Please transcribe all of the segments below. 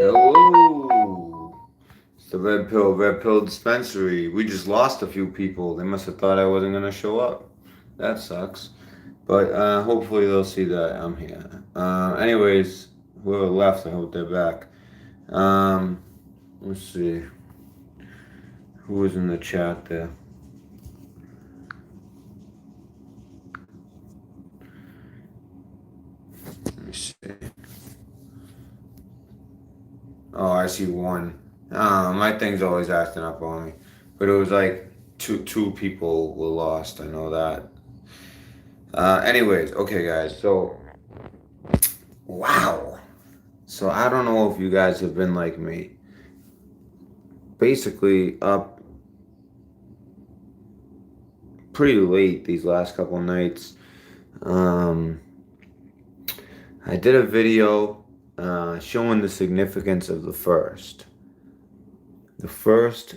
Hello. It's the Red Pill dispensary. We just lost a few people. They must have thought I wasn't gonna show up. That sucks. But hopefully they'll see that I'm here. Anyways, whoever left, I hope they're back. Um, let's see. Who was in the chat there? Let me see. Oh, I see one. My thing's always acting up on me. But it was like two people were lost. I know that. Anyways, okay, guys. So wow. So I don't know if you guys have been like me. Basically, up pretty late these last couple nights. Um, I did a video showing the significance of the first. The first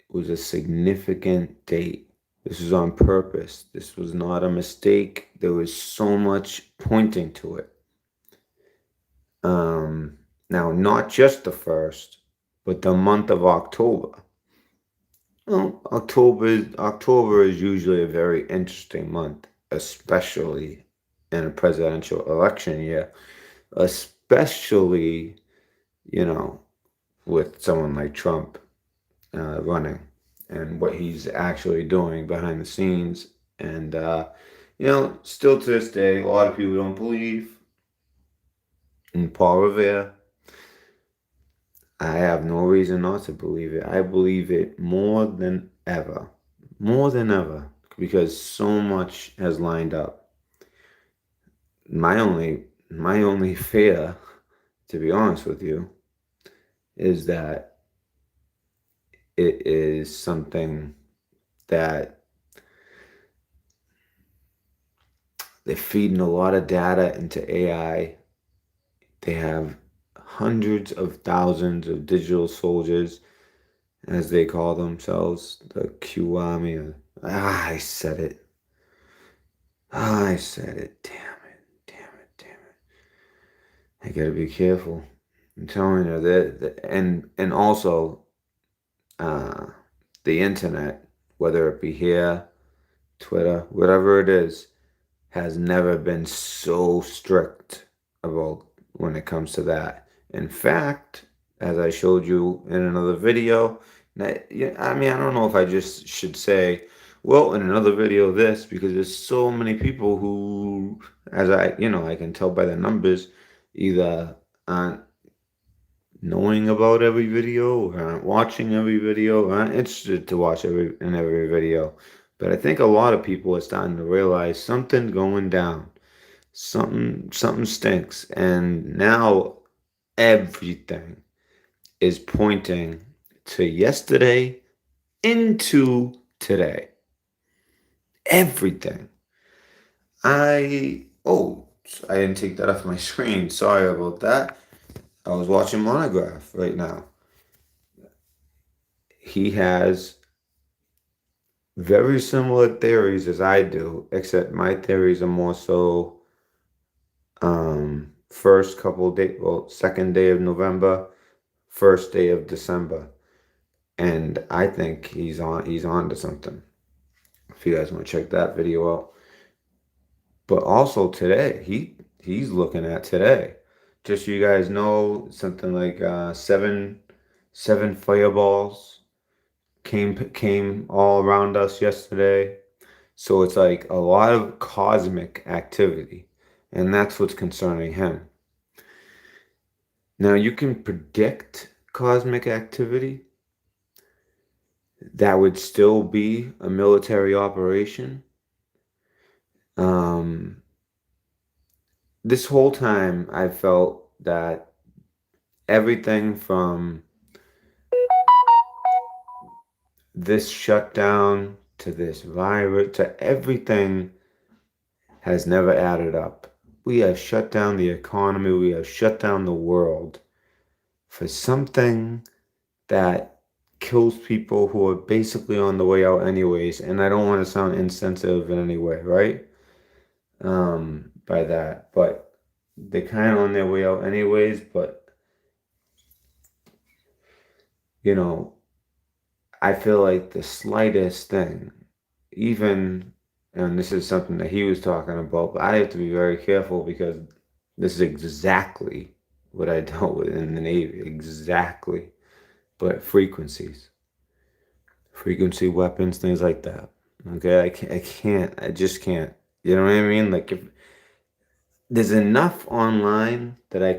was a significant date. This was on purpose. This was not a mistake. There was so much pointing to it. Now, not just the first, but the month of October. Well, October is usually a very interesting month, especially in a presidential election year, especially, you know, with someone like Trump running and what he's actually doing behind the scenes. And, still to this day, a lot of people don't believe in Paul Revere. I have no reason not to believe it. I believe it more than ever. More than ever. Because so much has lined up. My only fear, to be honest with you, is that it is something that they're feeding a lot of data into AI. They have hundreds of thousands of digital soldiers, as they call themselves, the Q Army. I said it. I said it. Damn it. Damn it. Damn it. I gotta be careful. I'm telling you that, and also uh, the internet, whether it be here, Twitter, whatever it is, has never been so strict about when it comes to that. In fact, as I showed you in another video, I mean, I don't know if I just should say, well, in another video, this, because there's so many people who, I can tell by the numbers, either aren't knowing about every video, or aren't watching every video, or aren't interested to watch every video. But I think a lot of people are starting to realize something's going down. Something stinks. And now everything is pointing to yesterday into today. Everything. I didn't take that off my screen. Sorry about that. I was watching Monograph right now. He has very similar theories as I do, except my theories are more so first couple day, well, second day of November, first day of December. And I think he's on to something. If you guys want to check that video out. But also today, he's looking at today. Just so you guys know, something like seven fireballs came all around us yesterday. So it's like a lot of cosmic activity, and that's what's concerning him. Now you can predict cosmic activity. That would still be a military operation. Um, this whole time I felt that everything from this shutdown to this virus to everything has never added up. We have shut down the economy, we have shut down the world for something that kills people who are basically on the way out anyways. And I don't want to sound insensitive in any way, right? By that, but they're kind of on their way out anyways. But you know, I feel like the slightest thing, even, and this is something that he was talking about, but I have to be very careful because this is exactly what I dealt with in the Navy. Exactly. But frequency weapons, things like that. Okay, I just can't. You know what I mean? Like if there's enough online that I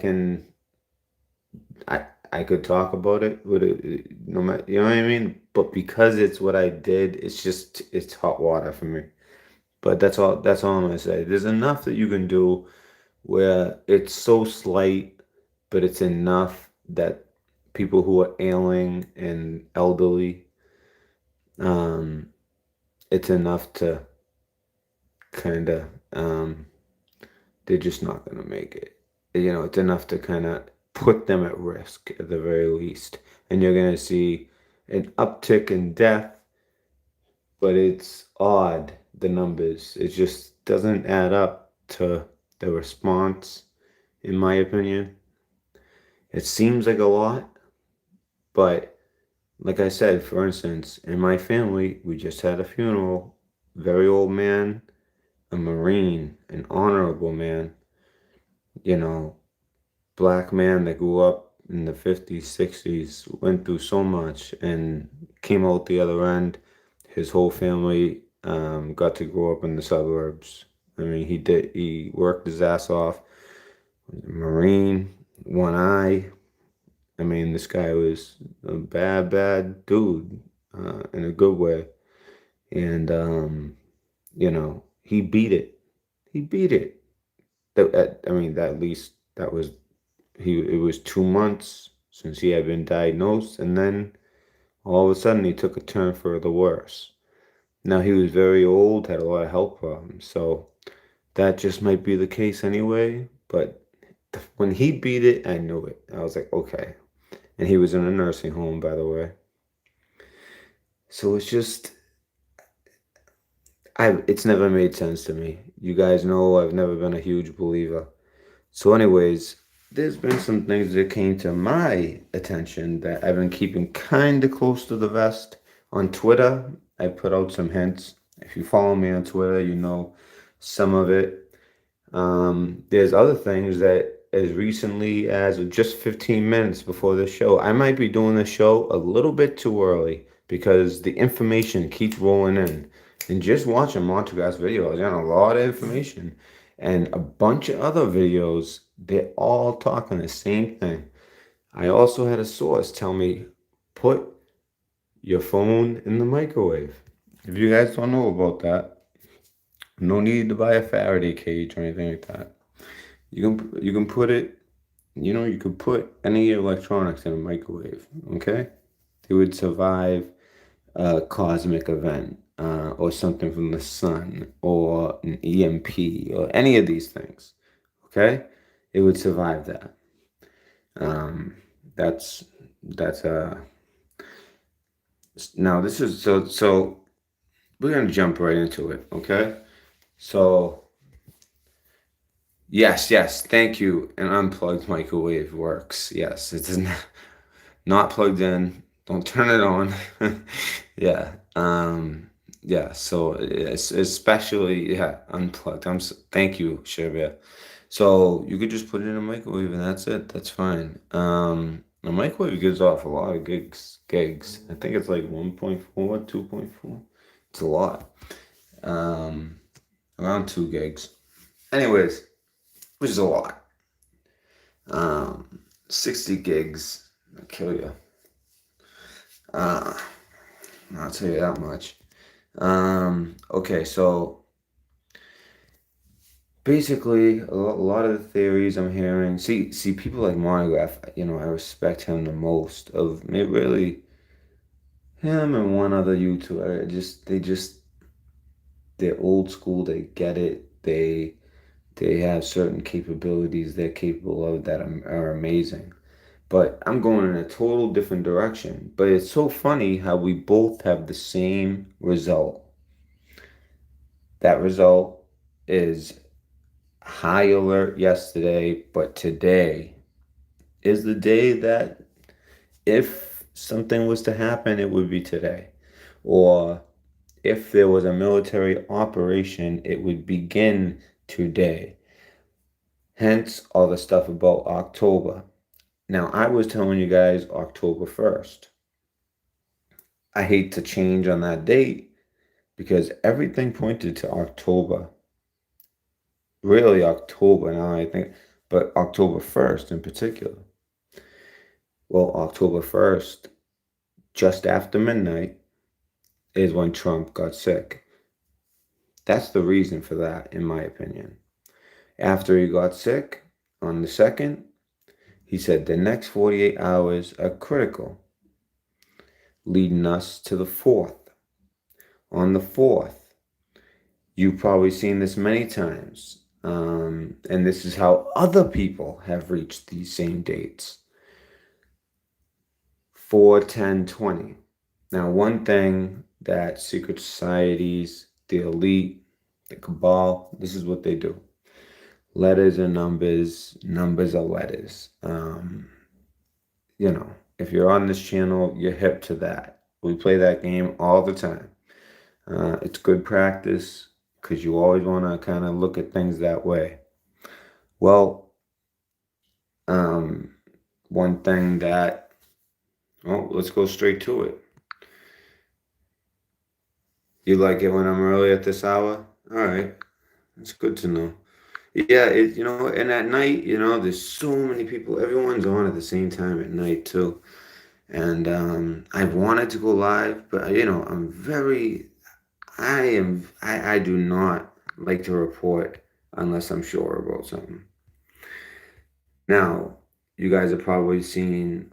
I could talk about it with it, no matter, you know what I mean? But because it's what I did, it's hot water for me. But that's all I'm gonna say. There's enough that you can do where it's so slight, but it's enough that people who are ailing and elderly, um, it's enough to kind of, they're just not gonna make it. You know, it's enough to kind of put them at risk at the very least. And you're gonna see an uptick in death, but it's odd, the numbers. It just doesn't add up to the response, in my opinion. It seems like a lot, but like I said, for instance, in my family, we just had a funeral. Very old man, a Marine, an honorable man, you know, black man that grew up in the 50s, 60s, went through so much and came out the other end. His whole family got to grow up in the suburbs. I mean, he worked his ass off. Marine, one eye. I mean, this guy was a bad, bad dude in a good way. And, he beat it. He beat it. I mean, at least that was it was 2 months since he had been diagnosed, and then all of a sudden he took a turn for the worse. Now he was very old, had a lot of health problems, so that just might be the case anyway. But when he beat it, I knew it. I was like, okay. And he was in a nursing home, by the way. So it's never made sense to me. You guys know I've never been a huge believer. So, anyways, there's been some things that came to my attention that I've been keeping kind of close to the vest. On Twitter, I put out some hints. If you follow me on Twitter, you know some of it. There's other things that, as recently as just 15 minutes before the show, I might be doing the show a little bit too early because the information keeps rolling in. And just watching Montreal's video, I got a lot of information and a bunch of other videos. They're all talking the same thing. I also had a source tell me, put your phone in the microwave. If you guys don't know about that, no need to buy a Faraday cage or anything like that. You can put it, you could put any electronics in a microwave, okay? They would survive a cosmic event, or something from the sun, or an EMP, or any of these things, okay? It would survive that. Um, that's that's Now this is so we're gonna jump right into it, okay? So yes, thank you. An unplugged microwave works. Yes, it's not plugged in. Don't turn it on. Yeah. Yeah. So it's especially, yeah, unplugged. Thank you, Sherbia. So you could just put it in a microwave and that's it. That's fine. The microwave gives off a lot of gigs. I think it's like 1.4, 2.4. It's a lot. Um, Around 2 gigs. Anyways, which is a lot. 60 gigs, I'll kill you. Uh, I'll tell you that much. Okay, so basically, a lot of the theories I'm hearing. See, people like Monograph. I respect him the most. Of maybe really him and one other YouTuber. They're old school. They get it. They have certain capabilities they're capable of that are amazing. But I'm going in a total different direction. But it's so funny how we both have the same result. That result is high alert yesterday, but today is the day that if something was to happen, it would be today. Or if there was a military operation, it would begin today. Hence all the stuff about October. Now, I was telling you guys October 1st. I hate to change on that date because everything pointed to October. Really, October now, I think, but October 1st in particular. Well, October 1st, just after midnight, is when Trump got sick. That's the reason for that, in my opinion. After he got sick on the 2nd, he said the next 48 hours are critical, leading us to the 4th. On the 4th, you've probably seen this many times, and this is how other people have reached these same dates. 4-10-20. Now, one thing that secret societies, the elite, the cabal, this is what they do. Letters are numbers, numbers are letters. If you're on this channel, you're hip to that. We play that game all the time. It's good practice because you always want to kind of look at things that way. Well, one thing that, let's go straight to it. You like it when I'm early at this hour? All right, that's good to know. Yeah, and at night, there's so many people. Everyone's on at the same time at night too. And I wanted to go live, but I do not like to report unless I'm sure about something. Now, you guys have probably seen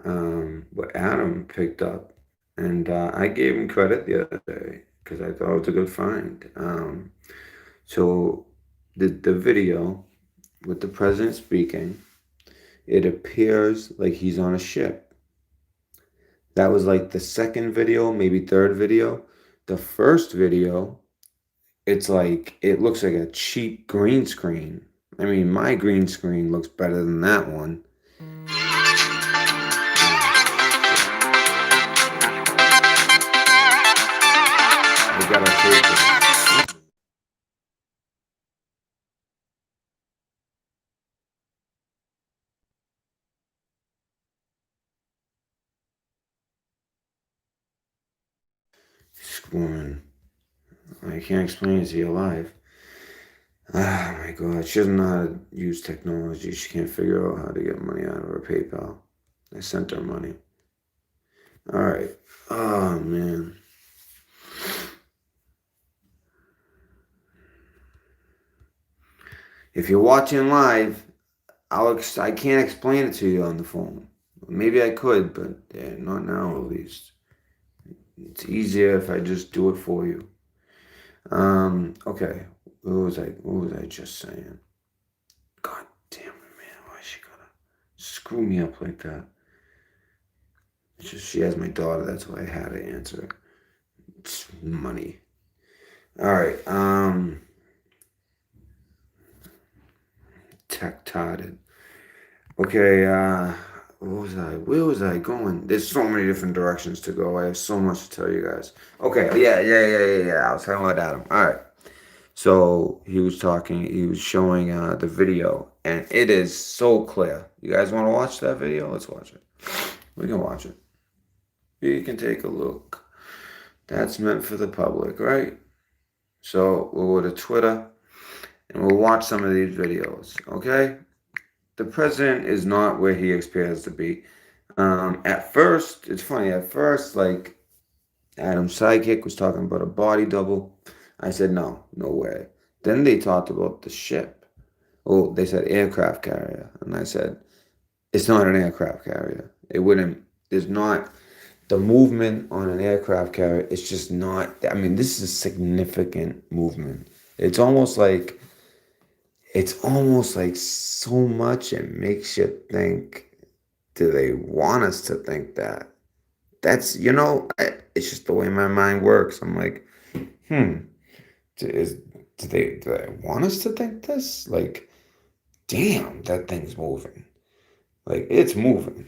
what Adam picked up, and I gave him credit the other day because I thought it was a good find. So the video with the president speaking, it appears like he's on a ship. That was like the second video, maybe third video. The first video, it's like, it looks like a cheap green screen. I mean, my green screen looks better than that one. I gotta take it. Woman, I can't explain it to you live. Oh my god, she doesn't know how to use technology. She can't figure out how to get money out of her PayPal. I sent her money. Alright. Oh man. If you're watching live, I can't explain it to you on the phone. Maybe I could, but not now at least. It's easier if I just do it for you. Okay. What was I just saying? God damn it, man. Why is she gonna screw me up like that? It's just she has my daughter, that's why I had to answer it. It's money. Alright, tech-totted. Okay, where was I going? There's so many different directions to go. I have so much to tell you guys. Okay, yeah. I was talking about Adam. All right. So he was showing the video, and it is so clear. You guys want to watch that video? Let's watch it. We can watch it. You can take a look. That's meant for the public, right? So we'll go to Twitter, and we'll watch some of these videos, okay? The president is not where he appears to be. At first, it's funny. At first, like Adam's sidekick was talking about a body double. I said no way. Then they talked about the ship. Oh, they said aircraft carrier, and I said it's not an aircraft carrier. It wouldn't. There's not the movement on an aircraft carrier. It's just not. I mean, this is a significant movement. It's almost like so much it makes you think, do they want us to think that? That's, it's just the way my mind works. I'm like, do they want us to think this? Like, damn, that thing's moving. Like, it's moving.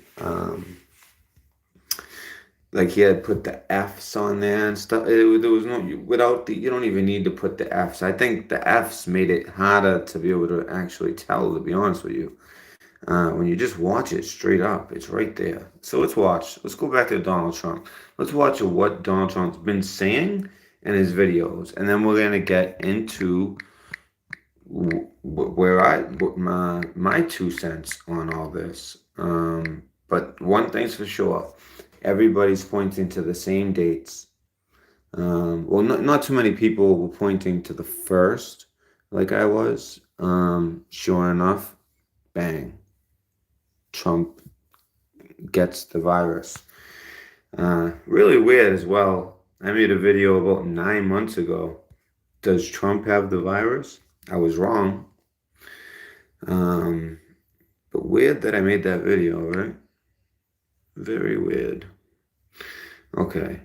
like he had put the F's on there and stuff. There was no without the. You don't even need to put the F's. I think the F's made it harder to be able to actually tell. To be honest with you, when you just watch it straight up, it's right there. So let's watch. Let's go back to Donald Trump. Let's watch what Donald Trump's been saying in his videos, and then we're gonna get into where I my 2 cents on all this. But one thing's for sure, everybody's pointing to the same dates. Well, not too many people were pointing to the first, like I was. Sure enough, bang, Trump gets the virus. Really weird as well. I made a video about 9 months ago. Does Trump have the virus? I was wrong. Um, but weird that I made that video, right? Very weird. Okay,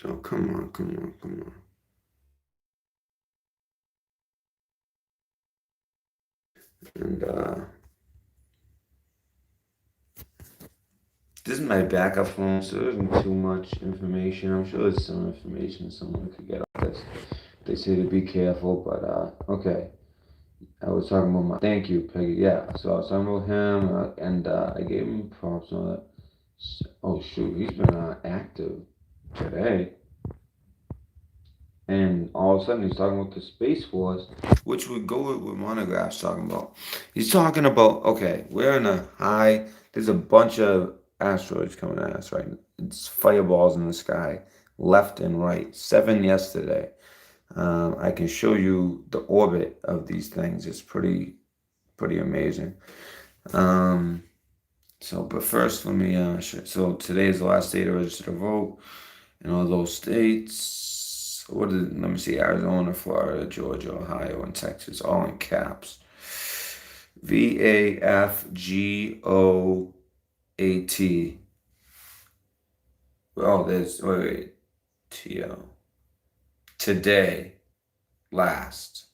so come on, come on, come on. And this is my backup phone, so there isn't too much information. I'm sure there's some information someone could get off this. They say to be careful, but okay. I was talking about my thank you, Peggy. Yeah, so I was talking about him, and I gave him props on that. Oh shoot, he's been active today, and all of a sudden he's talking about the Space Force, which would go with what Monograph's talking about. He's talking about, okay, we're in a high. There's a bunch of asteroids coming at us right now. It's fireballs in the sky, left and right. 7 yesterday. I can show you the orbit of these things. It's pretty amazing. Um, but first, let me so today is the last day to register to vote in all those states. Let me see, Arizona, Florida, Georgia, Ohio, and Texas, all in caps. VAFGOAT. Oh, wait, TO. Today, last.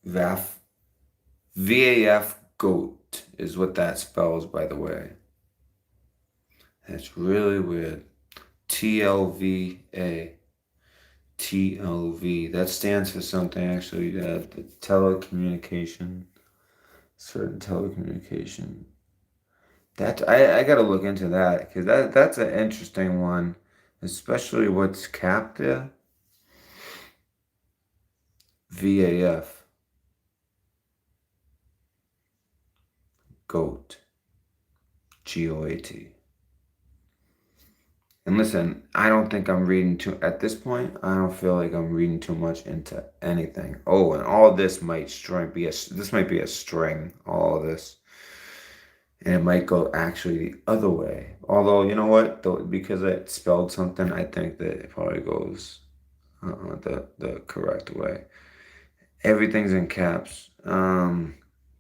VAF GOAT is what that spells, by the way. That's really weird. TLVA. TLV. That stands for something, actually. The telecommunication. Certain telecommunication. I gotta look into that, because that's an interesting one. Especially what's capped there. VAF. GOAT. GOAT. And listen, I don't think I'm reading at this point, I don't feel like I'm reading too much into anything. Oh, and all this might this might be a string, all of this. And it might go actually the other way. Although, you know what? Though, because it spelled something, I think that it probably goes the correct way. Everything's in caps.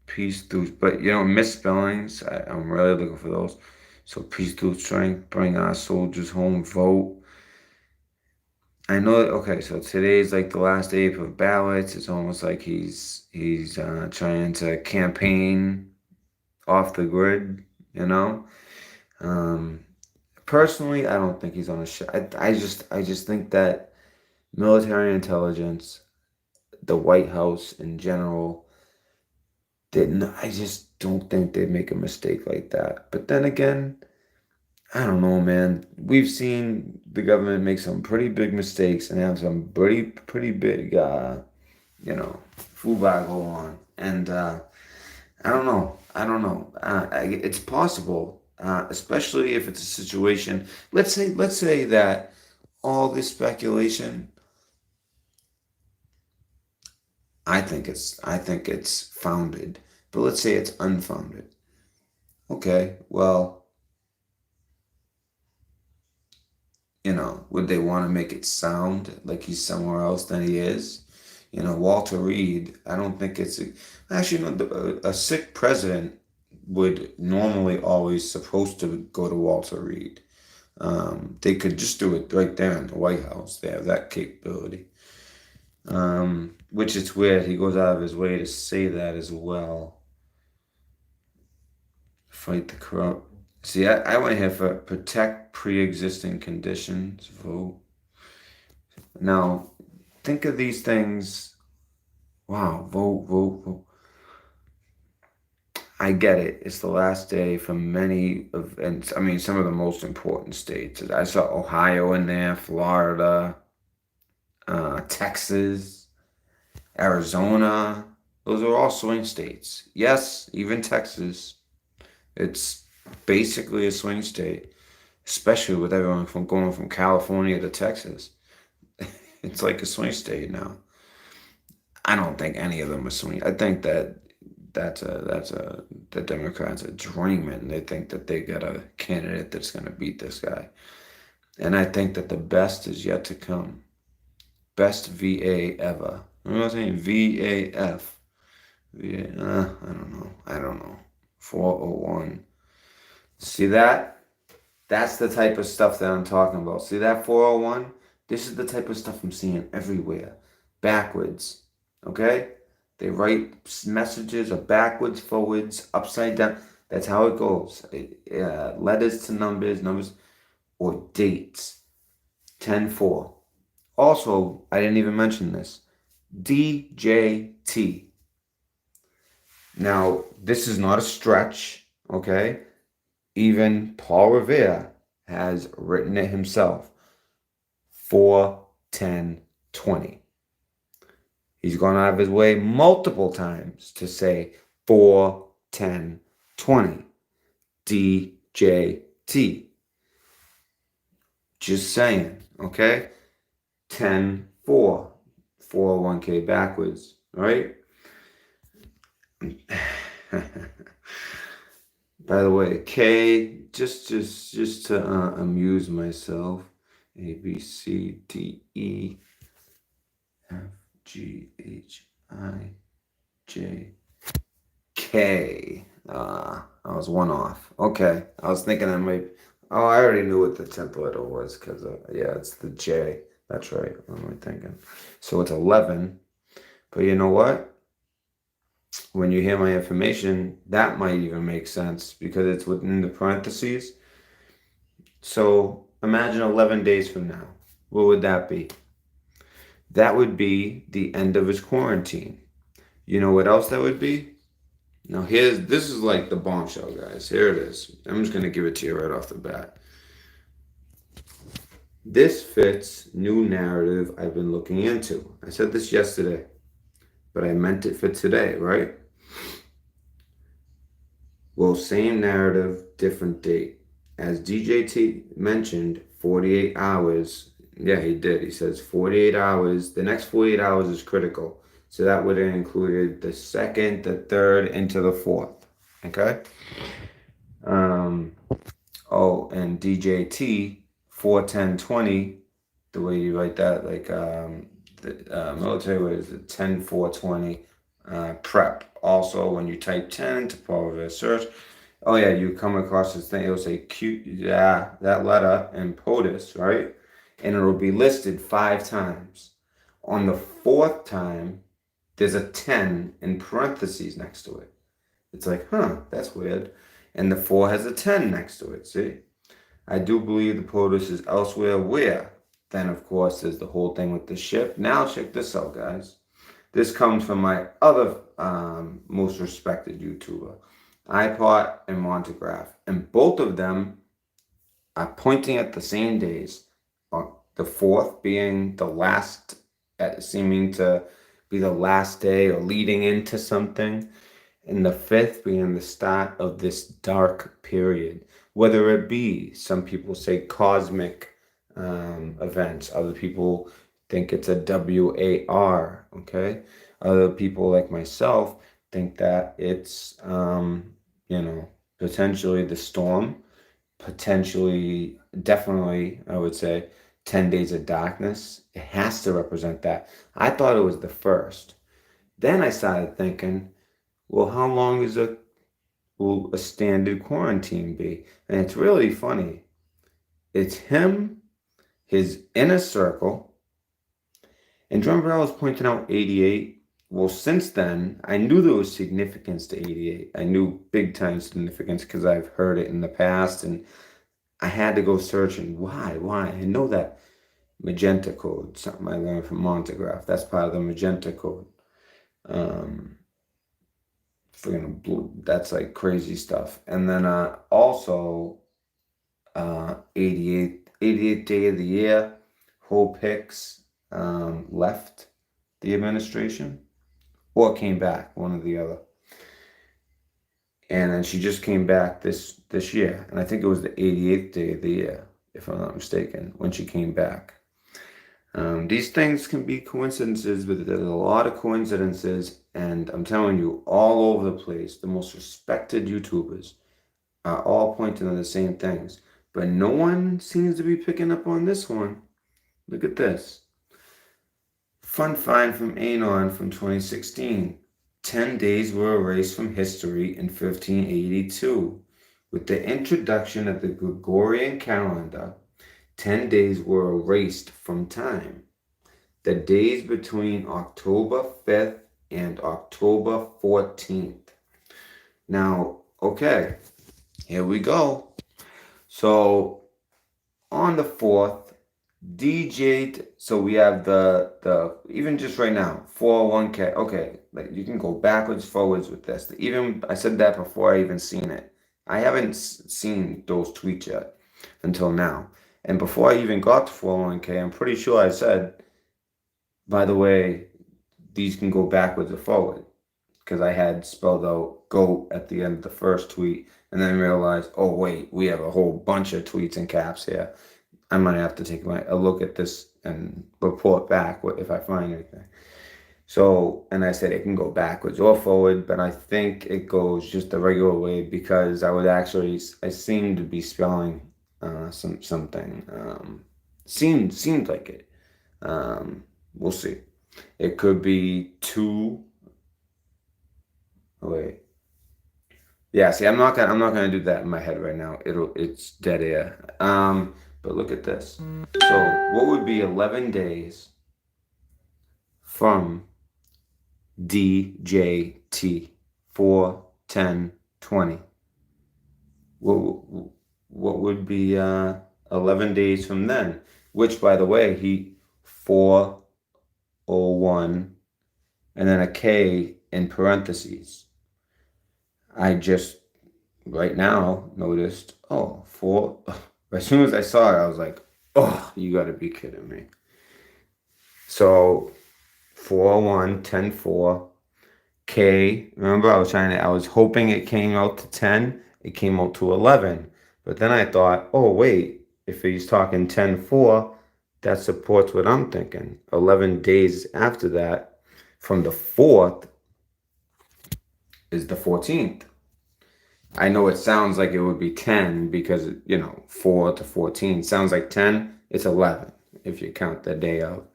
Peace through, but misspellings, I'm really looking for those. So peace through strength, bring our soldiers home, vote. I know. Okay, so today's like the last day for ballots. It's almost like he's trying to campaign off the grid. You know. Um, Personally, I don't think he's on a shit. I just think that military intelligence, the White House in general, didn't. I just don't think they'd make a mistake like that. But then again, I don't know, man. We've seen the government make some pretty big mistakes and have some pretty big, fallback on. And I don't know. I don't know. It's possible, especially if it's a situation. Let's say that all this speculation. I think it's founded, but let's say it's unfounded. Okay, well, would they want to make it sound like he's somewhere else than he is? Walter Reed, I don't think actually, no, a sick president would normally always supposed to go to Walter Reed. They could just do it right there in the White House. They have that capability. Which it's weird. He goes out of his way to say that as well. Fight the corrupt. See, I went here for protect pre-existing conditions. Vote. Now, think of these things. Wow, vote, vote, vote. I get it. It's the last day for many of, and I mean, some of the most important states. I saw Ohio in there, Florida, Texas, Arizona. Those are all swing states. Yes, even Texas. It's basically a swing state, especially with everyone from going from California to Texas. It's like a swing state now. I don't think any of them are swing. I think that that's a the Democrats are dreaming. They think that they got a candidate that's going to beat this guy, and I think that the best is yet to come. Best VA ever. You know what I'm saying? VAF. VA, I don't know. I don't know. 401. See that? That's the type of stuff that I'm talking about. See that 401? This is the type of stuff I'm seeing everywhere. Backwards. Okay? They write messages or backwards, forwards, upside down. That's how it goes. Letters to numbers, numbers, or dates. 10-4. Also, I didn't even mention this. DJT. Now, this is not a stretch, okay? Even Paul Revere has written it himself. 4-10-20. He's gone out of his way multiple times to say 4-10-20. DJT. Just saying, okay? 10-4. 401k backwards, right? By the way, K, just to amuse myself, A, B, C, D, E, F, G, H, I, J, K. I was one off. Okay, I was thinking I might. Oh, I already knew what the 10th letter was because, yeah, it's the J. That's right. What am I thinking? So it's 11. But you know what? When you hear my information, that might even make sense because it's within the parentheses. So imagine 11 days from now. What would that be? That would be the end of his quarantine. You know what else that would be? Now this is like the bombshell, guys. Here it is. I'm just gonna give it to you right off the bat. This fits new narrative I've been looking into. I said this yesterday, but I meant it for today, right? Well, same narrative, different date. As DJT mentioned, 48 hours. Yeah, he did. He says 48 hours. The next 48 hours is critical. So that would have included the second, the third, into the fourth. Okay? Um, oh, and DJT, 4-10-20, the way you write that, like the military way is the 10-4-20 prep. Also, when you type 10 to Paul Revere search, oh yeah, you come across this thing, it'll say Q, yeah, that letter in POTUS, right? And it'll be listed 5 times. On the 4th time, there's a 10 in parentheses next to it. It's like, huh, that's weird. And the 4 has a 10 next to it, see? I do believe the POTUS is elsewhere where. Then, of course, there's the whole thing with the ship. Now, check this out, guys. This comes from my other most respected YouTuber, iPod and Montegraph. And both of them are pointing at the same days. The 4th being the last, seeming to be the last day or leading into something. And the 5th being the start of this dark period. Whether it be, some people say cosmic events, other people think it's a WAR, okay? Other people like myself think that it's, potentially the storm, potentially, definitely, I would say, 10 days of darkness. It has to represent that. I thought it was the 1st. Then I started thinking, well, how long will a standard quarantine be? And it's really funny. It's him, his inner circle, And remember I was pointing out 88? Well, since then, I knew there was significance to 88. I knew big time significance because I've heard it in the past, and I had to go searching. Why? I know that magenta code, something I learned from Montegraph. That's part of the magenta code. Um, Freaking blue. That's like crazy stuff. And then also 88th day of the year, Hope Hicks left the administration or came back, one or the other. And then she just came back this year, and I think it was the 88th day of the year, if I'm not mistaken, when she came back. These things can be coincidences, but there's a lot of coincidences, and I'm telling you, all over the place, the most respected YouTubers are all pointing to the same things, but no one seems to be picking up on this one. Look at this. Fun find from Anon from 2016. 10 days were erased from history in 1582. With the introduction of the Gregorian calendar, 10 days were erased from time. The days between October 5th and October 14th. Now, okay, here we go. So, on the 4th, so we have the even just right now, 401k. Okay, like you can go backwards, forwards with this. Even I said that before I even seen it. I haven't seen those tweets yet until now. And before I even got to 401k, I'm pretty sure I said, by the way, these can go backwards or forward. Because I had spelled out "go" at the end of the first tweet, and then realized, oh wait, we have a whole bunch of tweets in caps here. I might have to take a look at this and report back if I find anything. So, and I said it can go backwards or forward, but I think it goes just the regular way because I seem to be spelling something. Seemed like it. We'll see. It could be two. Oh, wait. Yeah, see, I'm not gonna do that in my head right now. It's dead air. But look at this. So what would be 11 days from DJT 4/10/20? What would be 11 days from then? Which, by the way, he 401 and then a K in parentheses. I just right now noticed, oh, four. As soon as I saw it, I was like, oh, you gotta be kidding me. So 4/1/10/4 K. Remember, I was hoping it came out to 10. It came out to 11. But then I thought, oh wait, if he's talking 10/4, that supports what I'm thinking. 11 days after that, from the 4th is the 14th. I know it sounds like it would be 10 because, 4 to 14 sounds like 10. It's 11 if you count the day out.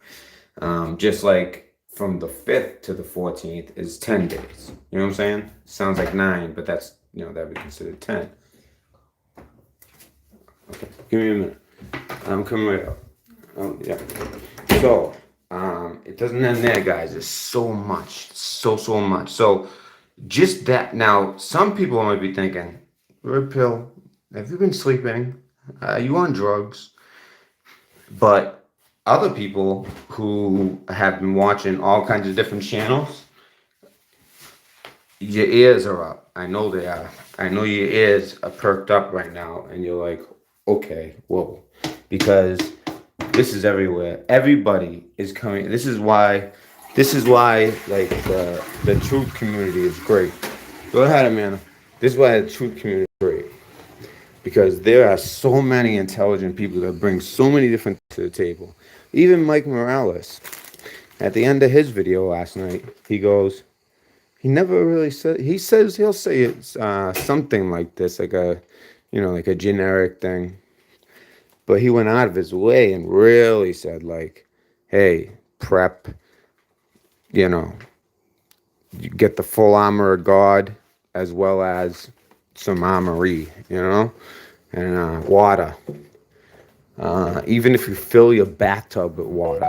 Just like from the 5th to the 14th is 10 days. You know what I'm saying? Sounds like 9, but that's, that would be considered 10. Okay, give me a minute. I'm coming right up. Oh, yeah. So, it doesn't end there, guys. There's so much. So much. So, just that. Now, some people might be thinking, Red Pill, have you been sleeping? Are you on drugs? But other people who have been watching all kinds of different channels, your ears are up. I know they are. I know your ears are perked up right now, and you're like, okay, whoa. Because this is everywhere. Everybody is coming. This is why like the truth community is great. Go ahead, Amanda. This is why the truth community is great. Because there are so many intelligent people that bring so many different things to the table. Even Mike Morales, at the end of his video last night, he goes, he never really said, he'll say it's something like this, like a generic thing. But he went out of his way and really said, like, hey, prep, you get the full armor of God as well as some armory, and water. Even if you fill your bathtub with water,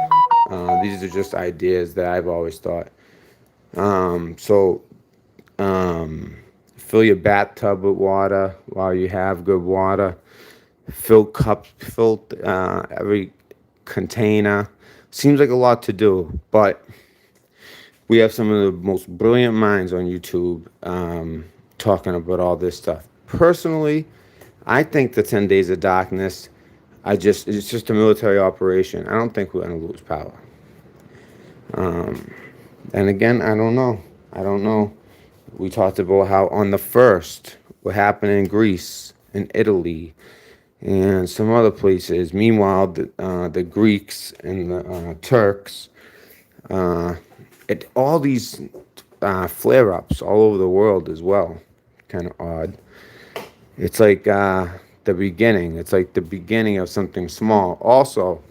These are just ideas that I've always thought. So fill your bathtub with water while you have good water. Fill cups, fill every container. Seems like a lot to do, but we have some of the most brilliant minds on YouTube talking about all this stuff. Personally, I think the 10 Days of Darkness, it's just a military operation. I don't think we're going to lose power. And again, I don't know. I don't know. We talked about how on the 1st, what happened in Greece and Italy and some other places. Meanwhile, the Greeks and the Turks, all these flare-ups all over the world as well. Kind of odd. It's like the beginning. It's like the beginning of something small. Also,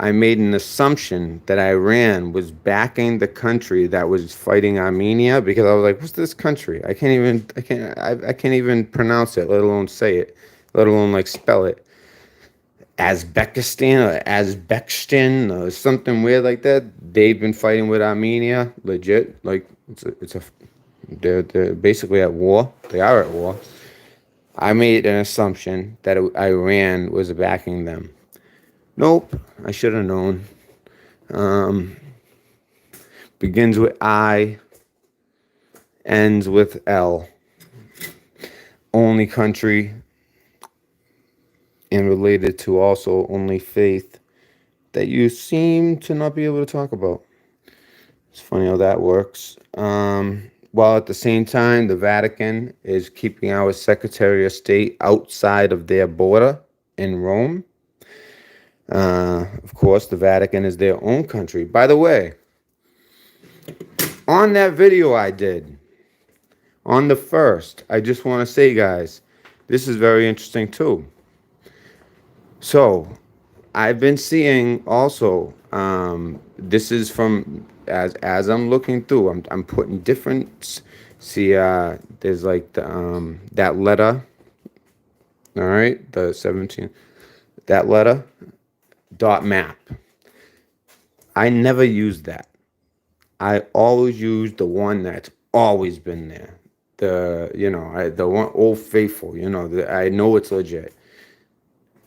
I made an assumption that Iran was backing the country that was fighting Armenia because I was like, "What's this country? I can't even pronounce it, let alone say it, let alone like spell it. Azbekistan or something weird like that. They've been fighting with Armenia, legit. Like they're basically at war. They are at war. I made an assumption that Iran was backing them. Nope, I should have known. Begins with I, ends with L. Only country, and related to also only faith that you seem to not be able to talk about. It's funny how that works. While at the same time, the Vatican is keeping our Secretary of State outside of their border in Rome. Of course, the Vatican is their own country. By the way, on that video I did, on the 1st, I just want to say, guys, this is very interesting too. So, I've been seeing also, this is from, as I'm looking through, I'm putting different, see, there's like that letter, all right, the 17, that letter, dot map. I never used that. I always use the one that's always been there. The one Old Faithful. I know it's legit.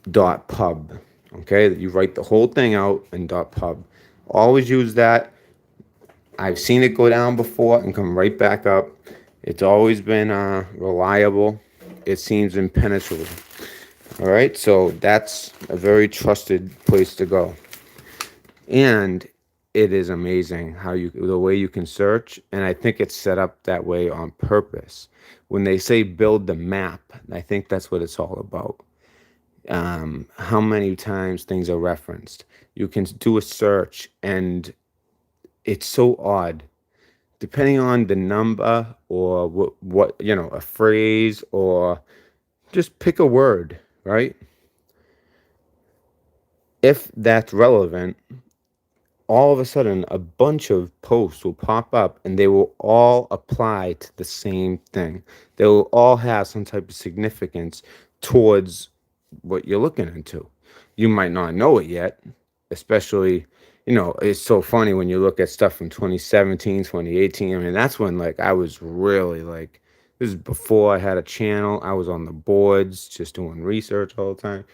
Dot pub. Okay, you write the whole thing out in dot pub. Always use that. I've seen it go down before and come right back up. It's always been reliable. It seems impenetrable. All right, so that's a very trusted place to go. And it is amazing the way you can search, and I think it's set up that way on purpose. When they say build the map, I think that's what it's all about. How many times things are referenced. You can do a search, and it's so odd. Depending on the number or what a phrase, or just pick a word, right? If that's relevant, all of a sudden a bunch of posts will pop up and they will all apply to the same thing. They will all have some type of significance towards what you're looking into. You might not know it yet, especially, it's so funny when you look at stuff from 2017, 2018. I mean, that's when like I was really like, this is before I had a channel. I was on the boards just doing research all the time.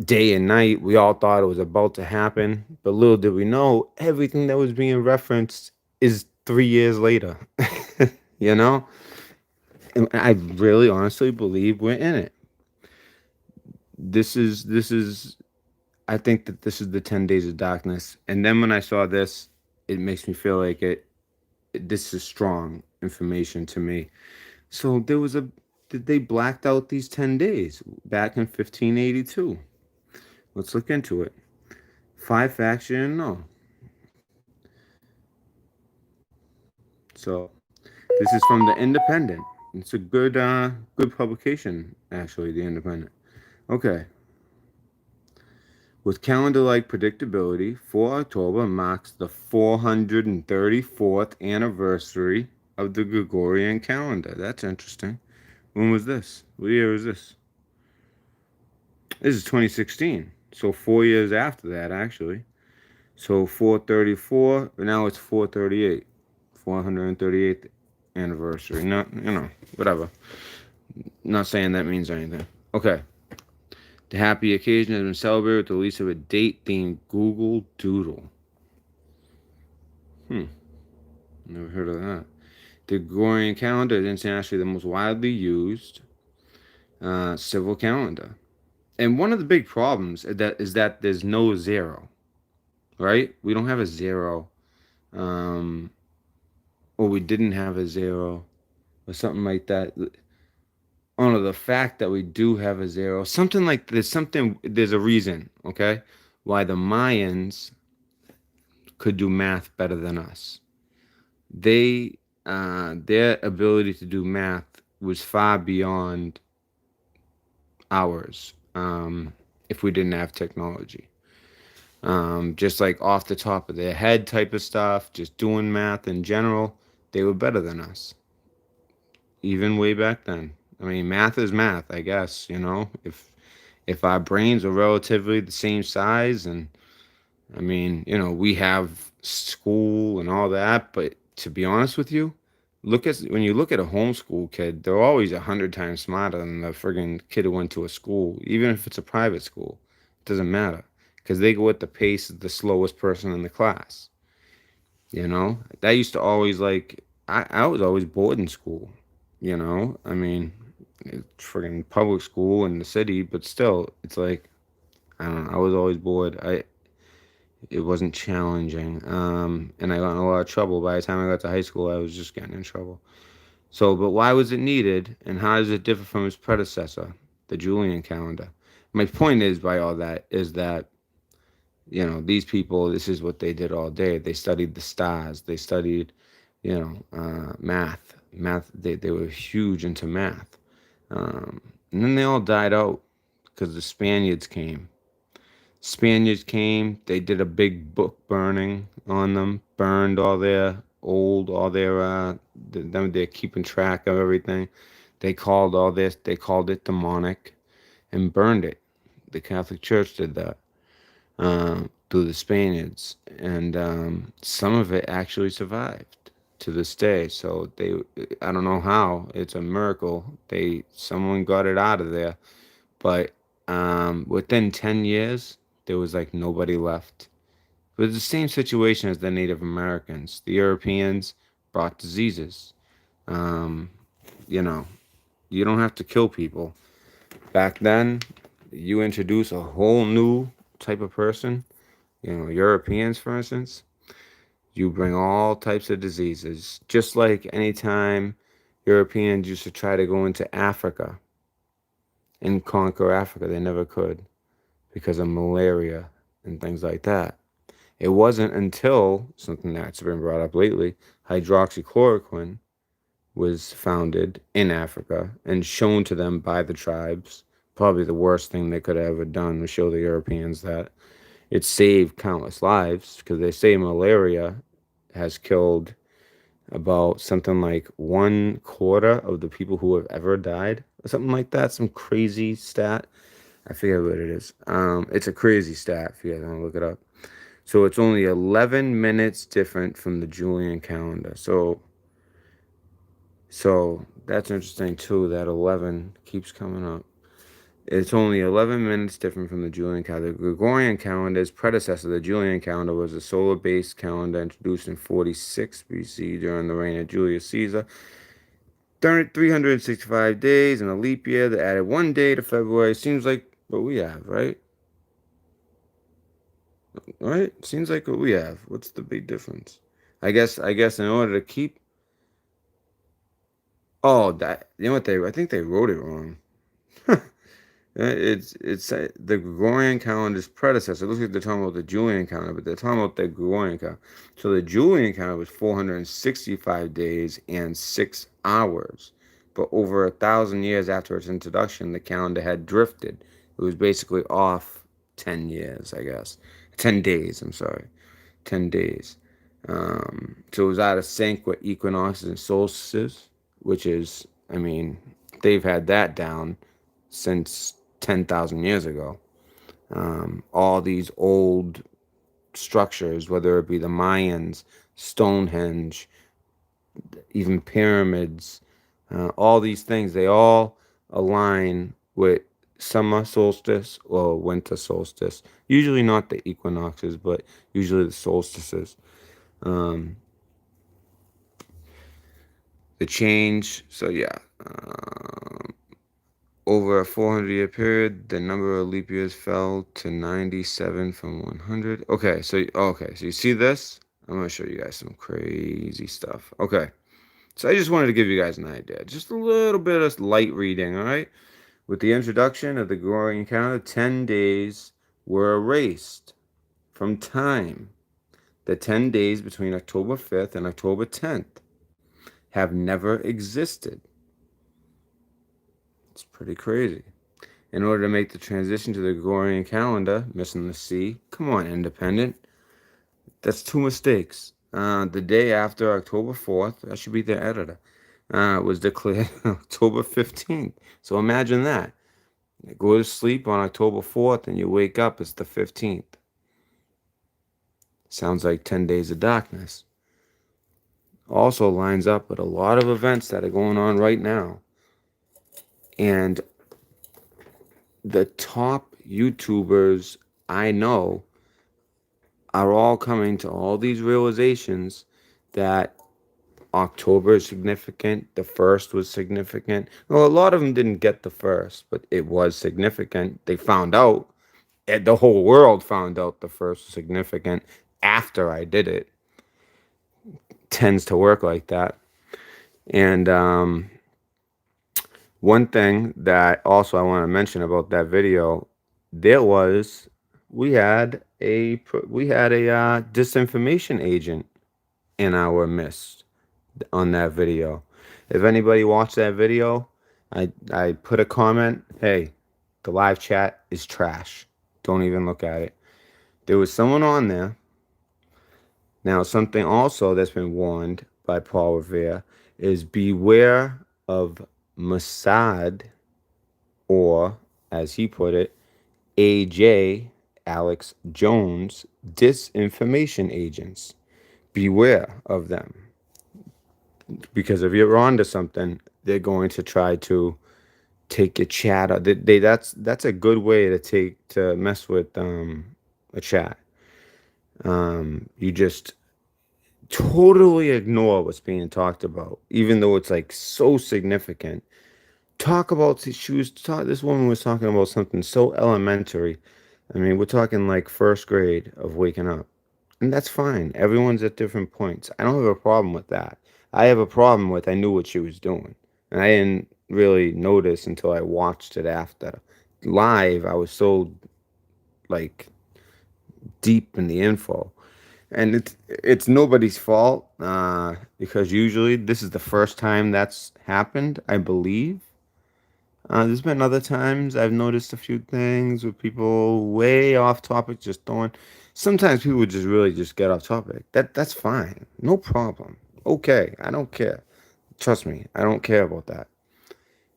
Day and night. We all thought it was about to happen, but little did we know everything that was being referenced is 3 years later. you know, and I really honestly believe we're in it. This is. I think that this is the 10 Days of Darkness, and then when I saw this, it makes me feel like this is strong information to me. So they blacked out these 10 days back in 1582. Let's look into it. 5 facts you didn't know. So this is from the Independent. It's a good publication, actually, the Independent. Okay. With calendar-like predictability, 4 October marks the 434th anniversary of the Gregorian calendar. That's interesting. When was this? What year was this? This is 2016. So 4 years after that, actually. So 434, but now it's 438. 438th anniversary. Not, whatever. Not saying that means anything. Okay. The happy occasion has been celebrated with the release of a date-themed Google Doodle. Never heard of that. The Gregorian calendar is internationally the most widely used civil calendar. And one of the big problems is that there's no zero, right? We don't have a zero, um, or we didn't have a zero, or something like that. Oh no, the fact that we do have a zero, something like there's a reason, okay, why the Mayans could do math better than us. Their ability to do math was far beyond ours. If we didn't have technology, just like off the top of their head type of stuff, just doing math in general, they were better than us, even way back then. I mean, math is math, I guess. If our brains are relatively the same size, and I mean, we have school and all that, but to be honest with you, when you look at a homeschool kid, they're always 100 times smarter than the friggin' kid who went to a school, even if it's a private school. It doesn't matter because they go at the pace of the slowest person in the class. That used to always like I was always bored in school. I mean, it's friggin' public school in the city, but still, it's like I don't know. I was always bored. It wasn't challenging. And I got in a lot of trouble. By the time I got to high school, I was just getting in trouble. So, but why was it needed, and how does it differ from its predecessor, the Julian calendar? My point is, by all that, is that, these people, this is what they did all day. They studied the stars. They studied, math. Math, they were huge into math. And then they all died out because the Spaniards came, they did a big book burning on them, burned all their, them, they're keeping track of everything. They called it demonic and burned it. The Catholic Church did that through the Spaniards. And some of it actually survived to this day. So I don't know how, it's a miracle. Someone got it out of there. But within 10 years, there was like nobody left. It was the same situation as the Native Americans. The Europeans brought diseases. Um, you know, you don't have to kill people. Back then, you introduce a whole new type of person, Europeans, for instance, you bring all types of diseases. Just like anytime Europeans used to try to go into Africa and conquer Africa, they never could because of malaria and things like that. It wasn't until something that's been brought up lately, hydroxychloroquine was founded in Africa and shown to them by the tribes. Probably the worst thing they could have ever done was show the Europeans that it saved countless lives because they say malaria has killed about something like 1/4 of the people who have ever died, or something like that. Some crazy stat. I forget what it is. It's a crazy stat if you guys want to look it up. So it's only 11 minutes different from the Julian calendar. So that's interesting too. That 11 keeps coming up. It's only 11 minutes different from the Julian calendar. The Gregorian calendar's predecessor, the Julian calendar, was a solar-based calendar introduced in 46 BC during the reign of Julius Caesar. 365 days in a leap year that added one day to February. Seems like what we have, right? Right? Seems like what we have. What's the big difference? I guess in order to keep. Oh, that you know what I think they wrote it wrong. It's the Gregorian calendar's predecessor. It looks like they're talking about the Julian calendar, but they're talking about the Gregorian calendar. So the Julian calendar was 465 days and 6 hours. But over 1,000 years after its introduction, the calendar had drifted. It was basically off 10 years, I guess. 10 days, I'm sorry. 10 days. So it was out of sync with equinoxes and solstices, which is, I mean, they've had that down since 10,000 years ago. All these old structures, whether it be the Mayans, Stonehenge, even pyramids, all these things, they all align with summer solstice or winter solstice. Usually not the equinoxes, but usually the solstices. Um, the change, so yeah, over a 400-year period, the number of leap years fell to 97 from 100. Okay, so you see this? I'm gonna show you guys some crazy stuff. Okay, so I just wanted to give you guys an idea, just a little bit of light reading. All right, with the introduction of the Gregorian calendar, 10 days were erased from time. The 10 days between October 5th and October 10th have never existed. It's pretty crazy. In order to make the transition to the Gregorian calendar, missing the C, come on, Independent. That's two mistakes. The day after October 4th, I should be the editor, was declared October 15th. So imagine that. You go to sleep on October 4th and you wake up, it's the 15th. Sounds like 10 days of darkness. Also lines up with a lot of events that are going on right now. And the top YouTubers I know are all coming to all these realizations that October is significant. The first was significant. Well, a lot of them didn't get the first, but it was significant. They found out, and the whole world found out the first was significant after I did it. Tends to work like that. And one thing that also I want to mention about that video, we had a disinformation agent in our midst on that video. If anybody watched that video, I put a comment, hey, the live chat is trash. Don't even look at it. There was someone on there. Now, something also that's been warned by Paul Revere is beware of Mossad, or, as he put it, AJ, Alex Jones, disinformation agents. Beware of them. Because if you're onto something, they're going to try to take your chat. That's a good way to mess with a chat. You just totally ignore what's being talked about, even though it's like so significant. This woman was talking about something so elementary. I mean, we're talking like first grade of waking up. And that's fine. Everyone's at different points. I don't have a problem with that. I have a problem with I knew what she was doing. And I didn't really notice until I watched it after. Live, I was so like deep in the info. And it's nobody's fault, because usually this is the first time that's happened, I believe. There's been other times I've noticed a few things with people way off topic, just throwing. Sometimes people just really just get off topic. That's fine, no problem. Okay, I don't care. Trust me, I don't care about that.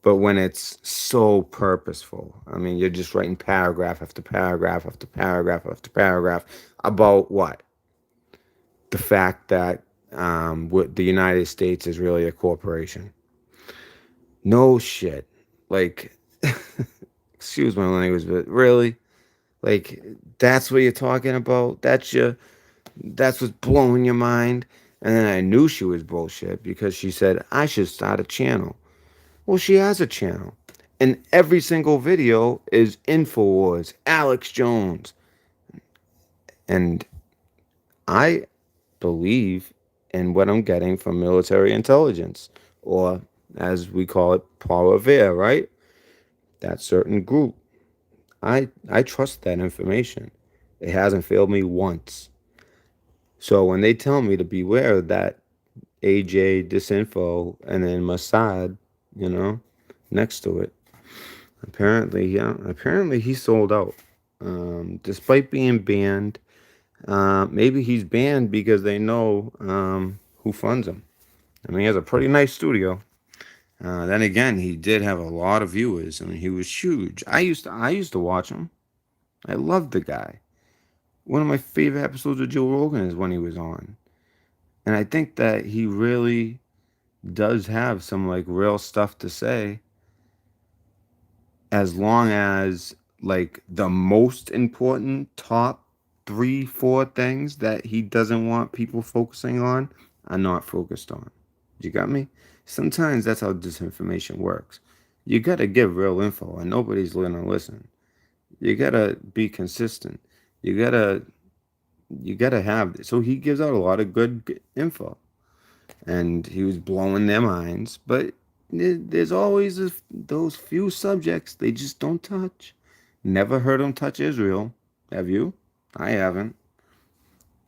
But when it's so purposeful, I mean, you're just writing paragraph after paragraph after paragraph after paragraph about what? The fact that the United States is really a corporation. No shit. Like, excuse my language, but really, like, that's what you're talking about. That's what's blowing your mind. And then I knew she was bullshit because she said I should start a channel. Well, she has a channel, and every single video is Infowars, Alex Jones, and I believe in what I'm getting from military intelligence, or as we call it, Paul Revere, right? That certain group. I trust that information. It hasn't failed me once. So when they tell me to beware of that AJ disinfo and then Mossad, next to it, apparently he sold out. Despite being banned, maybe he's banned because they know who funds him. I mean, he has a pretty nice studio. Then again, he did have a lot of viewers. I mean, he was huge. I used to watch him. I loved the guy. one of my favorite episodes of Joe Rogan is when he was on. And I think that he really does have some like real stuff to say, as long as like the most important top three, four things that he doesn't want people focusing on are not focused on. You got me? Sometimes that's how disinformation works. You gotta give real info and nobody's gonna listen. You gotta be consistent. You gotta you gotta have this. So he gives out a lot of good info, and he was blowing their minds. But there's always those few subjects they just don't touch. Never heard him touch Israel. Have you? I haven't.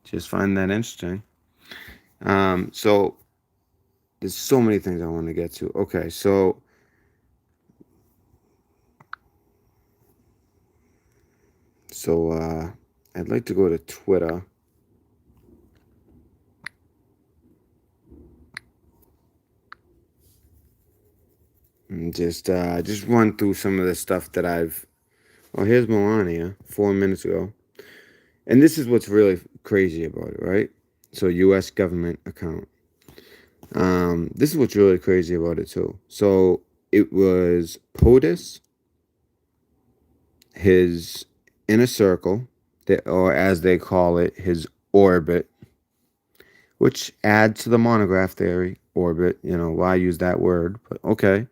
Just find that interesting. So there's so many things I want to get to. Okay, so I'd like to go to Twitter. And just run through some of the stuff that I've. Oh, here's Melania 4 minutes ago. And this is what's really crazy about it, right? So, U.S. government account. This is what's really crazy about it too. So it was POTUS, his inner circle, or as they call it, his orbit, which adds to the monograph theory. Orbit, why use that word? But okay,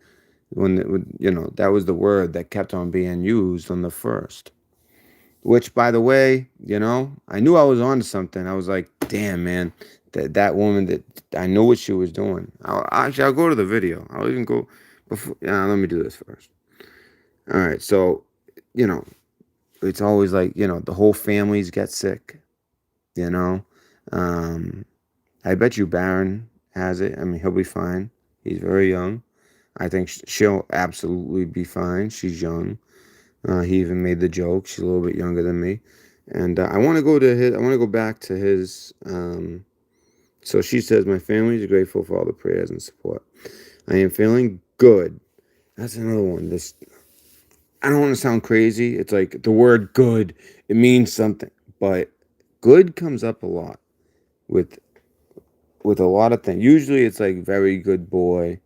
that was the word that kept on being used on the first. Which, by the way, I knew I was onto something. I was like, damn, man, that woman, that I know what she was doing. I'll go to the video. I'll even go before. Let me do this first. All right, so, you know, it's always like, the whole families get sick, you know. Um, I bet you Barron has it. I mean, he'll be fine. He's very young. I think she'll absolutely be fine. She's young. He even made the joke. She's a little bit younger than me, and I want to go to his. I want to go back to his. So she says, "My family is grateful for all the prayers and support. I am feeling good." That's another one. This. I don't want to sound crazy. It's like the word "good." It means something, but good comes up a lot with a lot of things. Usually, it's like very good boy,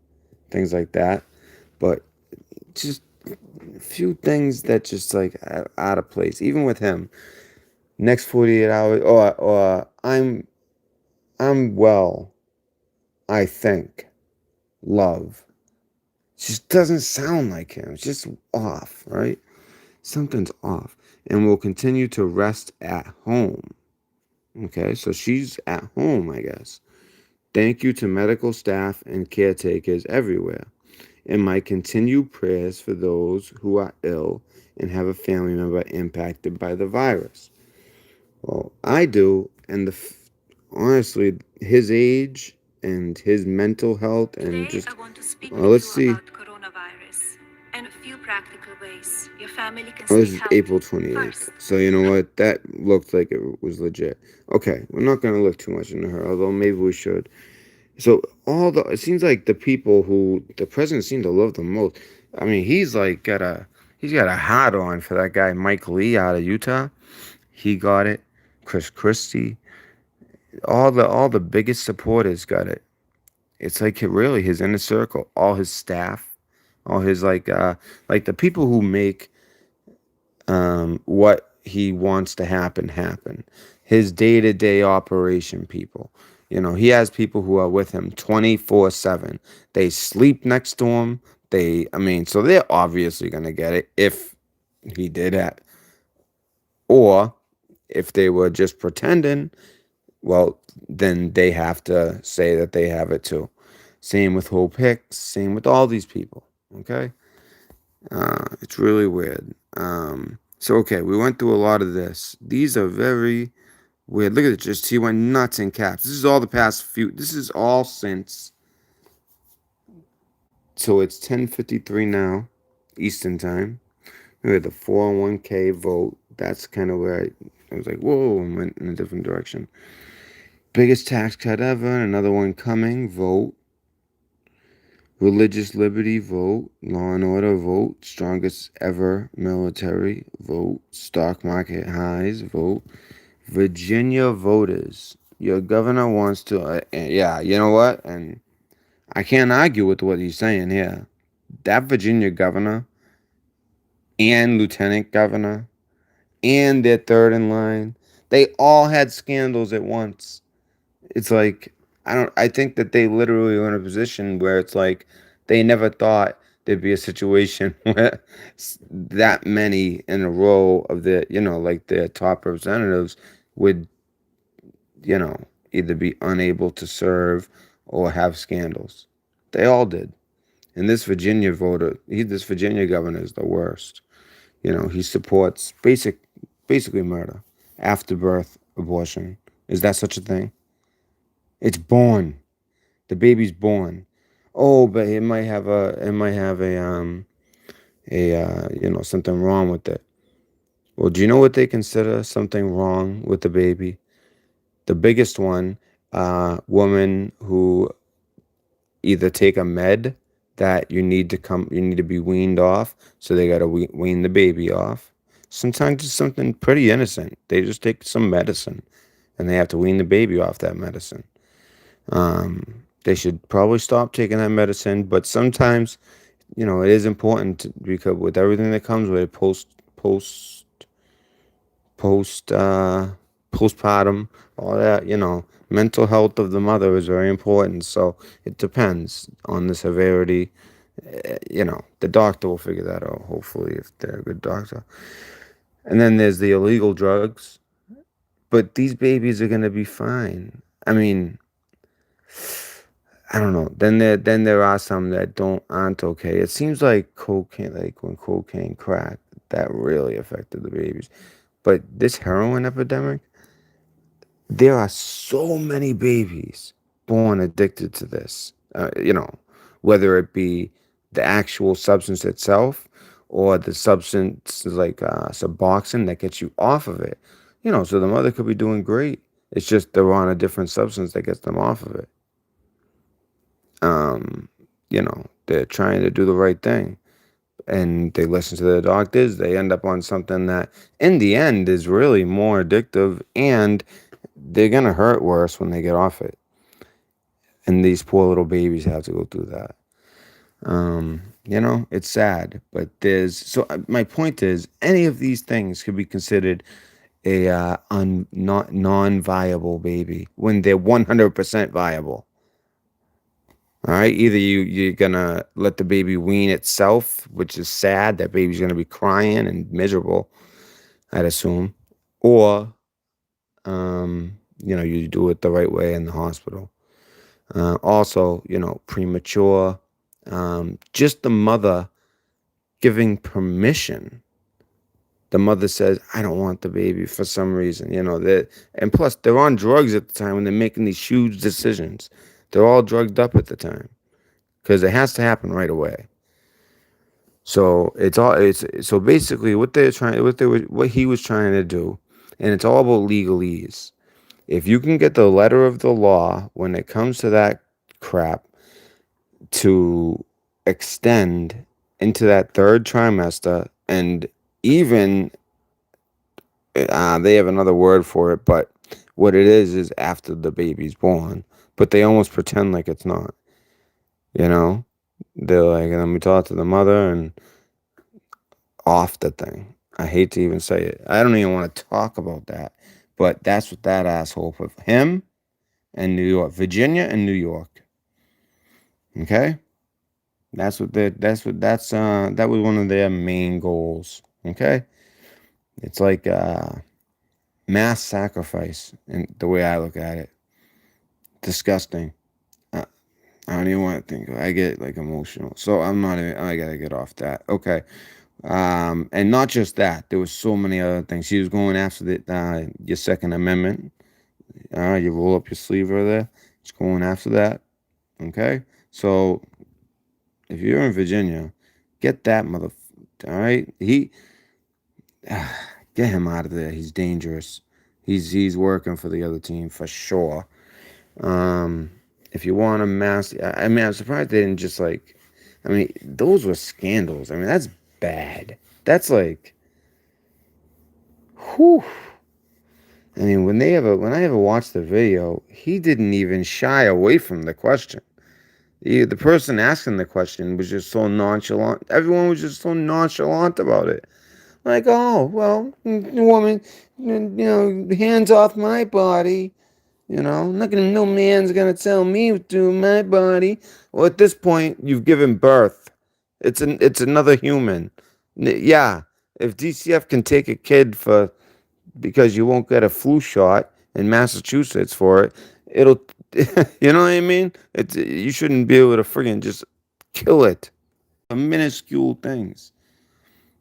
things like that. But just a few things that just like out of place, even with him. Next 48 hours, or I'm well, I think. Love. Just doesn't sound like him. It's just off, right? Something's off. And will continue to rest at home. Okay, so she's at home, I guess. Thank you to medical staff and caretakers everywhere. And my continued prayers for those who are ill and have a family member impacted by the virus. Well, I do, and honestly, his age and his mental health and Today, just, I want to speak well, with let's you see. about coronavirus and a few practical ways your family can Oh, stay this is April healthy. 28th. First, So you know what? That looked like it was legit. Okay, we're not gonna look too much into her, although maybe we should. So it seems like the people who the president seemed to love the most. I mean, he's got a hot on for that guy Mike Lee out of Utah. He got it. Chris Christie. All the biggest supporters got it. It's like really his inner circle, all his staff, all his like the people who make what he wants to happen. His day-to-day operation people. He has people who are with him 24/7. They sleep next to him. I mean, so they're obviously going to get it if he did that. Or if they were just pretending, well, then they have to say that they have it too. Same with Hope Hicks, same with all these people. Okay? It's really weird. So okay, we went through a lot of this. These are very weird. Look at it, just he went nuts in caps. This is all the past few. This is all since. So it's 10:53 now, Eastern time. We had the 401k vote. That's kind of where I was like, whoa, and went in a different direction. Biggest tax cut ever. Another one coming. Vote. Religious liberty vote, law and order vote, strongest ever military vote, stock market highs vote, Virginia voters, your governor wants to. Yeah, you know what? And I can't argue with what he's saying here. That Virginia governor and lieutenant governor and their third in line, they all had scandals at once. It's like I think that they literally were in a position where it's like they never thought there'd be a situation where that many in a row of the, like their top representatives would, you know, either be unable to serve or have scandals. They all did. And this Virginia governor is the worst. He supports basically murder, afterbirth abortion. Is that such a thing? It's born. The baby's born. Oh, but it might have a something wrong with it. Well, do you know what they consider something wrong with the baby? The biggest one, woman who either take a med that you need to be weaned off, so they gotta wean the baby off. Sometimes it's something pretty innocent. They just take some medicine, and they have to wean the baby off that medicine. They should probably stop taking that medicine, but sometimes, it is important because with everything that comes with it, post postpartum, all that, mental health of the mother is very important. So it depends on the severity. The doctor will figure that out, hopefully, if they're a good doctor. And then there's the illegal drugs, but these babies are gonna be fine. I mean, I don't know. Then there are some that aren't okay. It seems like cocaine, like when cocaine crack, that really affected the babies. But this heroin epidemic, there are so many babies born addicted to this. Whether it be the actual substance itself or the substance like Suboxone that gets you off of it. So the mother could be doing great. It's just they're on a different substance that gets them off of it. They're trying to do the right thing and they listen to their doctors. They end up on something that in the end is really more addictive and they're going to hurt worse when they get off it. And these poor little babies have to go through that. It's sad, but my point is any of these things could be considered a not non-viable baby when they're 100% viable. All right, either you're gonna let the baby wean itself, which is sad. That baby's gonna be crying and miserable, I'd assume, or you do it the right way in the hospital. Also, premature. Just the mother giving permission. The mother says, "I don't want the baby for some reason." And plus they're on drugs at the time when they're making these huge decisions. They're all drugged up at the time because it has to happen right away. So so basically what he was trying to do, and it's all about legalese. If you can get the letter of the law when it comes to that crap to extend into that third trimester, and even they have another word for it, but what it is after the baby's born, but they almost pretend like it's not. You know, they're like, let me talk to the mother and off the thing. I hate to even say it. I don't even want to talk about that, but that's what that asshole put. Him and New York, Virginia and New York. Okay, that was one of their main goals. Okay, it's like mass sacrifice, and the way I look at it, disgusting. Uh, I don't even want to think. I get like emotional, so I'm not even. I gotta get off that. Okay, and not just that. There was so many other things. He was going after your Second Amendment. You roll up your sleeve over there. He's going after that. Okay, so if you're in Virginia, get that mother. All right, get him out of there. He's dangerous. He's working for the other team for sure. Um, if you want a mass, I mean, I'm surprised they didn't just like. I mean, those were scandals. I mean, that's bad. That's like, whew. I mean, when I ever watched the video, he didn't even shy away from the question. The person asking the question was just so nonchalant. Everyone was just so nonchalant about it. Like, oh, well, woman, hands off my body. No man's gonna tell me what to do with my body. Well, at this point, you've given birth. It's another human. Yeah, if DCF can take a kid for because you won't get a flu shot in Massachusetts for it, it'll, you know what I mean? You shouldn't be able to friggin' just kill it. Minuscule things.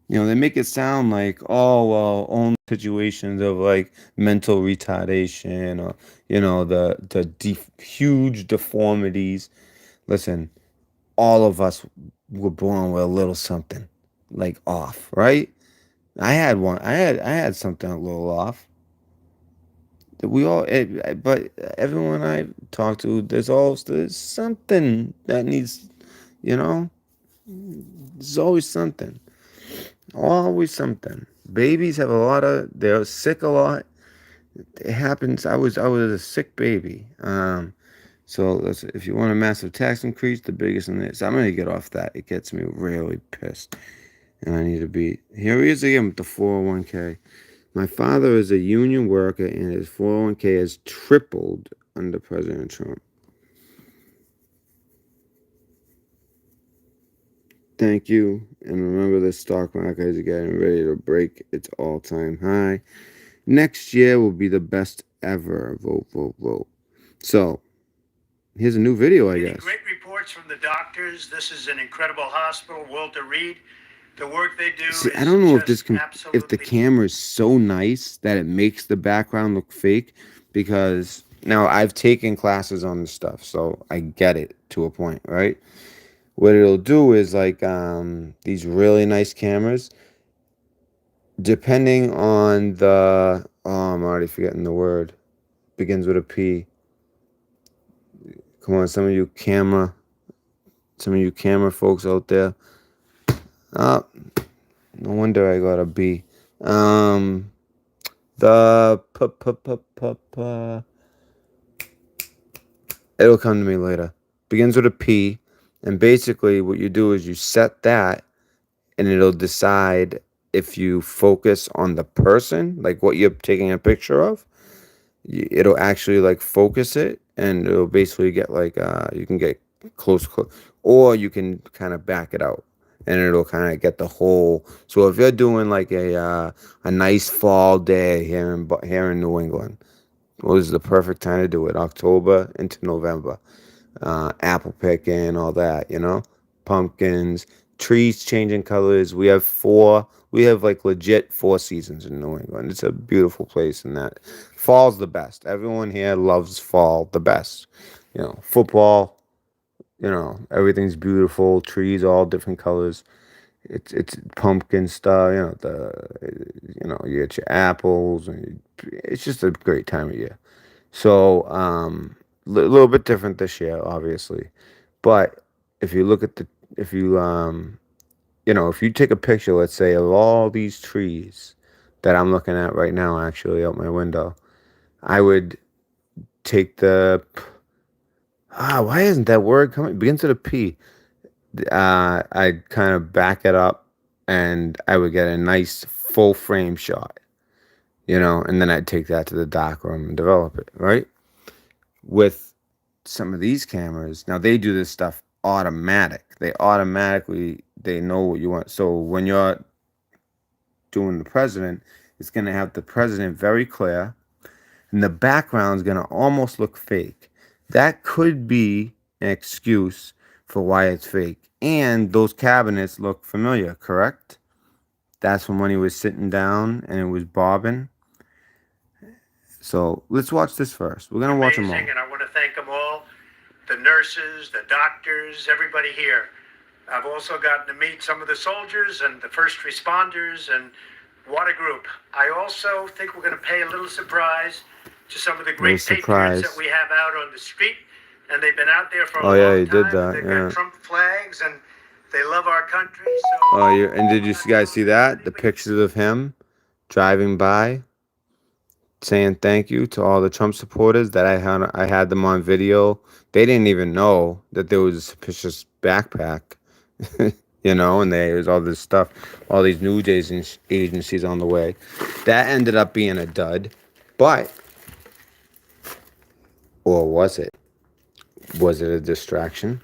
They make it sound like, oh, well, only situations of like mental retardation or, the huge deformities. Listen, all of us were born with a little something like off, right? I had one. I had something a little off. We all, but everyone I talk to, there's something that needs, you know, there's always something. Always something. Babies have a lot of. They're sick a lot. It happens. I was a sick baby. So if you want a massive tax increase, the biggest in this. I'm gonna get off that. It gets me really pissed, and I need to be. Here he is again with the 401k. My father is a union worker, and his 401k has tripled under President Trump. Thank you, and remember the stock market is getting ready to break its all-time high. Next year will be the best ever. Vote, vote, vote. So, here's a new video, I guess. Great reports from the doctors. This is an incredible hospital, Walter Reed. The work they do. See, I don't know if if the camera is so nice that it makes the background look fake, because now I've taken classes on this stuff, so I get it to a point, right? What it'll do is like these really nice cameras, depending on the I'm already forgetting the word. Begins with a P. Come on, some of you camera folks out there. No wonder I got a B. It'll come to me later. Begins with a P, and basically what you do is you set that, and it'll decide if you focus on the person, like what you're taking a picture of. It'll actually like focus it, and it'll basically get like you can get close, or you can kind of back it out, and it'll kind of get the whole. So if you're doing like a nice fall day here in New England, well, this is the perfect time to do it. October into November, apple picking, all that, pumpkins, trees changing colors. We have like legit 4 seasons in New England. It's a beautiful place, and that fall's the best. Everyone here loves fall the best. Football, everything's beautiful, trees all different colors. It's pumpkin stuff, you get your apples, and it's just a great time of year. So little bit different this year, obviously, but if you look at if you take a picture, let's say, of all these trees that I'm looking at right now, actually out my window, I would take why isn't that word coming? It begins with a P. I'd kind of back it up, and I would get a nice full frame shot, and then I'd take that to the darkroom and develop it, right? With some of these cameras, now they do this stuff automatic. They know what you want. So when you're doing the president, it's going to have the president very clear, and the background's going to almost look fake. That could be an excuse for why it's fake. And those cabinets look familiar, correct? That's from when he was sitting down and it was bobbing. So let's watch this first. We're going to watch them all. And I want to thank them all, the nurses, the doctors, everybody here. I've also gotten to meet some of the soldiers and the first responders, and what a group. I also think we're going to pay a little surprise to some of the great patriots that we have out on the street, and they've been out there for a long time. Oh yeah, he did that. They've got Trump flags, and they love our country. So and did you guys see that? The pictures of him driving by. saying thank you to all the Trump supporters that I had them on video. They didn't even know that there was a suspicious backpack, and there was all this stuff, all these news agencies on the way. That ended up being a dud, but, or was it? Was it a distraction?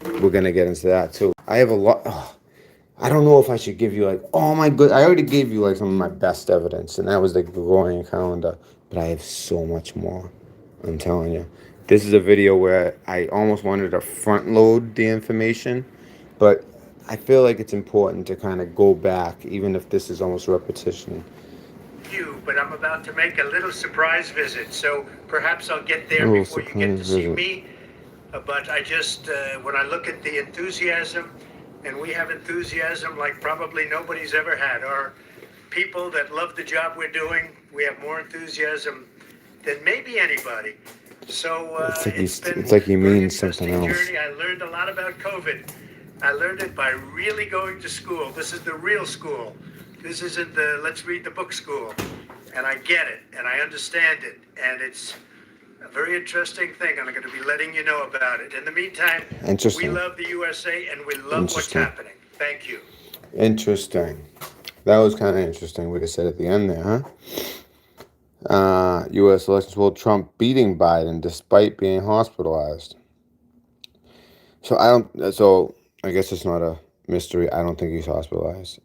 We're gonna get into that too. I have a lot. Oh, I don't know if I should give you like, oh my good. I already gave you like some of my best evidence, and that was the Gregorian calendar. But I have so much more. I'm telling you. This is a video where I almost wanted to front load the information, but I feel like it's important to kind of go back, even if this is almost repetition. But I'm about to make a little surprise visit, so perhaps I'll get there Little before you get to surprise see visit. me. But I just, when I look at the enthusiasm, and we have enthusiasm like probably nobody's ever had. Our people that love the job we're doing, we have more enthusiasm than maybe anybody. So It's like he means something else. journey. I learned a lot about COVID. I learned it by really going to school. This is the real school. This isn't the let's read the book school. And I get it, and I understand it, and it's a very interesting thing. I'm going to be letting you know about it. In the meantime, we love the USA, and we love what's happening. Thank you. Interesting. That was kind of interesting what he said at the end there, huh? U.S. elections will Trump beating Biden despite being hospitalized. So I guess it's not a mystery. I don't think he's hospitalized.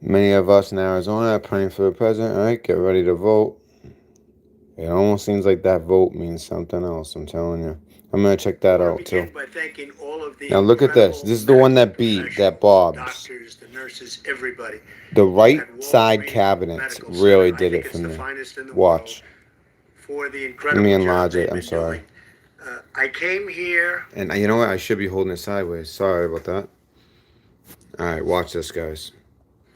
Many of us in Arizona are praying for the president. All right, get ready to vote. It almost seems like that vote means something else. I'm telling you. I'm gonna check that out too. By thanking all of the now look at this. This is the one that beat that Bob's. Doctors, the nurses, everybody. The right side cabinet really did it for me. Watch. For the Let incredible me job enlarge they've it. I'm been sorry. doing. I came here. And you know what? I should be holding it sideways. Sorry about that. All right, watch this, guys.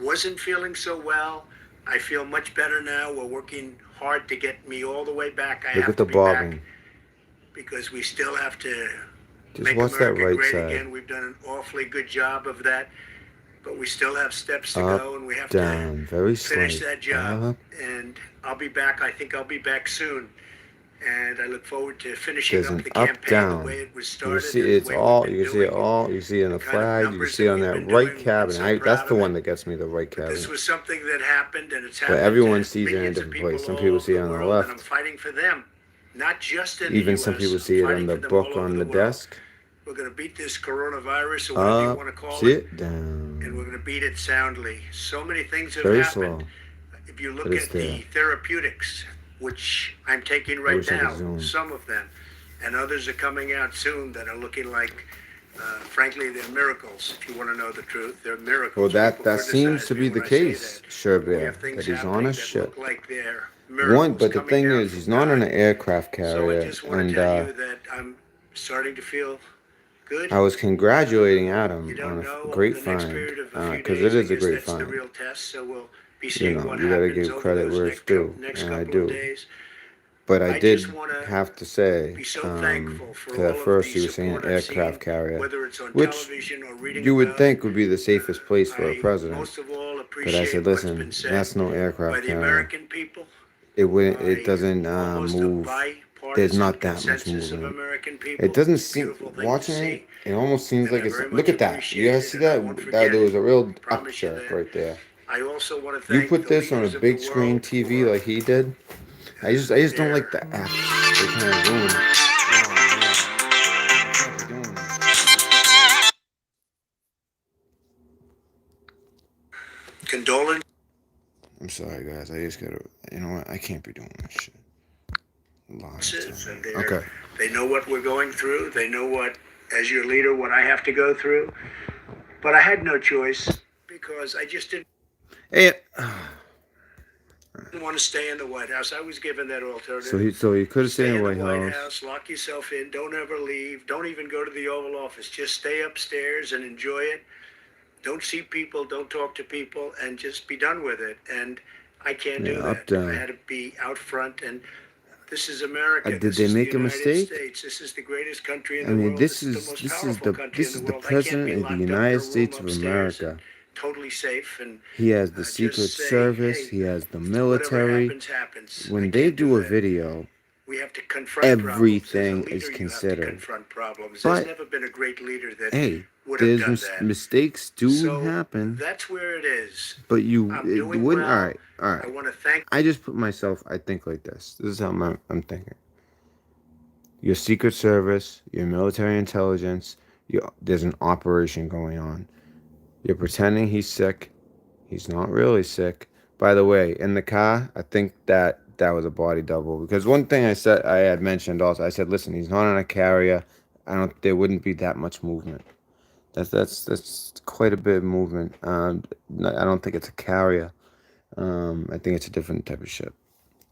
Wasn't feeling so well. I feel much better now. We're working hard to get me all the way back. I Look have at the to be bobbing. back because we still have to Just make watch that America right great side. again. We've done an awfully good job of that, but we still have steps to Up, go, and we have down, very to finish slight. that job. Up. And I'll be back. I think I'll be back soon. And I look forward to finishing There's up an the up campaign down. the way it was You started. see and the it's way all. we've been You can see it doing all. You see it in the the kind of flag. You numbers see it that on we've that been right doing. I'm cabinet. so That's proud the of one it. that gets me. The right This cabinet. was something that happened, and it's But happened everyone to sees it in a millions of different place. Some all people over see it on the world, and I'm left. fighting for them, not just in Even the some US. people I'm see it fighting on the for them book all over on the the world. desk. We're going to beat this coronavirus, or whatever you Up, want to call see it, it down. and we're going to beat it soundly. So many things have Very happened. slow. If you But look it's at the there. therapeutics, which I'm taking I right wish I could now, zoom. some of them, and others are coming out soon that are looking like, frankly, they're miracles. If you want to know the truth, they're miracles. Well, that People seems criticize to me be when the I say case, that. sure, We Bear. have things That he's happening on a that ship. look like they're One, miracles but the coming thing down is, he's from not on God. an aircraft So I carrier, just want and to tell you that I'm starting to feel good. I was congratulating Adam You on don't a know great the next find, period of a few because days. it I is a guess great that's the find. real test. So we'll be You seeing know, what you gotta happens give over credit those where it's due, next and I couple of do. days. But I I did just want to have to say, be so thankful for because all at of first the he was saying support I've seen, aircraft carrier, whether it's on which television or reading you would about think it. would be the safest place for a I president. most of all But I appreciate said, what's listen, been said that's no by aircraft the carrier. American people. It wouldn't. by It doesn't almost a move. bipartisan There's not that much consensus of movement. American people. It doesn't It's a seem. beautiful thing to Watching see. it, it almost seems And like I it's. very Look much at that. appreciate You guys it, see and I that? won't That forget there was it. a real Promise you upchuck that. right there. I also want to You thank put the this on a leaders of the big screen world TV for like he did. I just don't like the act. They kind of ruin it. Oh, man. I can't be doing this. condolence. I'm sorry, guys. I just gotta. You know what? I can't be doing this shit. And Okay. they know what we're going through. They know what, as your leader, what I have to go through. But I had no choice because I just didn't Hey. want to stay in the White House. I was given that alternative. So he could have stayed Stay in in the the White House. lock yourself in, don't ever leave, don't even go to the Oval Office. Just stay upstairs and enjoy it. Don't see people, don't talk to people, and just be done with it. And I can't do up, that. down. I had to be out front, and this is America. Did This they is make the a United mistake? States. This is the greatest country in I the mean, world. this is is the most this is powerful the country this in is the the world. I can't be president of locked the up in a United room States of upstairs America. and totally safe. And He has the Secret just say, Service. hey, He has the whatever military. happens, happens. I When they can't do a that. video, We have to confront problems. As a everything leader, is you have to considered. confront problems. But There's never been a great leader that hey, would have done there's that. mistakes do So happen. that's where it is. But you I'm it doing wouldn't. well. All right, all I right. want to thank. I just put myself. I think like this. This is how I'm thinking. Your Secret Service, your military intelligence. There's an operation going on. You're pretending he's sick. He's not really sick. By the way, in the car, I think that was a body double. Because one thing I had mentioned also, I said, listen, he's not on a carrier. There wouldn't be that much movement. That's quite a bit of movement. I don't think it's a carrier. I think it's a different type of ship.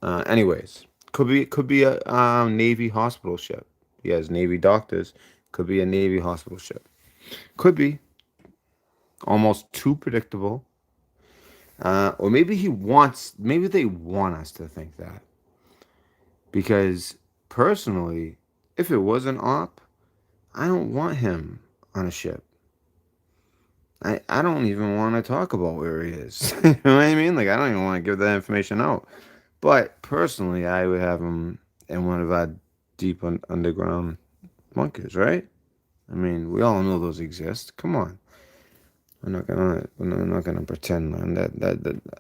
Anyways, could be a Navy hospital ship. He has Navy doctors. Could be a Navy hospital ship. Could be. Almost too predictable. Or maybe maybe they want us to think that. Because personally, if it was an op, I don't want him on a ship. I don't even want to talk about where he is. You know what I mean? Like, I don't even want to give that information out. But personally, I would have him in one of our deep underground bunkers, right? I mean, we all know those exist. Come on. We're not gonna pretend, man.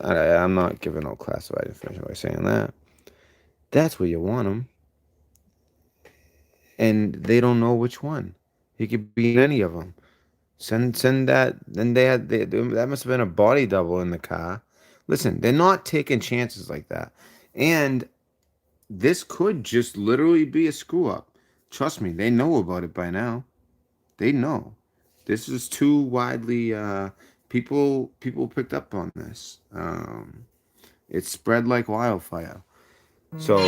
I'm not giving out classified information by saying that. That's where you want him, and they don't know which one. He could be in any of them. Send that. Then that must have been a body double in the car. Listen, they're not taking chances like that, and this could just literally be a screw up. Trust me, they know about it by now. They know. This is too widely. People picked up on this. It spread like wildfire. So.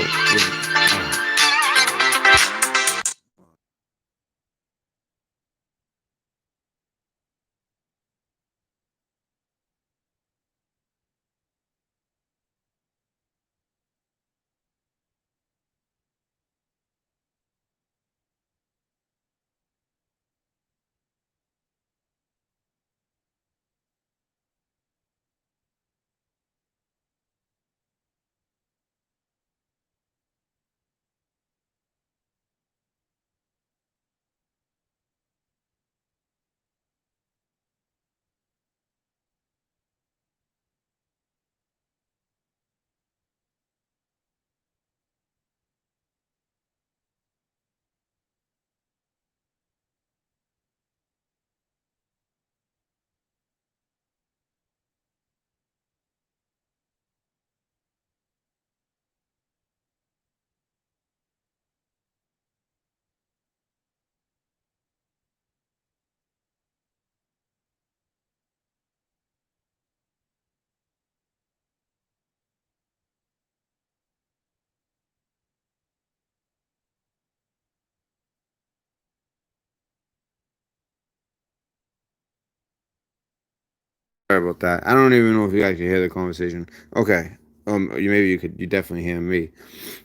Sorry about that. I don't even know if you guys can hear the conversation. Okay. You definitely hear me,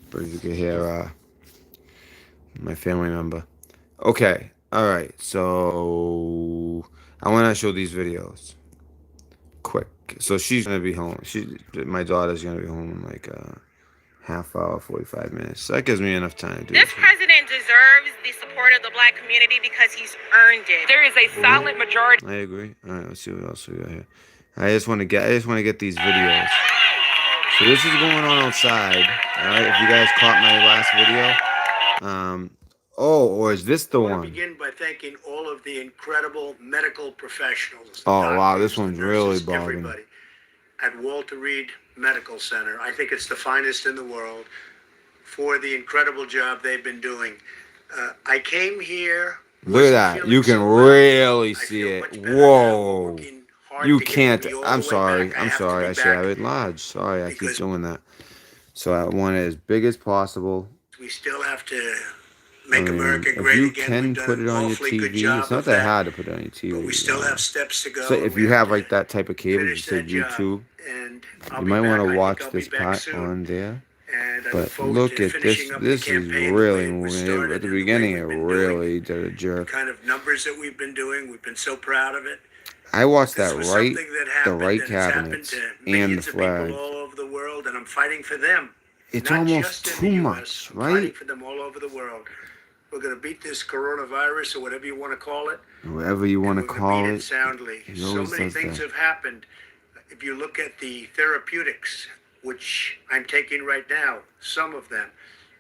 but you could hear my family member. Okay. All right. So I want to show these videos quick. So she's gonna be home. My daughter's gonna be home in like a half hour, 45 minutes. So that gives me enough time to do This president deserves the support of the black community because he's earned it. There is a solid majority. I agree. All right, let's see what else we got here. I just want to get these videos. So this is going on outside. All right, if you guys caught my last video, or is this the I want to one? begin by thanking all of the incredible medical professionals. Oh wow, this doctors, one's the really nurses, bothering. everybody at Walter Reed Medical Center. I think it's the finest in the world for the incredible job they've been doing. I came here. Look at that. You can really see it. Whoa. You can't. I'm sorry. I'm sorry. I should have it large. Sorry, I keep doing that. So I want it as big as possible. We still have to make America If great you again. can We've done put it on your awfully good TV, job it's not of that hard to put it on your TV. But we still have steps to go. So if We you have to like that type of cable, finish just say that job. YouTube, And I'll you be might back. want I to think watch I'll be this back part soon. on there. And I look But forward look to at this. finishing up This the is campaign really, the way it was at started the and the way beginning, we've it been really did a jerk. the kind of numbers that we've been doing. We've been so proud of it. I watched This that was right, something that the happened, right and it's happened cabinets to and the millions of people flag. all over the world, and I'm fighting for them. It's Not almost just in too the much, U.S. I'm fighting right? for them all over the world. We're going to beat this coronavirus or whatever you want to call it, Whatever you and want we're to going to beat call it it. soundly. He So always many says things that. have happened. If you look at the therapeutics, which I'm taking right now, some of them,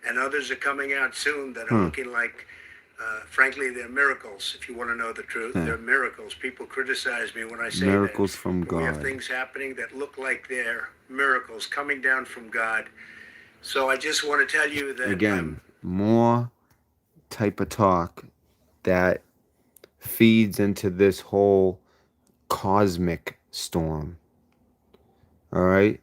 and others are coming out soon that are looking like, frankly, they're miracles. If you want to know the truth, they're miracles. People criticize me when I say Miracles that. from But we have God. things happening that look like they're miracles coming down from God. So I just want to tell you that Again, more type of talk that feeds into this whole cosmic storm. All right.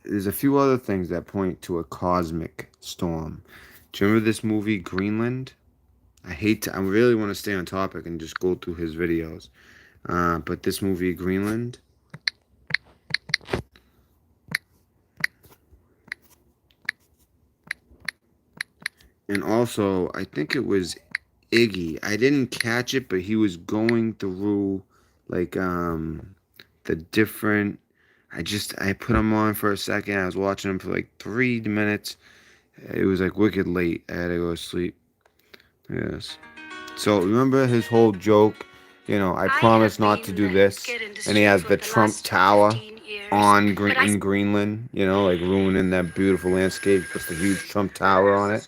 There's a few other things that point to a cosmic storm. Do you remember this movie Greenland? I really want to stay on topic and just go through his videos. But this movie Greenland, and also I think it was Iggy. I didn't catch it, but he was going through like the different. I put him on for a second. I was watching him for like 3 minutes. It was like wicked late. I had to go to sleep. Yes. So remember his whole joke, I promise not to do this, and he has the Trump Tower on in Greenland, like ruining that beautiful landscape, just a huge Trump Tower on it.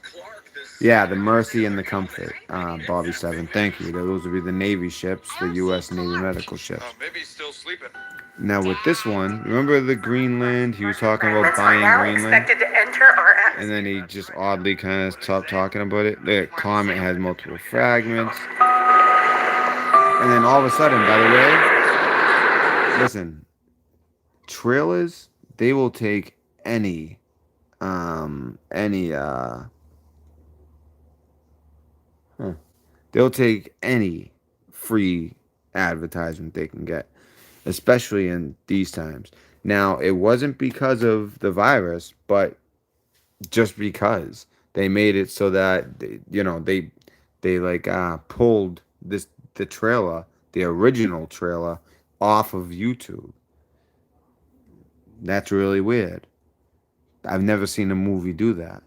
Yeah, the Mercy and the Comfort, Bobby Seven. Thank you. Those would be the Navy ships, the U.S. Navy medical ships. Maybe he's still sleeping. Now with this one, remember the Greenland? He was talking about buying Greenland, and then he just oddly kind of stopped talking about it. The comment has multiple fragments, and then all of a sudden, by the way, listen, trailers, they will take they'll take any free advertisement they can get, especially in these times. Now, it wasn't because of the virus, but just because they made it so that they pulled the trailer, the original trailer, off of YouTube. That's really weird. I've never seen a movie do that.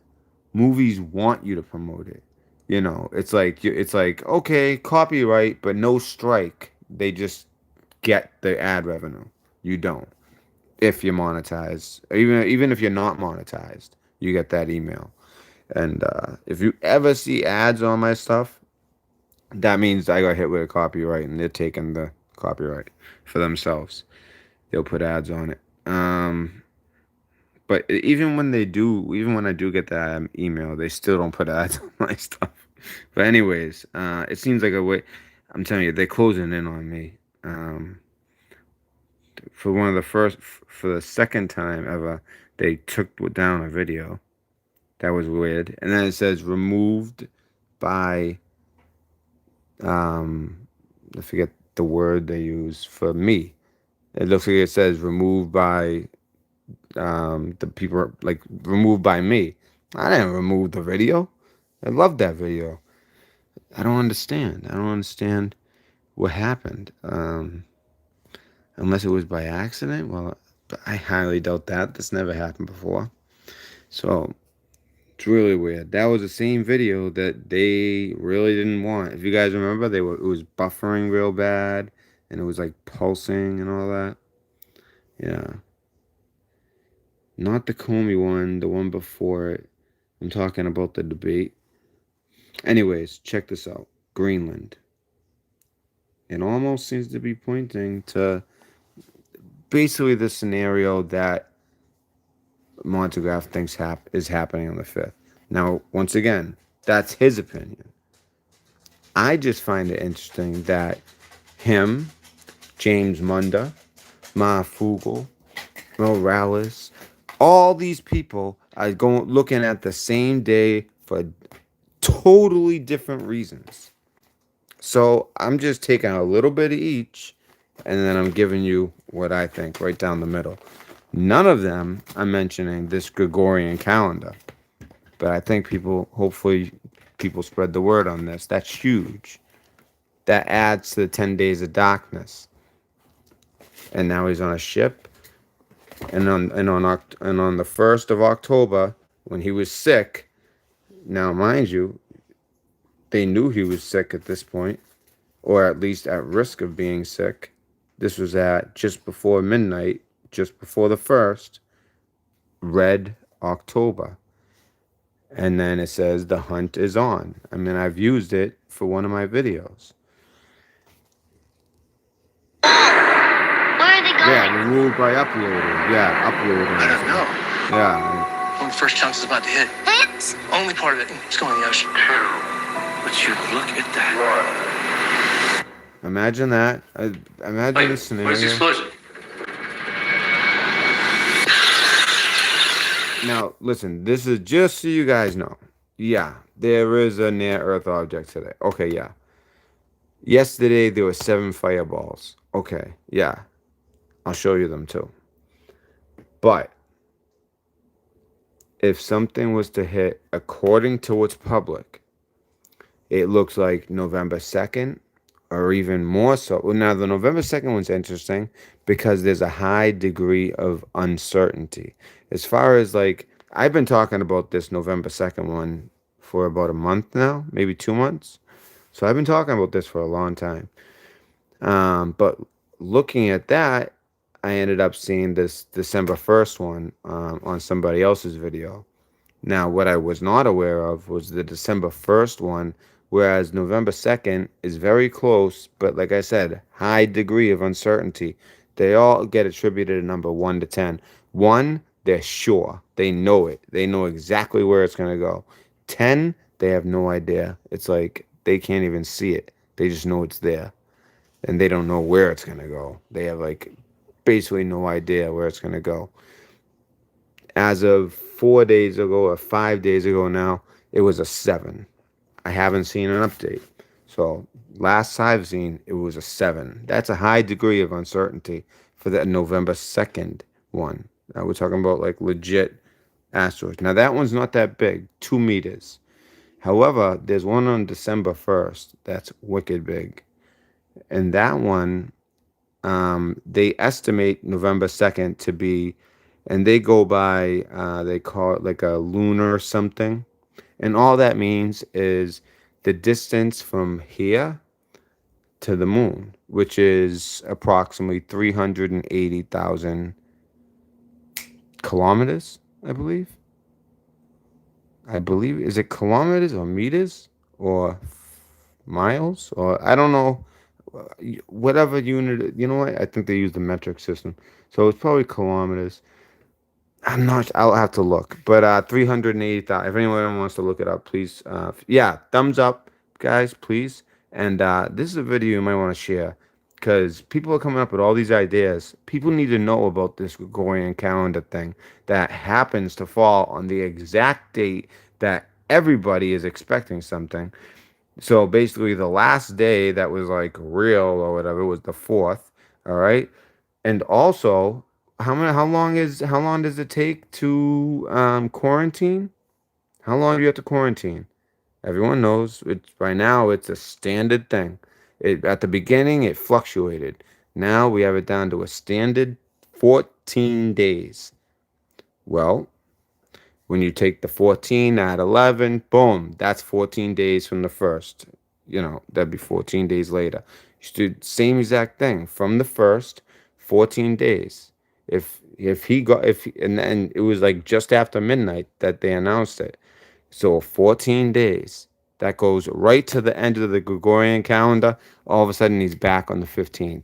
Movies want you to promote it. It's like okay, copyright, but no strike. They just get the ad revenue. You don't. If you're monetized, even if you're not monetized, you get that email. And if you ever see ads on my stuff, that means I got hit with a copyright, and they're taking the copyright for themselves. They'll put ads on it. But even when I do get that email, they still don't put ads on my stuff. But anyways, it seems like a way. I'm telling you, they're closing in on me. For the second time ever, they took down a video. That was weird. And then it says removed by, I forget the word they use for me. It looks like it says removed by, the people, like removed by me. I didn't remove the video. I love that video. I don't understand what happened. Unless it was by accident. Well, I highly doubt that. That's never happened before. So it's really weird. That was the same video that they really didn't want. If you guys remember, it was buffering real bad, and it was like pulsing and all that. Yeah. Not the Comey one, the one before it. I'm talking about the debate. Anyways, check this out. Greenland. It almost seems to be pointing to basically the scenario that Montegraph thinks is happening on the 5th. Now, once again, that's his opinion. I just find it interesting that him, James Munda, Mahfougou, Morales, all these people are looking at the same day for totally different reasons. So I'm just taking a little bit of each, and then I'm giving you what I think right down the middle. None of them are mentioning this Gregorian calendar, but I think hopefully people spread the word on this. That's huge. that adds to the 10 days of darkness. And now he's on a ship. And on the 1st of October, when he was sick, now mind you, they knew he was sick at this point, or at least at risk of being sick. This was at just before midnight, just before the 1st, Red October. And then it says the hunt is on. I mean, I've used it for one of my videos. Where are they going? Yeah, removed by uploading. Yeah, uploading. I don't know. Yeah. When the first chunk is about to hit. Hit? Only part of it. It's going in the ocean. Would you look at that? Imagine that. Imagine this scenario. Where's the explosion? Now, listen, this is just so you guys know. Yeah, there is a near-Earth object today. Okay, yeah. Yesterday, there were 7 fireballs. Okay, yeah. I'll show you them, too. But if something was to hit, according to what's public, it looks like November 2nd, or even more so. Well, now, the November 2nd one's interesting because there's a high degree of uncertainty. As far as, like, I've been talking about this November 2nd one for about a month now, maybe 2 months. So I've been talking about this for a long time. But looking at that, I ended up seeing this December 1st one on somebody else's video. Now, what I was not aware of was the December 1st one, whereas November 2nd is very close, but like I said, high degree of uncertainty. They all get attributed a number 1 to 10. 1, they're sure. They know it. They know exactly where it's going to go. 10, they have no idea. It's like they can't even see it. They just know it's there. And they don't know where it's going to go. They have like basically no idea where it's going to go. As of 4 days ago or 5 days ago now, it was a 7. I haven't seen an update. So last I've seen, it was a 7. That's a high degree of uncertainty for that November 2nd one. Now we're talking about like legit asteroids. Now that one's not that big, 2 meters. However, there's one on December 1st that's wicked big. And that one, they estimate November 2nd to be, and they go by, they call it like a lunar something. And all that means is the distance from here to the moon, which is approximately 380,000 kilometers, I believe. Is it kilometers or meters or miles? Or I don't know. Whatever unit, you know what? I think they use the metric system. So it's probably kilometers. I'm not, I'll have to look. But 380,000. If anyone wants to look it up, please. Yeah, thumbs up, guys, please. And this is a video you might want to share because people are coming up with all these ideas. People need to know about this Gregorian calendar thing that happens to fall on the exact date that everybody is expecting something. So basically the last day that was like real or whatever was the 4th. All right. And also, how long does it take to quarantine? How long do you have to quarantine? Everyone knows by now it's a standard thing. At the beginning it fluctuated. Now we have it down to a standard 14 days. Well, when you take the 14 add 11, boom, that's 14 days from the 1st. You know, that'd be 14 days later. You should do the same exact thing from the 1st, 14 days. And then it was like just after midnight that they announced it. So 14 days. That goes right to the end of the Gregorian calendar. All of a sudden he's back on the 15th.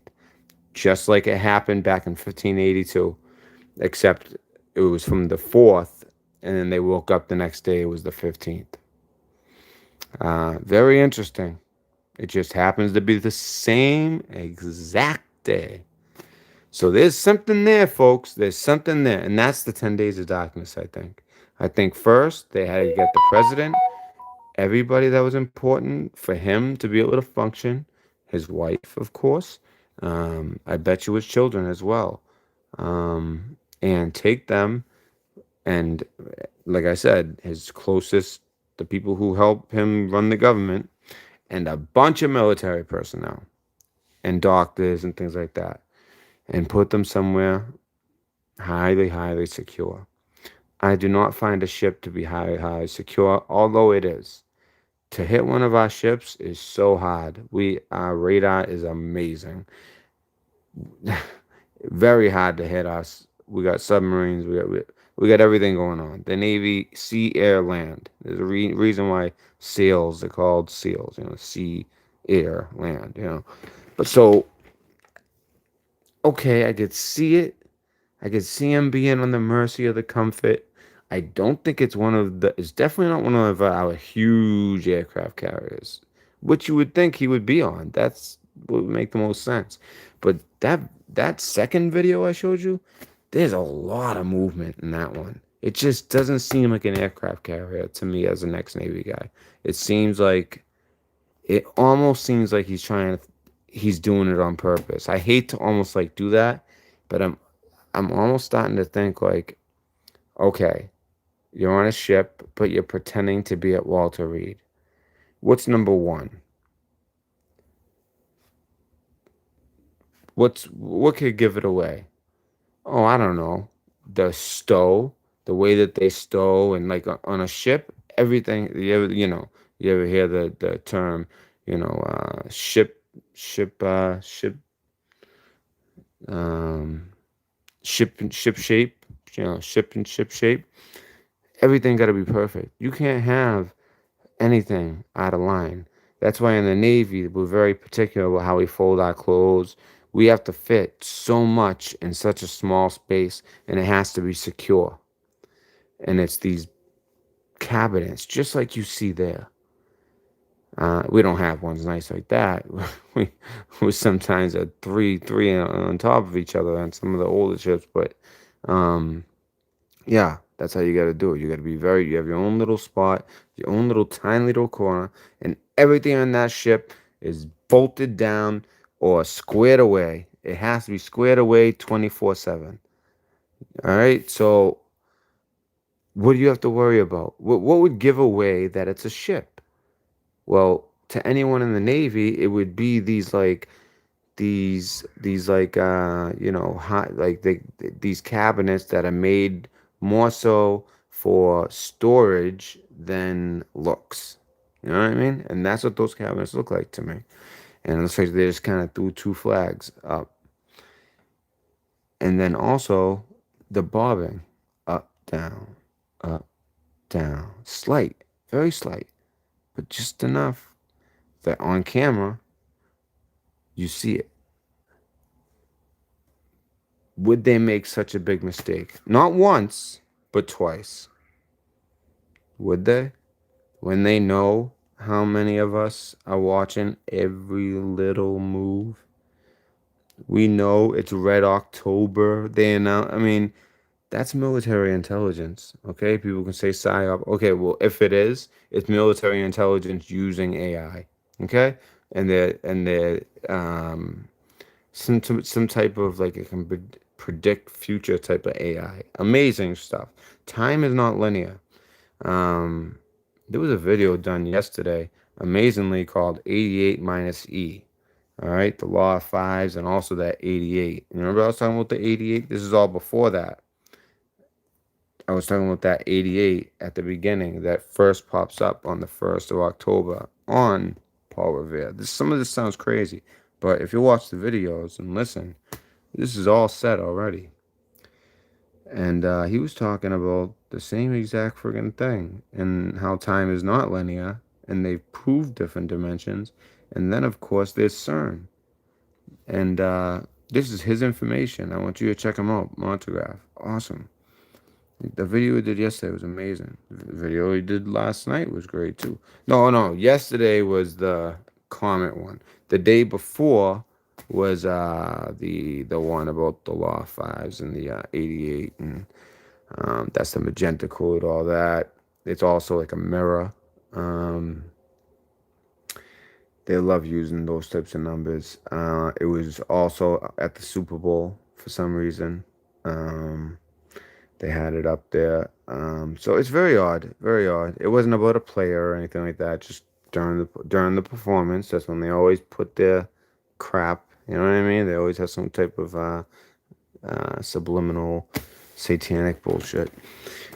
Just like it happened back in 1582. Except it was from the 4th. And then they woke up the next day. It was the 15th. Very interesting. It just happens to be the same exact day. So there's something there, folks. There's something there. And that's the 10 days of darkness, I think. I think first they had to get the president, everybody that was important for him to be able to function, his wife, of course. I bet you his children as well. And take them and, like I said, his closest, the people who help him run the government, and a bunch of military personnel and doctors and things like that, and put them somewhere highly, highly secure. I do not find a ship to be highly, highly secure, although it is. To hit one of our ships is so hard. Our radar is amazing. Very hard to hit us. We got submarines. We got everything going on. The Navy, sea, air, land. There's a reason why SEALs are called SEALs. Sea, air, land. But so, okay, I could see it. I could see him being on the Mercy of the Comfort. I don't think it's it's definitely not one of our huge aircraft carriers, which you would think he would be on. That's what would make the most sense. But that second video I showed you, there's a lot of movement in that one. It just doesn't seem like an aircraft carrier to me as an ex-Navy guy. It almost seems like he's doing it on purpose. I hate to almost like do that, but I'm almost starting to think like, okay, you're on a ship, but you're pretending to be at Walter Reed. What's number one? What could give it away? Oh, I don't know. The stow, the way that they stow, and like on a ship, everything. You ever hear the term, ship, ship shape, ship and ship shape. Everything got to be perfect. You can't have anything out of line. That's why in the Navy, we're very particular about how we fold our clothes. We have to fit so much in such a small space, and it has to be secure. And it's these cabinets, just like you see there. We don't have ones nice like that. we sometimes are three on top of each other on some of the older ships, but yeah, that's how you got to do it. You got to be you have your own little spot, your own little tiny little corner, and everything on that ship is bolted down or squared away. It has to be squared away 24/7. All right, so what do you have to worry about? What would give away that it's a ship? Well, to anyone in the Navy, it would be these these cabinets that are made more so for storage than looks. You know what I mean? And that's what those cabinets look like to me. And it looks like they just kind of threw two flags up. And then also the bobbing, up, down, slight, very slight, but just enough that on camera you see it. Would they make such a big mistake? Not once, but twice. Would they? When they know how many of us are watching every little move. We know it's Red October. That's military intelligence. Okay, people can say PSYOP. Okay, well, if it is, it's military intelligence using AI. Okay, and they're some type of like it can predict future type of AI. Amazing stuff. Time is not linear. There was a video done yesterday, amazingly, called 88 minus E. All right, the law of fives, and also that 88. You remember I was talking about the 88? This is all before that. I was talking about that 88 at the beginning that first pops up on the 1st of October on Paul Revere. Some of this sounds crazy, but if you watch the videos and listen, this is all set already. And he was talking about the same exact friggin' thing and how time is not linear, and they've proved different dimensions. And then, of course, there's CERN. And this is his information. I want you to check him out. Montegraph. Awesome. The video he did yesterday was amazing. The video he did last night was great, too. No. Yesterday was the comet one. The day before was the one about the law of fives and the 88. And that's the magenta code, all that. It's also like a mirror. They love using those types of numbers. It was also at the Super Bowl for some reason. They had it up there. So it's very odd, very odd. It wasn't about a player or anything like that. Just during the performance. That's when they always put their crap. You know what I mean? They always have some type of subliminal satanic bullshit.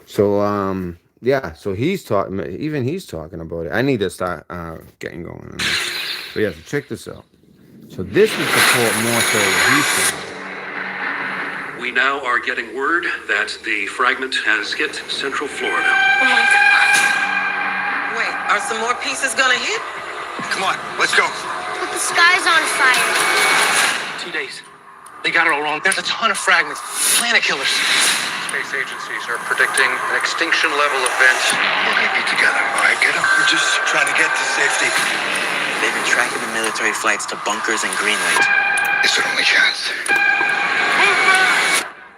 So yeah, so he's talking about it. I need to start getting going on this. But yeah, so check this out. So this would support more so what he's saying. We now are getting word that the fragment has hit Central Florida. Oh my God. Wait, are some more pieces gonna hit? Come on, let's go. But the sky's on fire. 2 days. They got it all wrong. There's a ton of fragments. Planet killers. Space agencies are predicting an extinction level event. We're gonna be together, all right, kiddo? We're just trying to get to safety. They've been tracking the military flights to bunkers in Greenland. It's our only chance.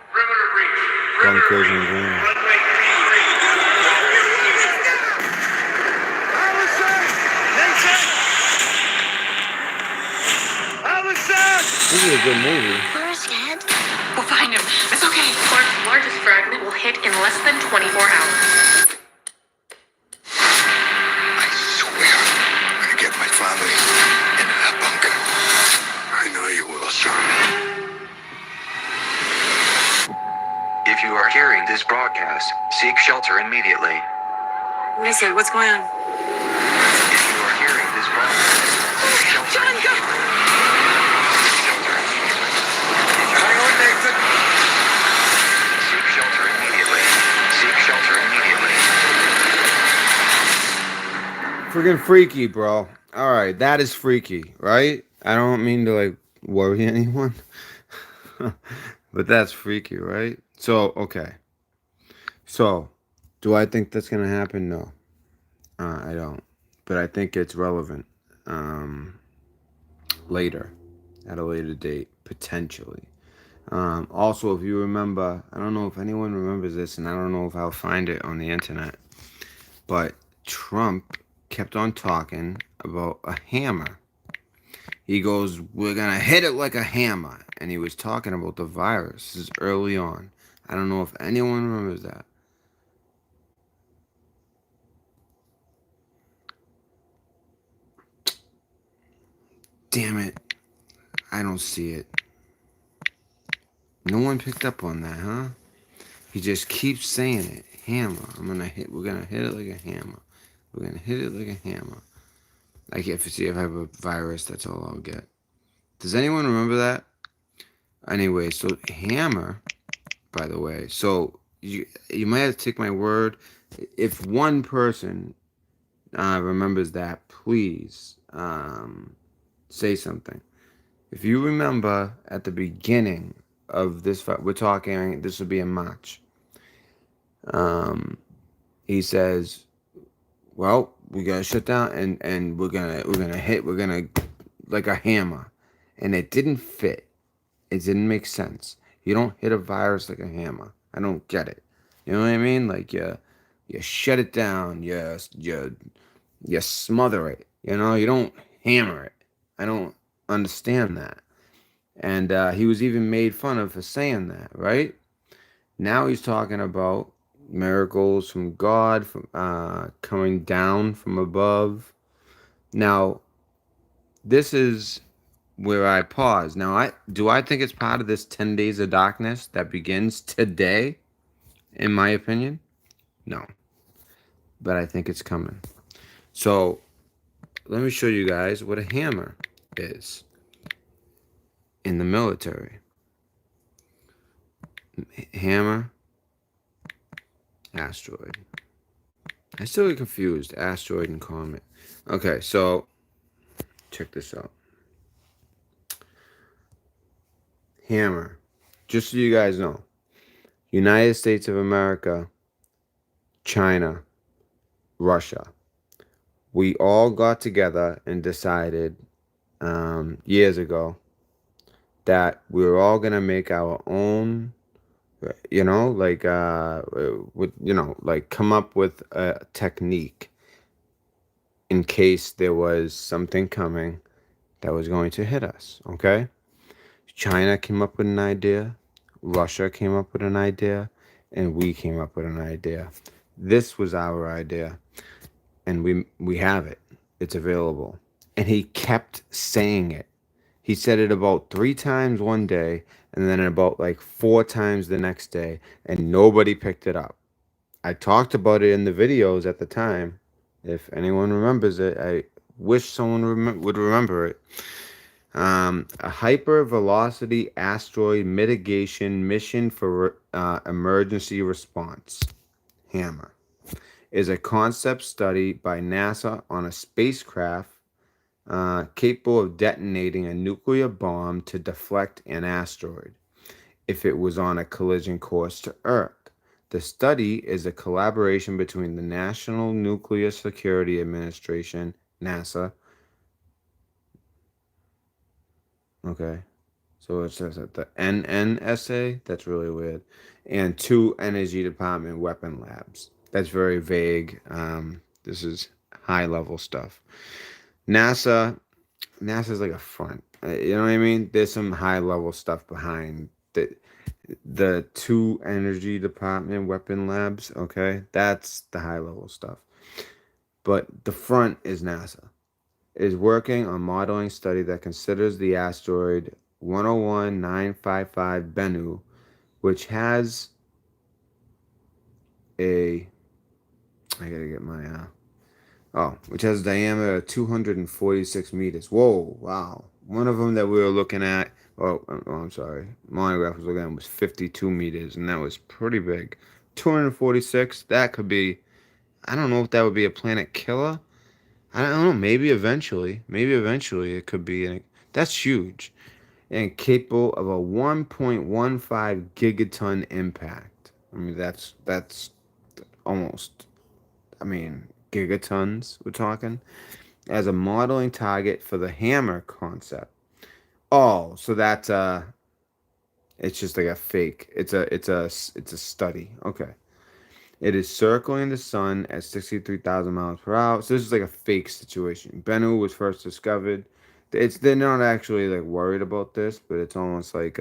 Perimeter breach. Bunkers and green. Runway 33. This is a good movie. Where's Dad? We'll find him. It's okay. Quark's largest fragment will hit in less than 24 hours. I swear, I'm gonna get my family into that bunker. I know you will, son. If you are hearing this broadcast, seek shelter immediately. What is it? What's going on? If you are hearing this broadcast, seek shelter immediately. Seek shelter immediately. Seek shelter immediately. Freaking freaky, bro. All right, that is freaky, right? I don't mean to like worry anyone, but that's freaky, right? So, okay. So, do I think that's gonna happen? No, I don't. But I think it's relevant later, at a later date, potentially. Also, if you remember, I don't know if anyone remembers this, and I don't know if I'll find it on the internet, but Trump kept on talking about a hammer. He goes, we're going to hit it like a hammer. And he was talking about the virus. This is early on. I don't know if anyone remembers that. Damn it. I don't see it. No one picked up on that, huh? He just keeps saying it. Hammer. We're gonna hit it like a hammer. We're gonna hit it like a hammer. I can't see if I have a virus, that's all I'll get. Does anyone remember that? Anyway, so hammer, by the way. So you might have to take my word. If one person remembers that, please say something. If you remember at the beginning of this fight, we're talking, this will be in March. He says, well, we gotta shut down and we're gonna like a hammer. And it didn't fit. It didn't make sense. You don't hit a virus like a hammer. I don't get it. You know what I mean? Like you shut it down, you smother it. You know, you don't hammer it. I don't understand that. And he was even made fun of for saying that, right? Now he's talking about miracles from God, from coming down from above. Now, this is where I pause. Now, I think it's part of this 10 days of darkness that begins today, in my opinion? No. But I think it's coming. So, let me show you guys what a hammer is in the military. Hammer, asteroid. I still get confused, asteroid and comet. Okay, so check this out. Hammer, just so you guys know, United States of America, China, Russia. We all got together and decided years ago that we were all gonna make our own, like come up with a technique in case there was something coming that was going to hit us. Okay, China came up with an idea, Russia came up with an idea, and we came up with an idea. This was our idea, and we have it. it's available. And he kept saying it. He said it about 3 times one day and then about like 4 times the next day, and nobody picked it up. I talked about it in the videos at the time. If anyone remembers it, I wish someone would remember it. A hypervelocity asteroid mitigation mission for emergency response, HAMMER, is a concept study by NASA on a spacecraft capable of detonating a nuclear bomb to deflect an asteroid if it was on a collision course to Earth. The study is a collaboration between the National Nuclear Security Administration, NASA. Okay. So it says that the NNSA, that's really weird, and 2 Energy Department weapon labs. That's very vague. This is high level stuff. NASA's like a front. You know what I mean? There's some high level stuff behind the 2 Energy Department weapon labs. Okay, that's the high level stuff. But the front is NASA. Is working on modeling study that considers the asteroid 101955 Bennu, which has a which has a diameter of 246 meters. Whoa, wow. One of them that we were looking at, I'm sorry, Monograph was looking at was 52 meters, and that was pretty big. 246, that could be, I don't know if that would be a planet killer. I don't know, maybe eventually it could be, that's huge. And capable of a 1.15 gigaton impact. I mean, that's almost, gigatons we're talking, as a modeling target for the HAMMER concept. Oh, so that's it's just like a fake. It's a study. Okay. It is circling the sun at 63,000 miles per hour. So this is like a fake situation. Bennu was first discovered. They're not actually like worried about this, but it's almost like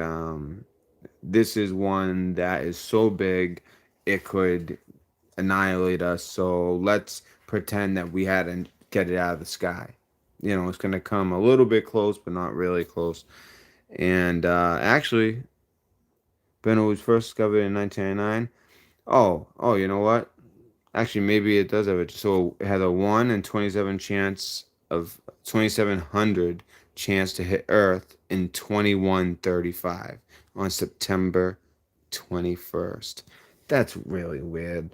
this is one that is so big it could annihilate us. So let's pretend that we had to get it out of the sky. You know, it's going to come a little bit close, but not really close. And actually, Bennu was first discovered in 1999. Oh, you know what? Actually, maybe it does have it. So it has a 1 in 27 chance of 2,700 chance to hit Earth in 2135 on September 21st. That's really weird.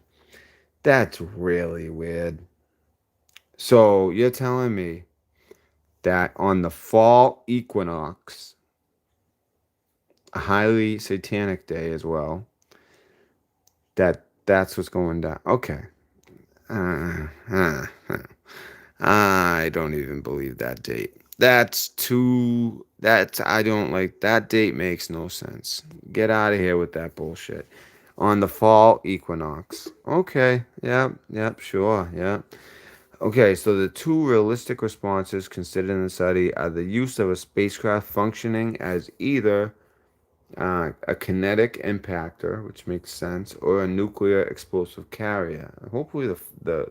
So you're telling me that on the fall equinox, a highly satanic day as well, that's what's going down. Okay. I don't even believe that date. I don't like that date. Makes no sense. Get out of here with that bullshit. On the fall equinox. Okay. Yep, sure. Yeah. Okay, so the 2 realistic responses considered in the study are the use of a spacecraft functioning as either a kinetic impactor, which makes sense, or a nuclear explosive carrier. Hopefully the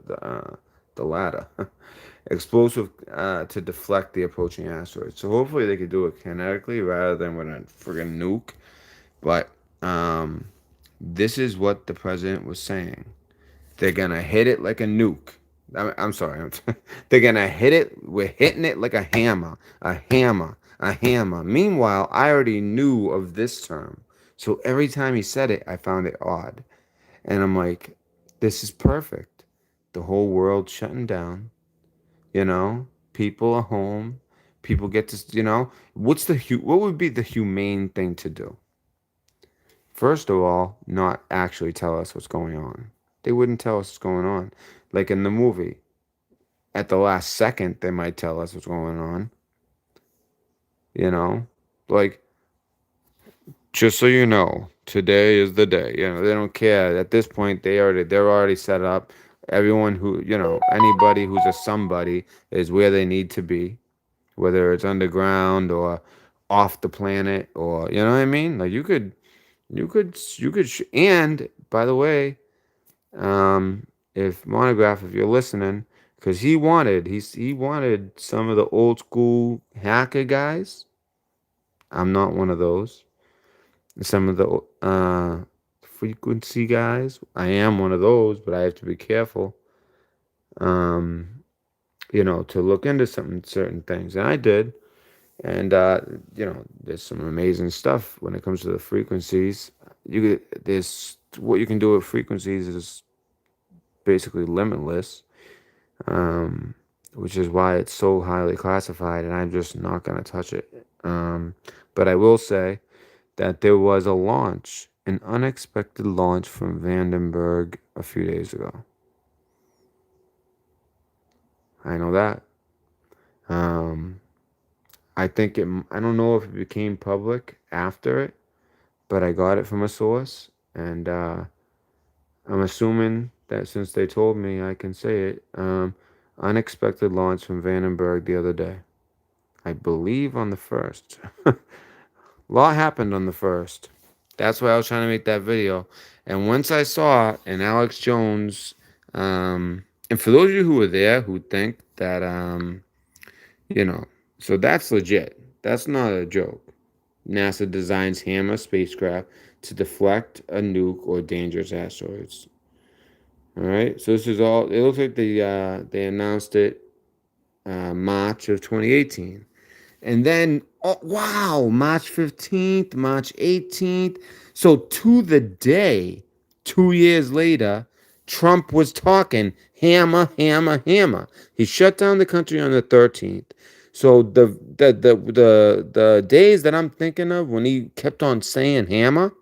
latter. Explosive to deflect the approaching asteroid. So hopefully they could do it kinetically rather than with a friggin' nuke. But this is what the president was saying. They're gonna hit it like a nuke. I'm sorry. They're gonna hit it. We're hitting it like a hammer. A hammer. Meanwhile, I already knew of this term. So every time he said it, I found it odd. And I'm like, this is perfect. The whole world shutting down. You know, people are home. People get to, what would be the humane thing to do? First of all, not actually tell us what's going on. They wouldn't tell us what's going on. Like in the movie, at the last second, they might tell us what's going on. Like, just so you know, today is the day. They don't care. At this point, they're already set up. Everyone who, anybody who's a somebody is where they need to be, whether it's underground or off the planet or, you know what I mean? Like you could, and by the way, if Monograph, if you're listening, because he wanted some of the old school hacker guys. I'm not one of those. Some of the frequency guys. I am one of those, but I have to be careful. To look into certain things, and I did. And there's some amazing stuff when it comes to the frequencies. There's what you can do with frequencies is basically limitless, which is why it's so highly classified, and I'm just not going to touch it. But I will say that there was a launch, an unexpected launch from Vandenberg a few days ago. I know that. I don't know if it became public after it, but I got it from a source, and I'm assuming that since they told me, I can say it. Unexpected launch from Vandenberg the other day. I believe on the 1st. A lot happened on the 1st. That's why I was trying to make that video. And once I saw an Alex Jones, and for those of you who were there who think that, so that's legit. That's not a joke. NASA designs Hammer spacecraft to deflect a nuke or dangerous asteroids. All right. So this is all. It looks like they announced it March of 2018, and then March 15th, March 18th. So to the day, 2 years later, Trump was talking hammer, hammer, hammer. He shut down the country on the 13th. So the days that I'm thinking of when he kept on saying hammer,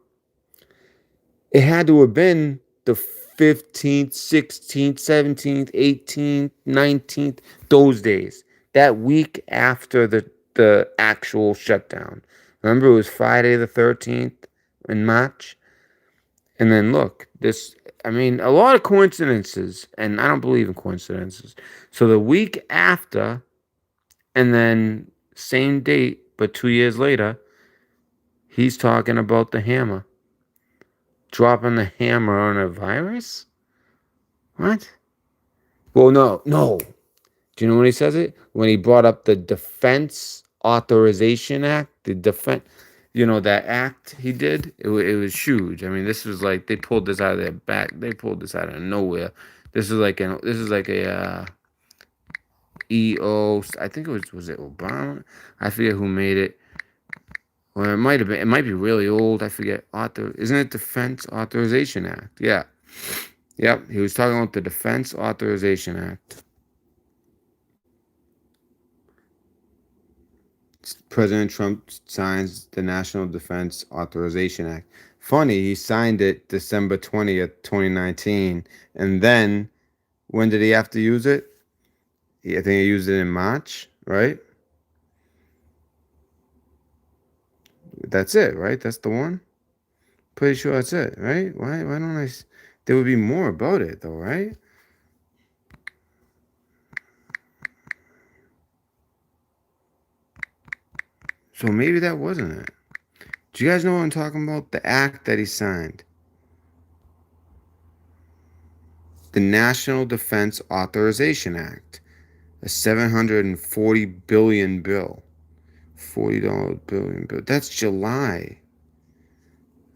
it had to have been the 15th, 16th, 17th, 18th, 19th, those days. That week after the actual shutdown. Remember, it was Friday the 13th in March? And then look, a lot of coincidences, and I don't believe in coincidences. So the week after, and then same date, but 2 years later, he's talking about the hammer. Dropping the hammer on a virus? What? Well, no. Do you know when he says it? When he brought up the Defense Authorization Act, that act he did, it was huge. This was like they pulled this out of their back. They pulled this out of nowhere. This is like a EO. I think was it Obama? I forget who made it. Or it might have been. It might be really old. I forget. Isn't it Defense Authorization Act? Yeah. Yep. He was talking about the Defense Authorization Act. President Trump signs the National Defense Authorization Act. Funny, he signed it December 20th, 2019. And then, when did he have to use it? I think he used it in March, right? That's it, right? That's the one? Pretty sure that's it, right? Why don't I... There would be more about it, though, right? So maybe that wasn't it. Do you guys know what I'm talking about? The act that he signed. The National Defense Authorization Act. A $740 billion bill. $40 billion bill. That's July.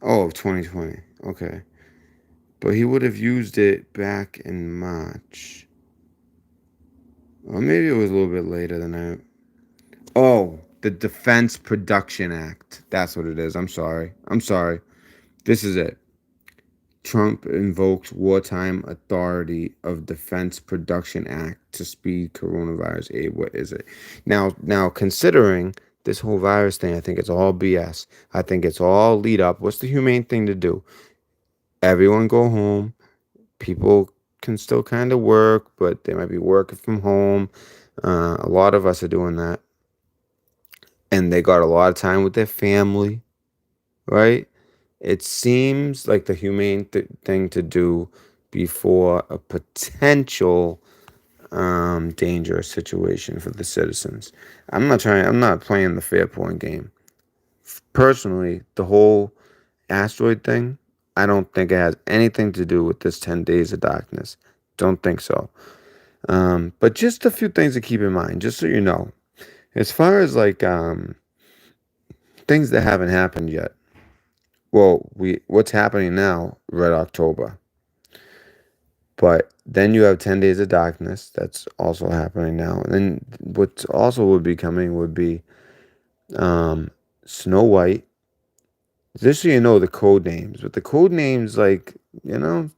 Oh, 2020. Okay. But he would have used it back in March. Or maybe it was a little bit later than that. Oh, the Defense Production Act. That's what it is. I'm sorry. This is it. Trump invokes Wartime Authority of Defense Production Act to speed coronavirus aid. What is it? Now, considering this whole virus thing, I think it's all BS. I think it's all lead up. What's the humane thing to do? Everyone go home. People can still kind of work, but they might be working from home. A lot of us are doing that. And they got a lot of time with their family, right? It seems like the humane thing to do before a potential dangerous situation for the citizens. I'm not playing the fair point game. Personally, the whole asteroid thing, I don't think it has anything to do with this 10 days of darkness. Don't think so. But just a few things to keep in mind, just so you know. As far as like things that haven't happened yet. Well, what's happening now, Red October. But then you have 10 Days of Darkness. That's also happening now. And then what also would be coming would be Snow White. Just so you know the code names. But the code names, like, they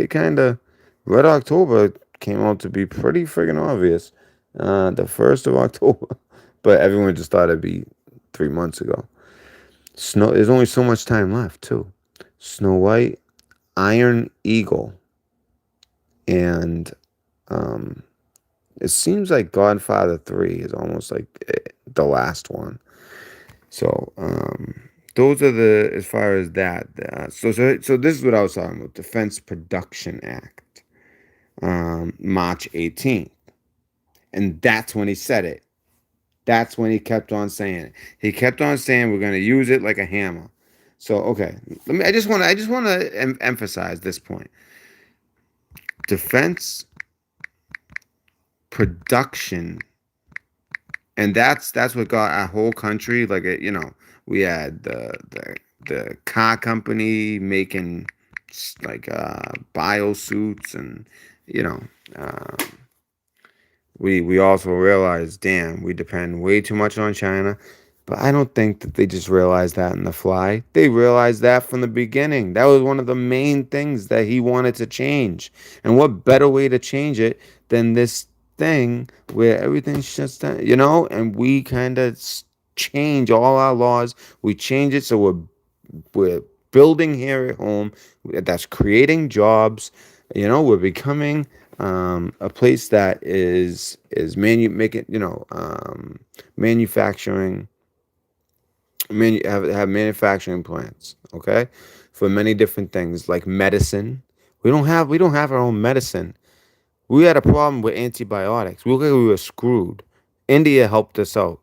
kind of... Red October came out to be pretty friggin' obvious. The 1st of October. But everyone just thought it'd be 3 months ago. There's only so much time left, too. Snow White, Iron Eagle, and it seems like Godfather 3 is almost like the last one. So those are as far as that. So this is what I was talking about. Defense Production Act, March 18th. And that's when he said it. That's when he kept on saying it. He kept on saying we're going to use it like a hammer. So, okay. I just want to emphasize this point. Defense production, and that's what got our whole country, like, we had the car company making like biosuits, and we also realized, damn, we depend way too much on China. But I don't think that they just realized that in the fly. They realized that from the beginning. That was one of the main things that he wanted to change. And what better way to change it than this thing where everything shuts down, and we kind of change all our laws. We change it so we're building here at home. That's creating jobs. We're becoming a place that is manufacturing. Have manufacturing plants, okay, for many different things like medicine. We don't have our own medicine. We had a problem with antibiotics. We look like we were screwed. India helped us out.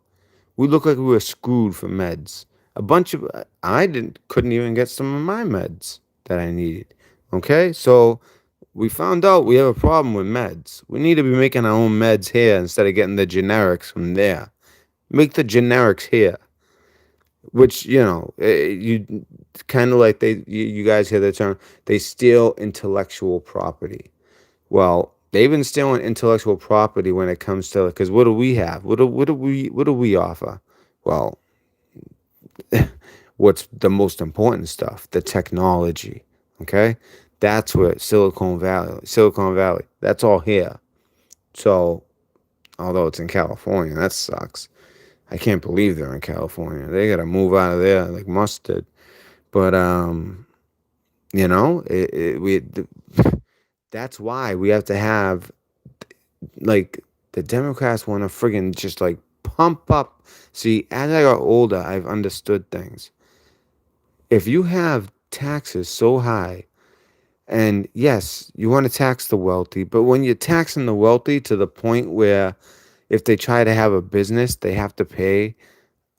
We look like we were screwed for meds. Couldn't even get some of my meds that I needed. Okay, so we found out we have a problem with meds. We need to be making our own meds here instead of getting the generics from there. Make the generics here. Which, you kind of like you guys hear the term, they steal intellectual property. Well, they've been stealing intellectual property when it comes to, because what do we have? What do we offer? Well, what's the most important stuff? The technology. Okay, that's where Silicon Valley. That's all here. So, although it's in California, that sucks. I can't believe they're in California. They got to move out of there like mustard. But, that's why we have to have, like, the Democrats want to friggin' just, like, pump up. See, as I got older, I've understood things. If you have taxes so high, and yes, you want to tax the wealthy, but when you're taxing the wealthy to the point where if they try to have a business, they have to pay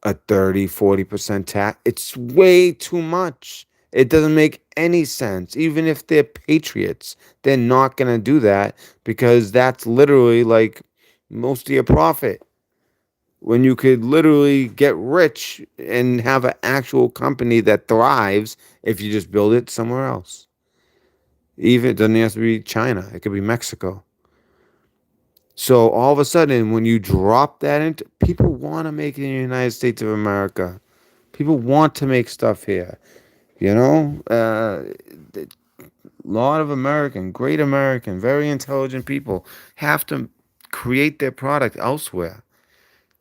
a 30-40% tax. It's way too much. It doesn't make any sense. Even if they're patriots, they're not going to do that because that's literally like most of your profit. When you could literally get rich and have an actual company that thrives if you just build it somewhere else. Even it doesn't have to be China. It could be Mexico. So all of a sudden, when you drop that into, people want to make it in the United States of America. People want to make stuff here. A lot of great American, very intelligent people have to create their product elsewhere.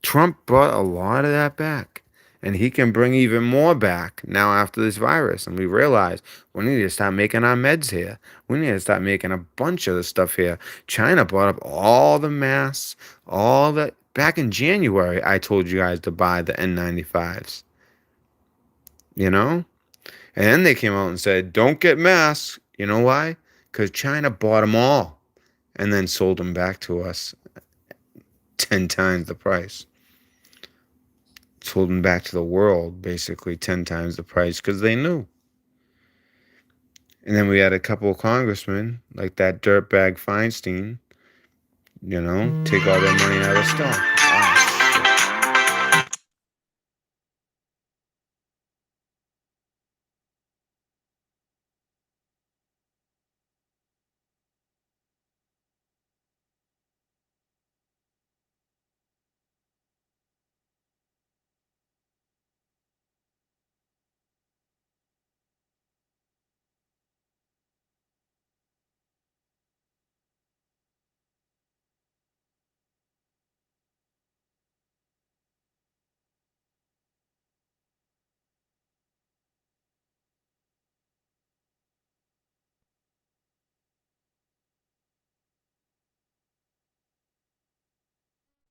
Trump brought a lot of that back. And he can bring even more back now after this virus. And we realize we need to start making our meds here. We need to start making a bunch of the stuff here. China bought up all the masks, back in January, I told you guys to buy the N95s. And then they came out and said, don't get masks. You know why? Because China bought them all and then sold them back to us 10 times the price. Sold them back to the world, basically 10 times the price, because they knew. And then we had a couple of congressmen, like that dirtbag Feinstein, you know, take all their money out of stock. Ah, shit.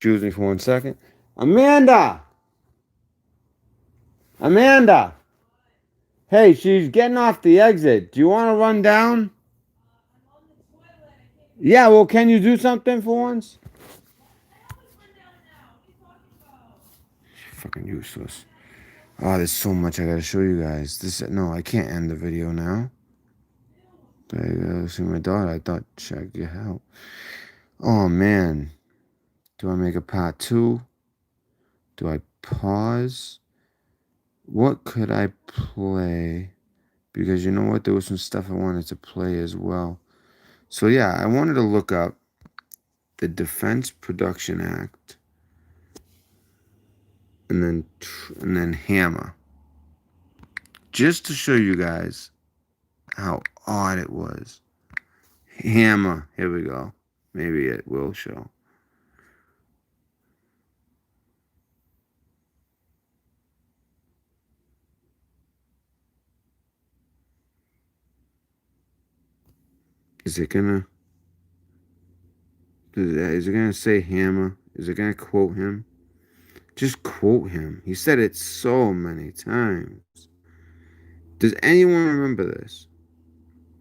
Excuse me for 1 second. Amanda! Amanda! Hey, she's getting off the exit. Do you want to run down? Yeah, well, can you do something for once? Fucking useless. Oh, there's so much I gotta show you guys. No, I can't end the video now. I gotta see my daughter. I thought she'd get help. Oh man. Do I make a part 2? Do I pause? What could I play? Because you know what? There was some stuff I wanted to play as well. So yeah, I wanted to look up the Defense Production Act and then HAMA. Just to show you guys how odd it was. HAMA. Here we go. Maybe it will show. Is it gonna say HAMA? Is it gonna quote him? Just quote him. He said it so many times. Does anyone remember this?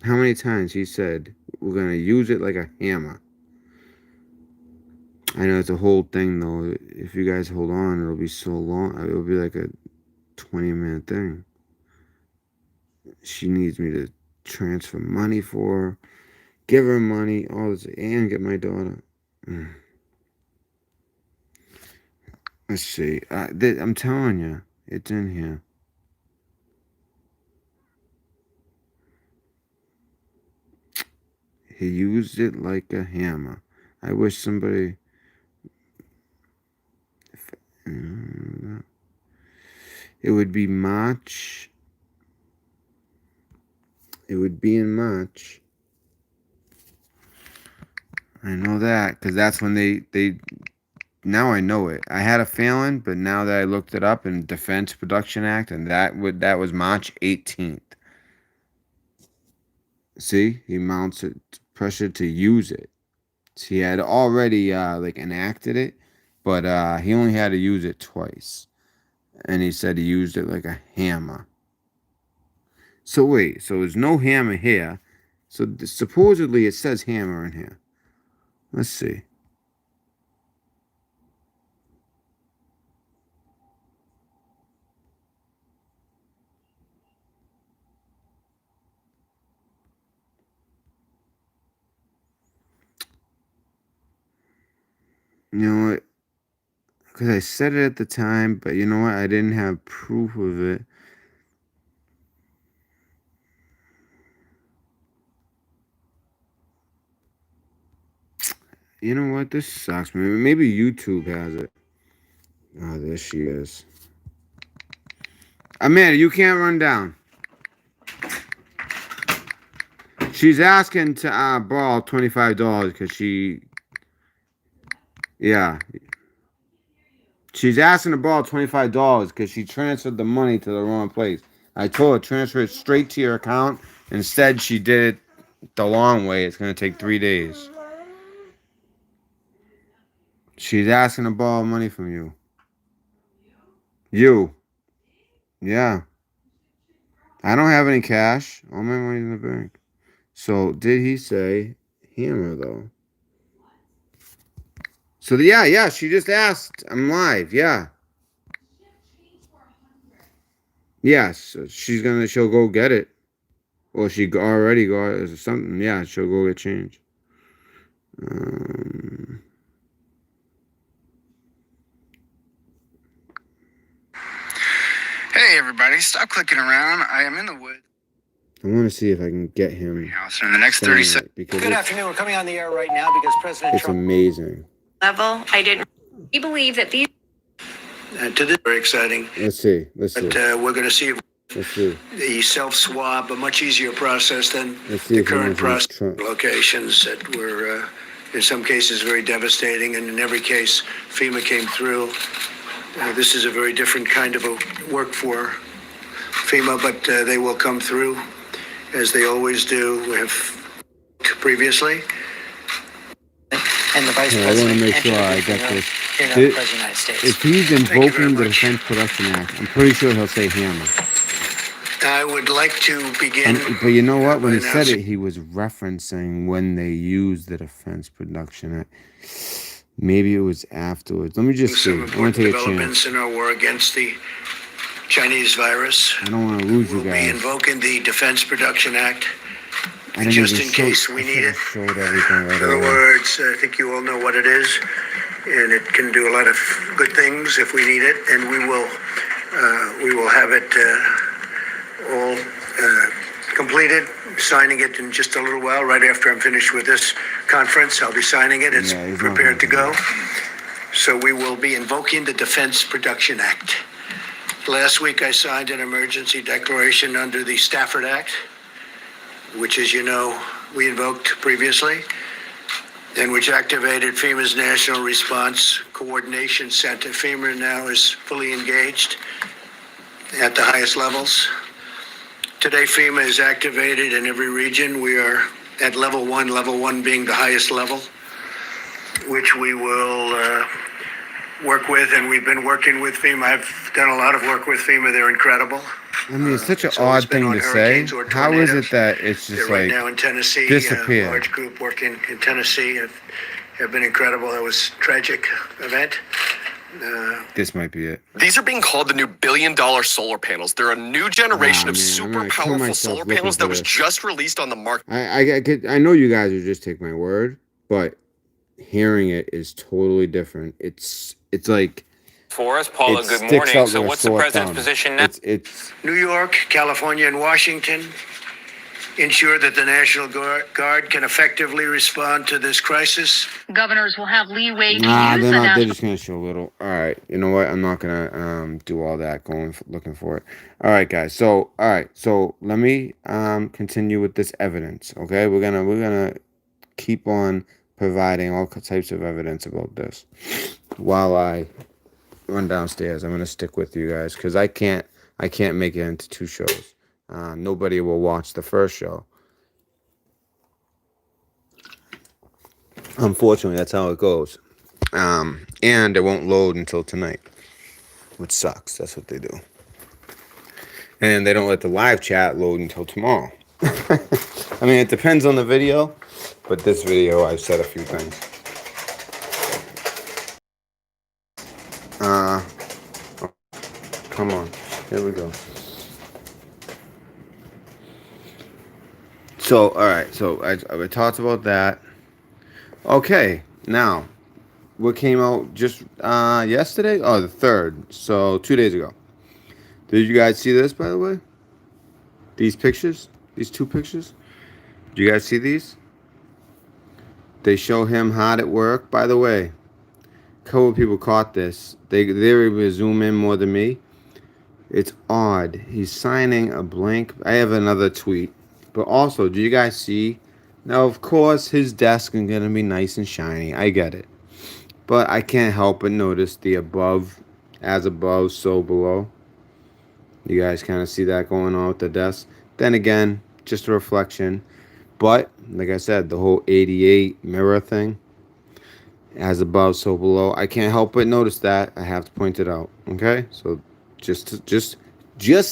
How many times he said, we're gonna use it like a hammer? I know it's a whole thing though. If you guys hold on, it'll be so long. It'll be like a 20-minute thing. She needs me to transfer money for her, give her money, all this, and get my daughter. Let's see. I'm telling you, it's in here. He used it like a hammer. I wish somebody... It would be March. It would be in March. I know that, because that's when they... Now I know it. I had a feeling, but now that I looked it up in Defense Production Act, and that was March 18th. See? He mounts it, pressure to use it. So he had already enacted it, but he only had to use it twice. And he said he used it like a hammer. So wait, so there's no hammer here. So supposedly it says hammer in here. Let's see. You know what? Because I said it at the time, but you know what? I didn't have proof of it. You know what? This sucks, man. Maybe YouTube has it. Oh, there she is. Amanda, you can't run down. She's asking to borrow $25 because she... Yeah. She's asking to borrow $25 because she transferred the money to the wrong place. I told her transfer it straight to your account. Instead, she did it the long way. It's going to take 3 days. She's asking to borrow money from you. You. Yeah. I don't have any cash. All my money's in the bank. So, did he say hammer, though? So, yeah, she just asked. I'm live, yeah. Yes, she'll go get it. Or she already got it or something. Yeah, she'll go get change. Friday. Stop clicking around. I am in the woods. I want to see if I can get him. House in the next 30 seconds. Because Good afternoon. We're coming on the air right now because President it's Trump. amazing. Level, I didn't. We believe that these. To this, very exciting. Let's see. Let's see. But we're going to see Let's see. the self-swab, a much easier process than Let's see the if he current knows process. Trump. Locations that were, in some cases, very devastating, and in every case, FEMA came through. This is a very different kind of a work for FEMA, but they will come through, as they always do. We have previously. And the Vice Yeah, I President. want to make sure I get this. Here, President of the United States. If he's you very invoking the much. Defense Production Act, I'm pretty sure he'll say hammer. I would like to begin. But you know what? When he by said announcing- it, he was referencing when they used the Defense Production Act. Maybe it was afterwards. Let me just see. some I want important to take a developments chance. in our war against the Chinese virus. I don't want to lose you We'll be guys. invoking the Defense Production Act I didn't just even in show- case we I need should've it. showed everything right In other away. words, I think you all know what it is, and it can do a lot of good things if we need it, and we will have it all completed, signing it in just a little while, right after I'm finished with this conference. I'll be signing it. It's Yeah, he's not prepared to gonna go. So we will be invoking the Defense Production Act. Last week, I signed an emergency declaration under the Stafford Act, which, as you know, we invoked previously, and which activated FEMA's National Response Coordination Center. FEMA now is fully engaged at the highest levels. Today, FEMA is activated in every region. We are at level one being the highest level, which we will work with, and we've been working with FEMA. I've done a lot of work with FEMA. They're incredible. I mean, it's such an It's always odd been thing on to say. hurricanes or How is tornadoes. it that it's They're just right like now in Tennessee. disappeared? A large group working in Tennessee have been incredible. That was a tragic event. This might be it. These are being called the new billion-dollar solar panels. They're a new generation Ah, of man, super I'm gonna kill powerful myself solar looking panels for that was this. just released on the market. I know you guys would just take my word, but hearing it is totally different. It's like For us, Paula, it good sticks morning. out So, like a what's the sore president's thumb. position now? It's New York, California, and Washington ensure that the National Guard can effectively respond to this crisis. Governors will have leeway to nah. use They're the not. They're national. just gonna show a little. All right. You know what? I'm not gonna do all that looking for it. All right, guys. So all right. So let me continue with this evidence. Okay. We're gonna keep on providing all types of evidence about this while I run downstairs. I'm gonna stick with you guys because I can't make it into two shows. Nobody will watch the first show. Unfortunately, that's how it goes. And it won't load until tonight, which sucks. That's what they do. And they don't let the live chat load until tomorrow. I mean, it depends on the video, but this video, I've said a few things. Come on. Here we go. So, all right. So, I talked about that. Okay. Now, what came out just yesterday? Oh, the 3rd. So, 2 days ago. Did you guys see this, by the way? These pictures? These two pictures? Did you guys see these? They show him hard at work. By the way, a couple of people caught this. They were able to zoom in more than me. It's odd. He's signing a blank. I have another tweet. But also, do you guys see? Now, of course, his desk is going to be nice and shiny. I get it. But I can't help but notice the above, as above, so below. You guys kind of see that going on with the desk. Then again, just a reflection. But, like I said, the whole 88 mirror thing. As above, so below. I can't help but notice that. I have to point it out. Okay? So, just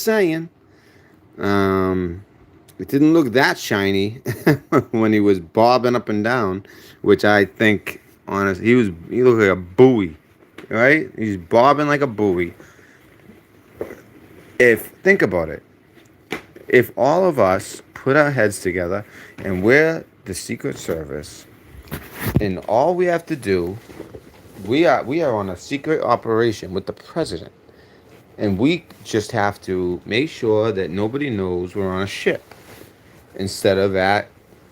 saying. It didn't look that shiny when he was bobbing up and down, which I think, honestly, he looked like a buoy, right? He's bobbing like a buoy. Think about it. If all of us put our heads together and we're the Secret Service, and all we have to do, we are on a secret operation with the president. And we just have to make sure that nobody knows we're on a ship instead of at,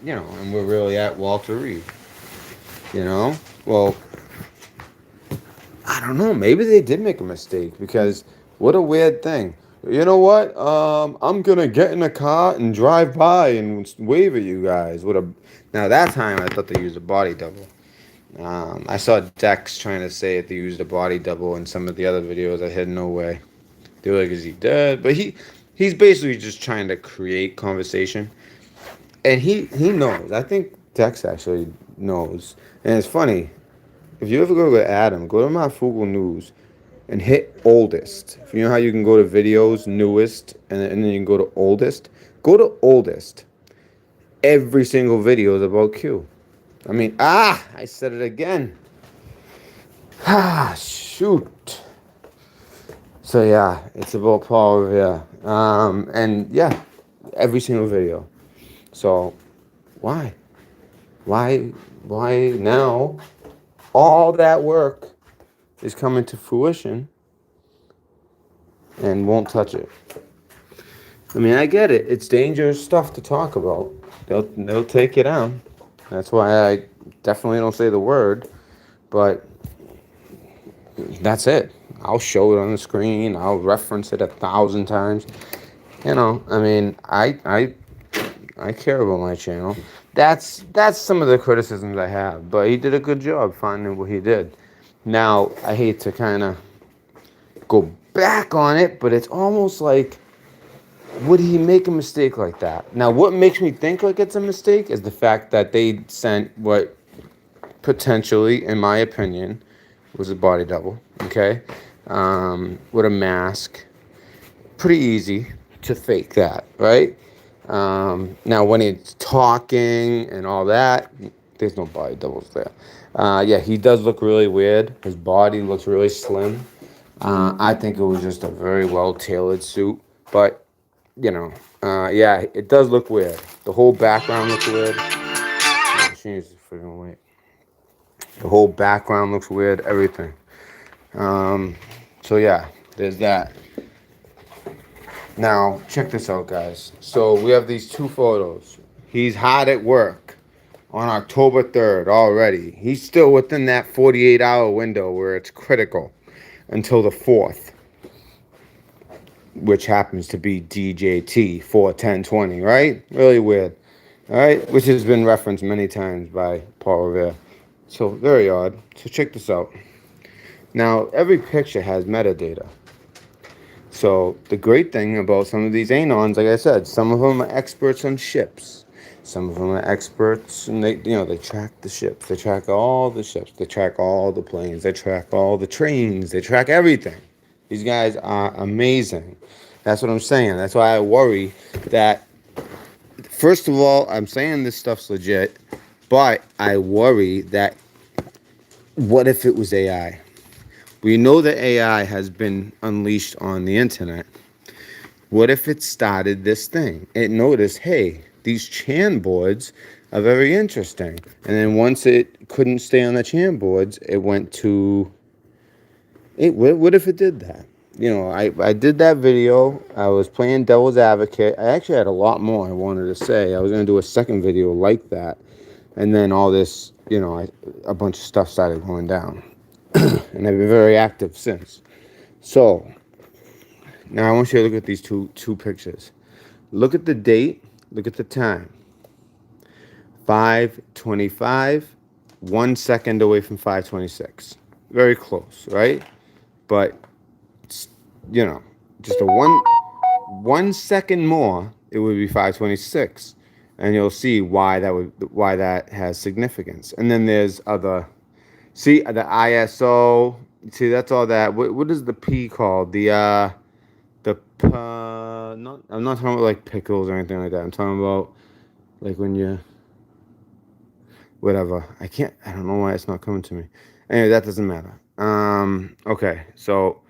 and we're really at Walter Reed. Well, I don't know. Maybe they did make a mistake because what a weird thing. You know what? I'm gonna get in a car and drive by and wave at you guys. Now that time I thought they used a body double. I saw Dex trying to say that they used a body double in some of the other videos. I had no way. They were like, "Is he dead?" But he's basically just trying to create conversation, and he knows. I think Dex actually knows, and it's funny. If you ever go to Adam, go to my Fugal News and hit oldest. You know how you can go to videos, newest, and then you can go to oldest? Go to oldest. Every single video is about Q. I said it again. Shoot. So yeah, it's about Paul Revere. And yeah, every single video. So why now? All that work is coming to fruition and won't touch it. I get it. It's dangerous stuff to talk about. They'll take you down. That's why I definitely don't say the word. But that's it. I'll show it on the screen. I'll reference it 1,000 times. I care about my channel. That's some of the criticisms I have. But he did a good job finding what he did. Now, I hate to kind of go back on it, but it's almost like, would he make a mistake like that? Now, what makes me think like it's a mistake is the fact that they sent what potentially, in my opinion, was a body double, okay? With a mask. Pretty easy to fake that, right? Now, when he's talking and all that, there's no body doubles there. Yeah, he does look really weird. His body looks really slim. I think it was just a very well-tailored suit. But, yeah, it does look weird. The whole background looks weird. She's freaking wait. The whole background looks weird. Everything. So, yeah, there's that. Now, check this out, guys. So, we have these two photos. He's hot at work on October 3rd already. He's still within that 48-hour window where it's critical until the 4th, which happens to be DJT 4/10/20, right? Really weird, all right? Which has been referenced many times by Paul Revere. So, very odd. So, check this out. Now, every picture has metadata. So the great thing about some of these anons, like I said, some of them are experts on ships. Some of them are experts, and they track the ships. They track all the ships. They track all the planes. They track all the trains. They track everything. These guys are amazing. That's what I'm saying. That's why I worry that, first of all, I'm saying this stuff's legit, but I worry that what if it was AI? We know that AI has been unleashed on the internet. What if it started this thing? It noticed, hey, these Chan boards are very interesting. And then once it couldn't stay on the Chan boards, it went to... What if it did that? I did that video. I was playing devil's advocate. I actually had a lot more I wanted to say. I was going to do a second video like that. And then all this, a bunch of stuff started going down. And I've been very active since. So, now I want you to look at these two pictures. Look at the date. Look at the time. 5:25. 1 second away from 5:26. Very close, right? But, just a one second more, it would be 5:26. And you'll see why that has significance. And then there's other... See, the ISO, see, that's all that. What is the P called? I'm not talking about, like, pickles or anything like that. I'm talking about, like, when you, whatever. I don't know why it's not coming to me. Anyway, that doesn't matter. Okay, so,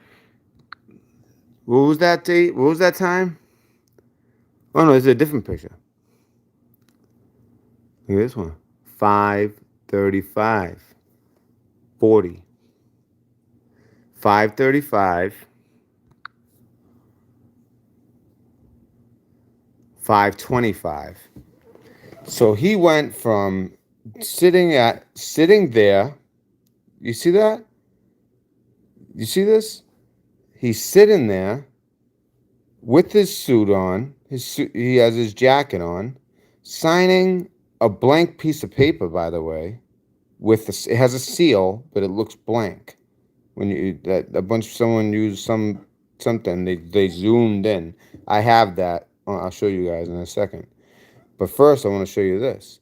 what was that date? What was that time? Oh, no, it's a different picture. Look at this one. 5:35. 40. 5:35, 5:25. So he went from sitting there. You see that? You see this? He's sitting there with his suit on. He has his jacket on, signing a blank piece of paper, by the way. It has a seal, but it looks blank. When someone used something, they zoomed in. I have that. I'll show you guys in a second. But first, I want to show you this.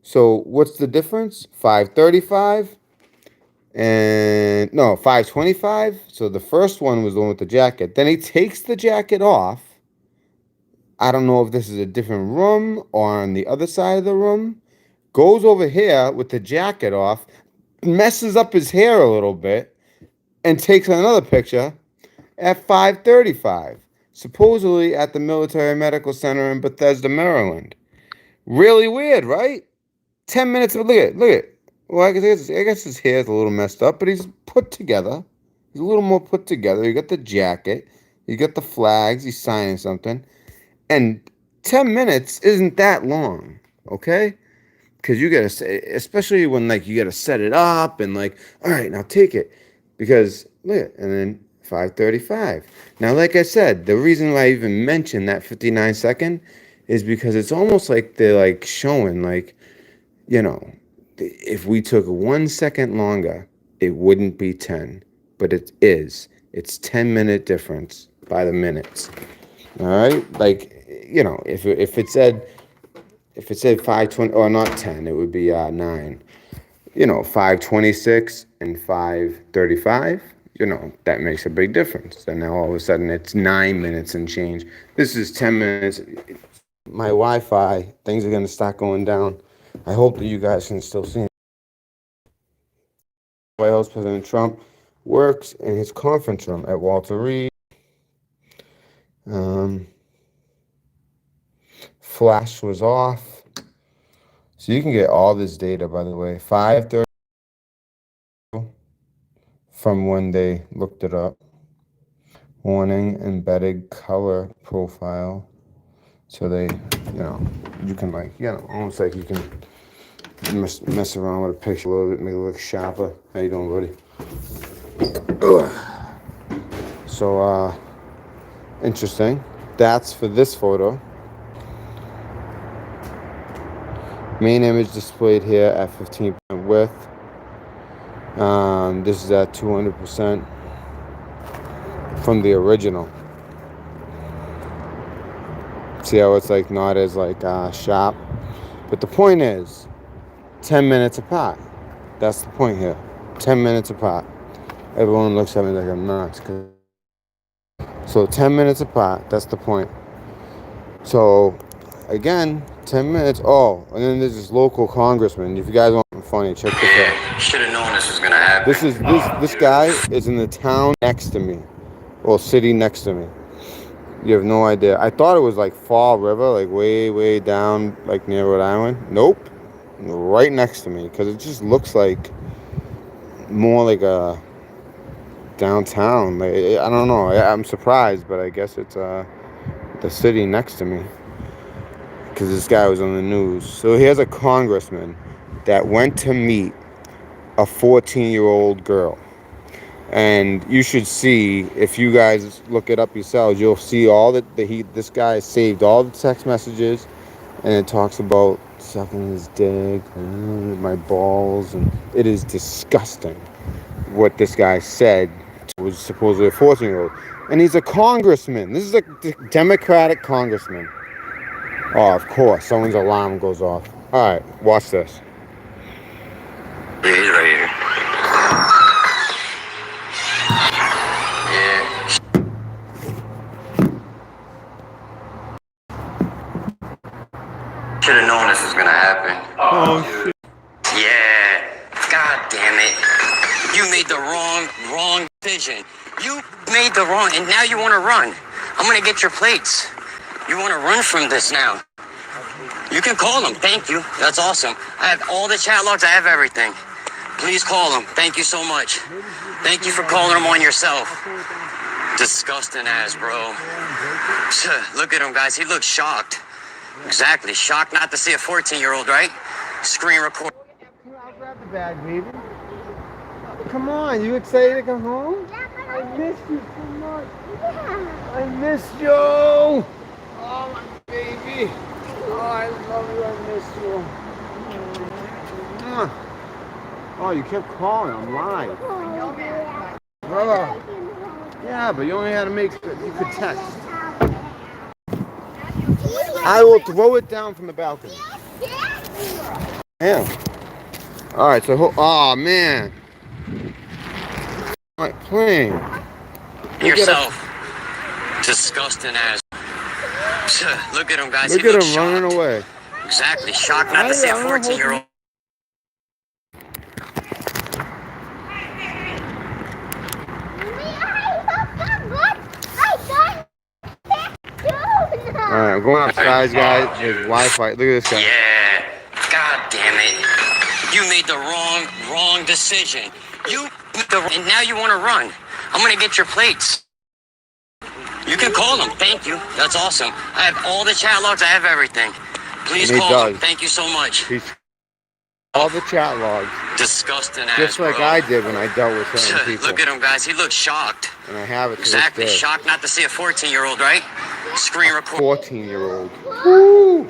So what's the difference? 5:35 and no 5:25. So the first one was the one with the jacket. Then he takes the jacket off. I don't know if this is a different room or on the other side of the room. Goes over here with the jacket off, messes up his hair a little bit, and takes another picture at 5:35, supposedly at the Military Medical Center in Bethesda, Maryland. Really weird, right? 10 minutes. Look at. Well, I guess his hair is a little messed up, but he's put together. He's a little more put together. You got the jacket. You got the flags. He's signing something. And 10 minutes isn't that long, okay? Because you got to, especially when, like, you got to set it up and, like, all right, now take it. Because, look, and then 5:35. Now, like I said, the reason why I even mentioned that 59-second is because it's almost like they're, like, showing, like, you know, if we took 1 second longer, it wouldn't be 10. But it is. It's 10-minute difference by the minutes. All right? Like, you know, if it said 5:20, or not 10, it would be 9. You know, 5:26 and 5:35, you know, that makes a big difference. And now all of a sudden it's 9 minutes and change. This is 10 minutes. My Wi-Fi, things are going to start going down. I hope that you guys can still see it. White House President Trump works in his conference room at Walter Reed. Flash was off. So you can get all this data, by the way. 5:30 from when they looked it up. Warning, embedded color profile. So they, you know, you can, like, you know, almost like you can mess around with a picture a little bit, make it look sharper. How you doing, buddy? Ugh. So, interesting. That's for this photo. Main image displayed here at 15% width. This is at 200% from the original. See how it's like not as like sharp? But the point is, 10 minutes apart. That's the point here. 10 minutes apart. Everyone looks at me like I'm nuts. So 10 minutes apart. That's the point. So again, 10 minutes. Oh, and then there's this local congressman. If you guys want something funny, check this out. Should have known this was gonna happen. This guy is in the town next to me, or city next to me. You have no idea. I thought it was like Fall River, like way down, like near Rhode Island. Nope, right next to me, because it just looks like more like a downtown. Like, I don't know. I'm surprised, but I guess it's the city next to me. Because this guy was on the news. So here's a congressman that went to meet a 14-year-old girl. And you should see, if you guys look it up yourselves, you'll see all that this guy saved all the text messages, and it talks about sucking his dick, my balls, and it is disgusting what this guy said was supposedly a 14-year-old. And he's a congressman. This is a Democratic congressman. Oh, of course, someone's alarm goes off. All right, watch this. Yeah, he's right here. Should have known this was gonna happen. Oh, shit. Yeah. God damn it. You made the wrong decision. You made the wrong, and now you want to run. I'm gonna get your plates. You want to run from this now. You can call them. Thank you. That's awesome. I have all the chat logs. I have everything. Please call them. Thank you so much. Thank you for calling them on yourself. Disgusting ass, bro. Look at him, guys. He looks shocked. Exactly. Shocked not to see a 14-year-old, right? Screen record. I'll grab the bag, baby. Come on, you excited to come home? I missed you so much. I missed you. Oh, my baby. Oh, I love you. I miss you. Oh, you kept calling. I'm live. Yeah, but you only had to make it. You could text. I will throw it down from the balcony. Yeah. All right, so, oh, man. All right, playing. Yourself. Disgusting ass. Look at him, guys. Look at him running away. Exactly. Shocked not to see a 14-year-old. Alright, I'm going upstairs, guys. There's Wi-Fi. Look at this guy. Yeah. God damn it. You made the wrong decision. And now you want to run. I'm going to get your plates. You can call them. Thank you. That's awesome. I have all the chat logs. I have everything. Please call them. Thank you so much. All the chat logs. Disgusting ass, just like I did when I dealt with certain people. Look at him, guys. He looks shocked. And I have it. Exactly. Shocked not to see a 14-year-old, right? Screen record. 14-year-old. Woo!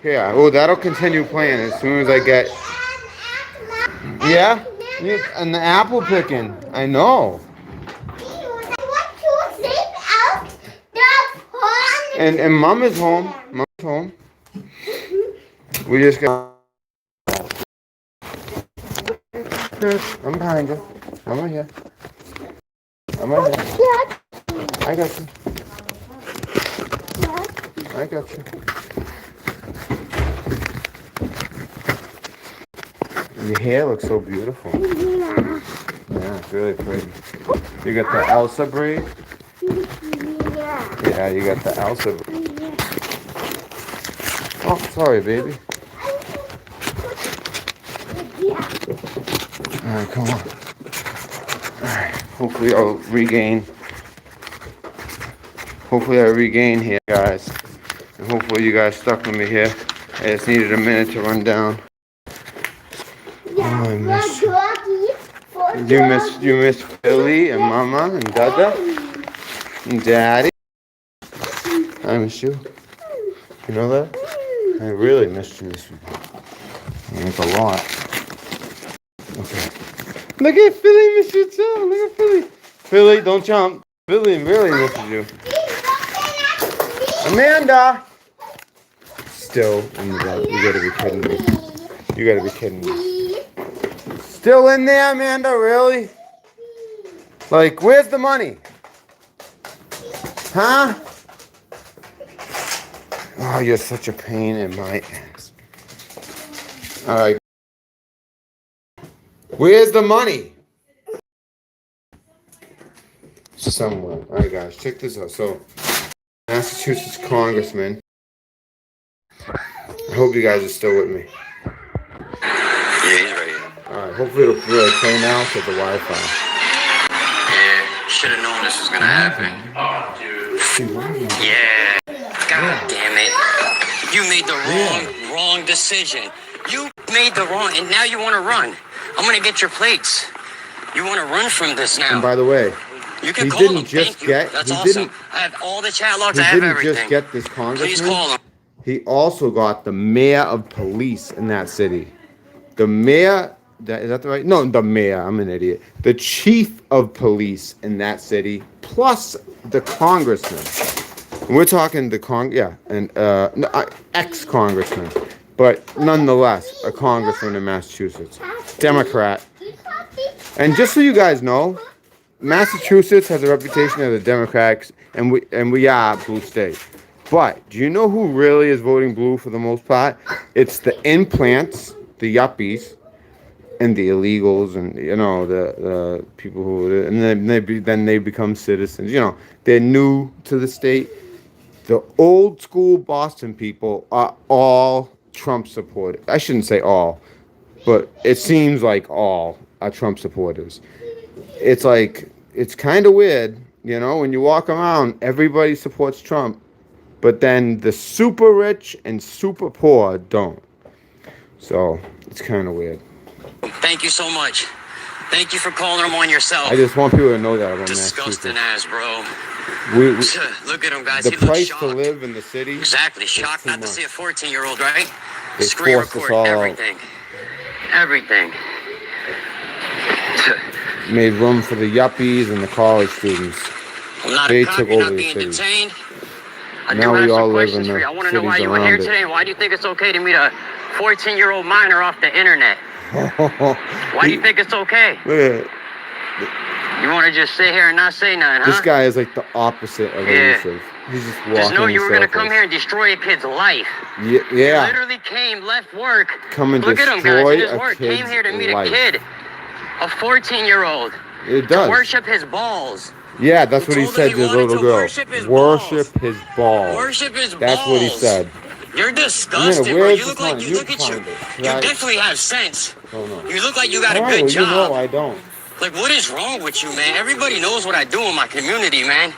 Yeah. Oh, that'll continue playing as soon as I get. Yeah. And the apple picking. I know. And Mom is home. Mom's home. We just got. I'm behind you. I'm right here. I'm right here. I got you. I got you. Your hair looks so beautiful. Yeah, it's really pretty. You got the Elsa braid? Yeah, you got the Elsa braid. Oh, sorry, baby. Alright, come on. Alright, hopefully I regain here, guys. And hopefully you guys stuck with me here. I just needed a minute to run down. Oh, I miss you. Miss Philly and Mama and Dada and Daddy. I miss you. You know that? I really missed you this week. It's a lot. Okay. Look at Philly, miss you too. Look at Philly. Philly, don't jump. Philly really misses you. Amanda! Still in the bed. You gotta be kidding me. You gotta be kidding me. Still in there, Amanda? Really? Like, where's the money? Huh? Oh, you're such a pain in my ass. Alright. Where's the money? Somewhere. Alright, guys, check this out. So, Massachusetts congressman. I hope you guys are still with me. Yeah, he's ready. Alright, hopefully it'll really play now with the Wi-Fi. Yeah, should have known this was gonna happen. Yeah. God damn it. You made the wrong decision. You made the wrong, and now you want to run. I'm gonna get your plates. You want to run from this now. And by the way, you can he call didn't them. just Thank get. you. That's he awesome. didn't. I have all the chat logs. He I have didn't everything. just get this congressman. Please call him. He also got the mayor of police in that city. The mayor. Is that the right? No, the mayor. I'm an idiot. The chief of police in that city, plus the congressman. And we're talking the ex-congressman, but nonetheless a congressman in Massachusetts, Democrat. And just so you guys know, Massachusetts has a reputation as a Democrat, and we are blue state. But do you know who really is voting blue for the most part? It's the implants, the yuppies, and the illegals, and the people who, and then they become citizens. They're new to the state. The old school Boston people are all Trump supporters. I shouldn't say all, but it seems like all are Trump supporters. It's like, it's kind of weird, when you walk around, everybody supports Trump but then the super rich and super poor don't. So it's kind of weird. Thank you so much. Thank you for calling him on yourself. I just want people to know that about Disgusting Massachusetts. ass, bro. We, Look at him, guys. the He looks price shocked. to live in the city. Exactly. Shocked not to see a 14-year-old, right? They Screen forced us record all out. everything. Everything. Made room for the yuppies and the college students. I'm not They a cop. took You're over not the being city. detained. I Now do have we all some live questions in for you. the I want to know why cities you were here around it. today, and why do you think it's okay to meet a 14-year-old minor off the internet? Why do you think it's okay? Look at it. You want to just sit here and not say nothing, huh? This guy is like the opposite of elusive. He's just walking Just know in you were going to circles. come here and destroy a kid's life. Yeah. He literally came, left work. Come and Look at him, guys. destroy He just a worked. Came kid's here to meet life. a kid, a 14-year-old. It To does. worship his balls. Yeah, that's what he told him said he to the wanted little to girl. worship his Worship his balls. Worship his That's what he balls. said. You're disgusting, where bro. is You the look like sign? you You look at you. find it. You Right. definitely have sense. Oh, no. You look like you got a All good right, job. You know I don't. Like, what is wrong with you, man? Everybody knows what I do in my community, man.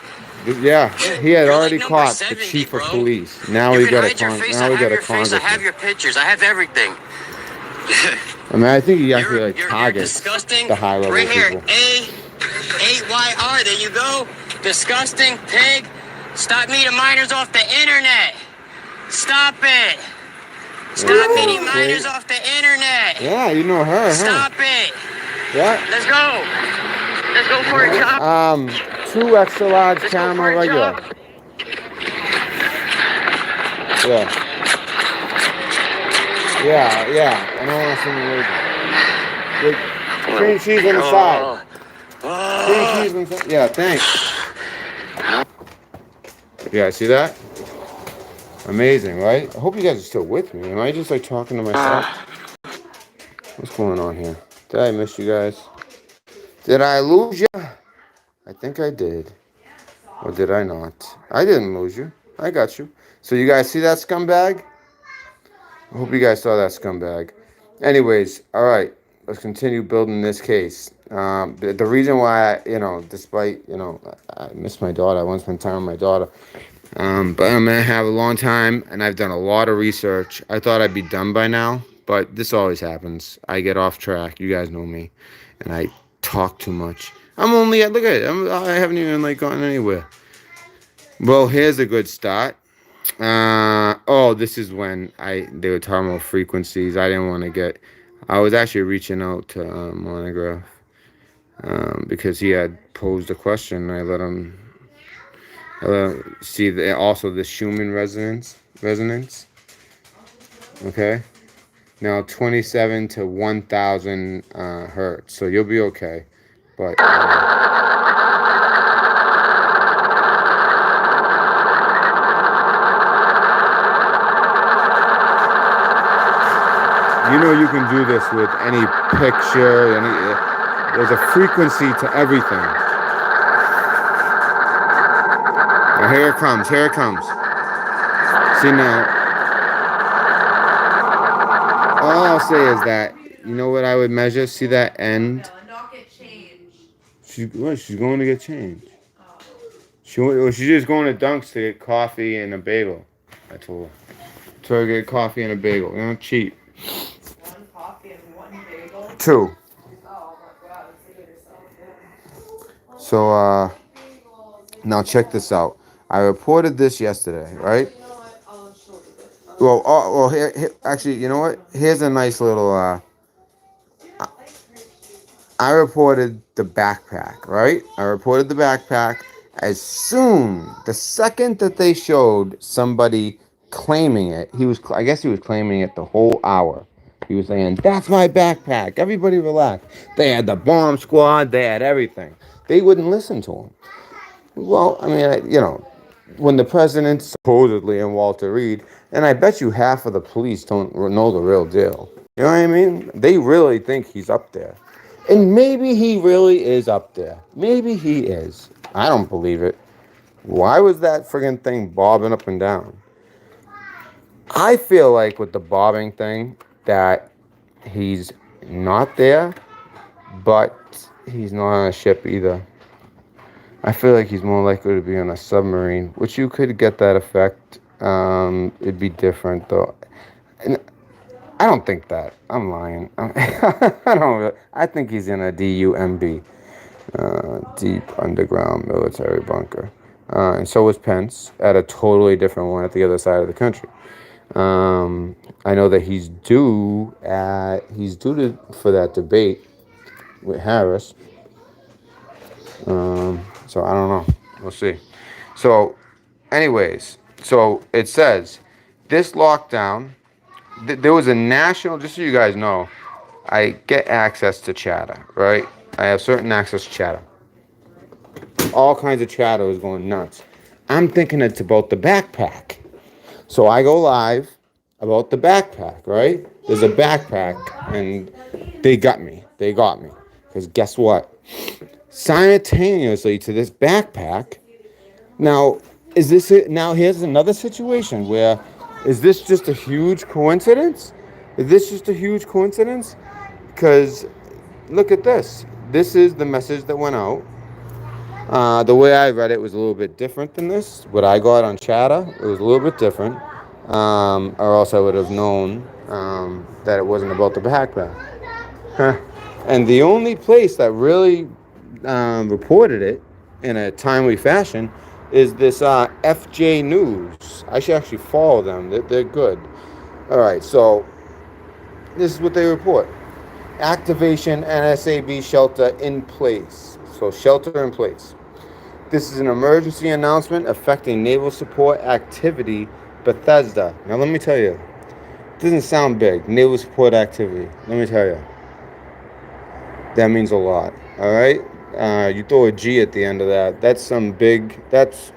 Yeah, he had You're already like caught number the 70, chief of bro. police. Now You we can got a hide your face. now I we have got a your face. I have congressman. your pictures. I have everything. I mean, I think he actually like You're targets disgusting. the high level Right here, people. A8YR. There you go. Disgusting pig. Stop meeting minors off the internet. Stop it. Stop meeting minors off the internet. Yeah, you know her, huh? Stop it. Yeah. Let's go. Let's go for a job. 2 extra large Let's go camera for a regular. job. Yeah. Yeah. I don't want to see me waiting. With cream cheese on the side. Cream cheese on the side. Yeah, thanks. Yeah, see that? Amazing, right? I hope you guys are still with me. Am I just like talking to myself? What's going on here? Did I miss you guys? Did I lose you? I think I did. Or did I not? I didn't lose you. I got you. So you guys see that scumbag? I hope you guys saw that scumbag. Anyways, all right. Let's continue building this case. The reason why, despite, I miss my daughter. I want to spend time with my daughter. But I'm going to have a long time, and I've done a lot of research. I thought I'd be done by now, but this always happens. I get off track. You guys know me, and I talk too much. I'm only at, look at it. I haven't even, gone anywhere. Well, here's a good start. This is when they were talking about frequencies. I didn't want to get... I was actually reaching out to Monograph because he had posed a question. I let him see also the Schumann resonance. Okay, now 27 to 1,000 hertz. So you'll be okay. But you can do this with any picture. There's a frequency to everything. Now here it comes. See now, all I'll say is that, you know what I would measure? See that end? She's going to get change. She's just going to Dunks to get coffee and a bagel. I told her. To get coffee and a bagel. Cheap. 2. So, now check this out. I reported this yesterday, right? Well, here, actually, you know what? Here's a nice little, I reported the backpack, right? I reported the backpack the second that they showed somebody claiming it, I guess he was claiming it the whole hour. He was saying, that's my backpack. Everybody relax. They had the bomb squad. They had everything. They wouldn't listen to him. Well, I mean, when the president supposedly and Walter Reed, and I bet you half of the police don't know the real deal. You know what I mean? They really think he's up there. And maybe he really is up there. Maybe he is. I don't believe it. Why was that friggin' thing bobbing up and down? I feel like with the bobbing thing that he's not there, but he's not on a ship either. I feel like he's more likely to be on a submarine, which you could get that effect. It'd be different though. And I don't think that. I'm lying. I think he's in a DUMB, deep underground military bunker. And so was Pence at a totally different one at the other side of the country. I know that he's due for that debate with Harris. So I don't know. We'll see. So, anyways, so it says this lockdown. There was a national. Just so you guys know, I get access to Chatter, right? I have certain access to Chatter. All kinds of chatter was going nuts. I'm thinking it's about the backpack. So I go live about the backpack, right? There's a backpack, and they got me. Because guess what? Simultaneously to this backpack, now, here's another situation where, is this just a huge coincidence? Because look at this. This is the message that went out. The way I read it was a little bit different than this. What I got on Chatter, it was a little bit different. Or else I would have known that it wasn't about the backpack. And the only place that really reported it in a timely fashion is this FJ News. I should actually follow them. They're good. All right, so this is what they report. Activation NSAB shelter in place. So shelter in place. This is an emergency announcement affecting naval support activity, Bethesda. Now let me tell you, it doesn't sound big. Naval support activity. Let me tell you. That means a lot. All right? You throw a G at the end of that. That's some big, that's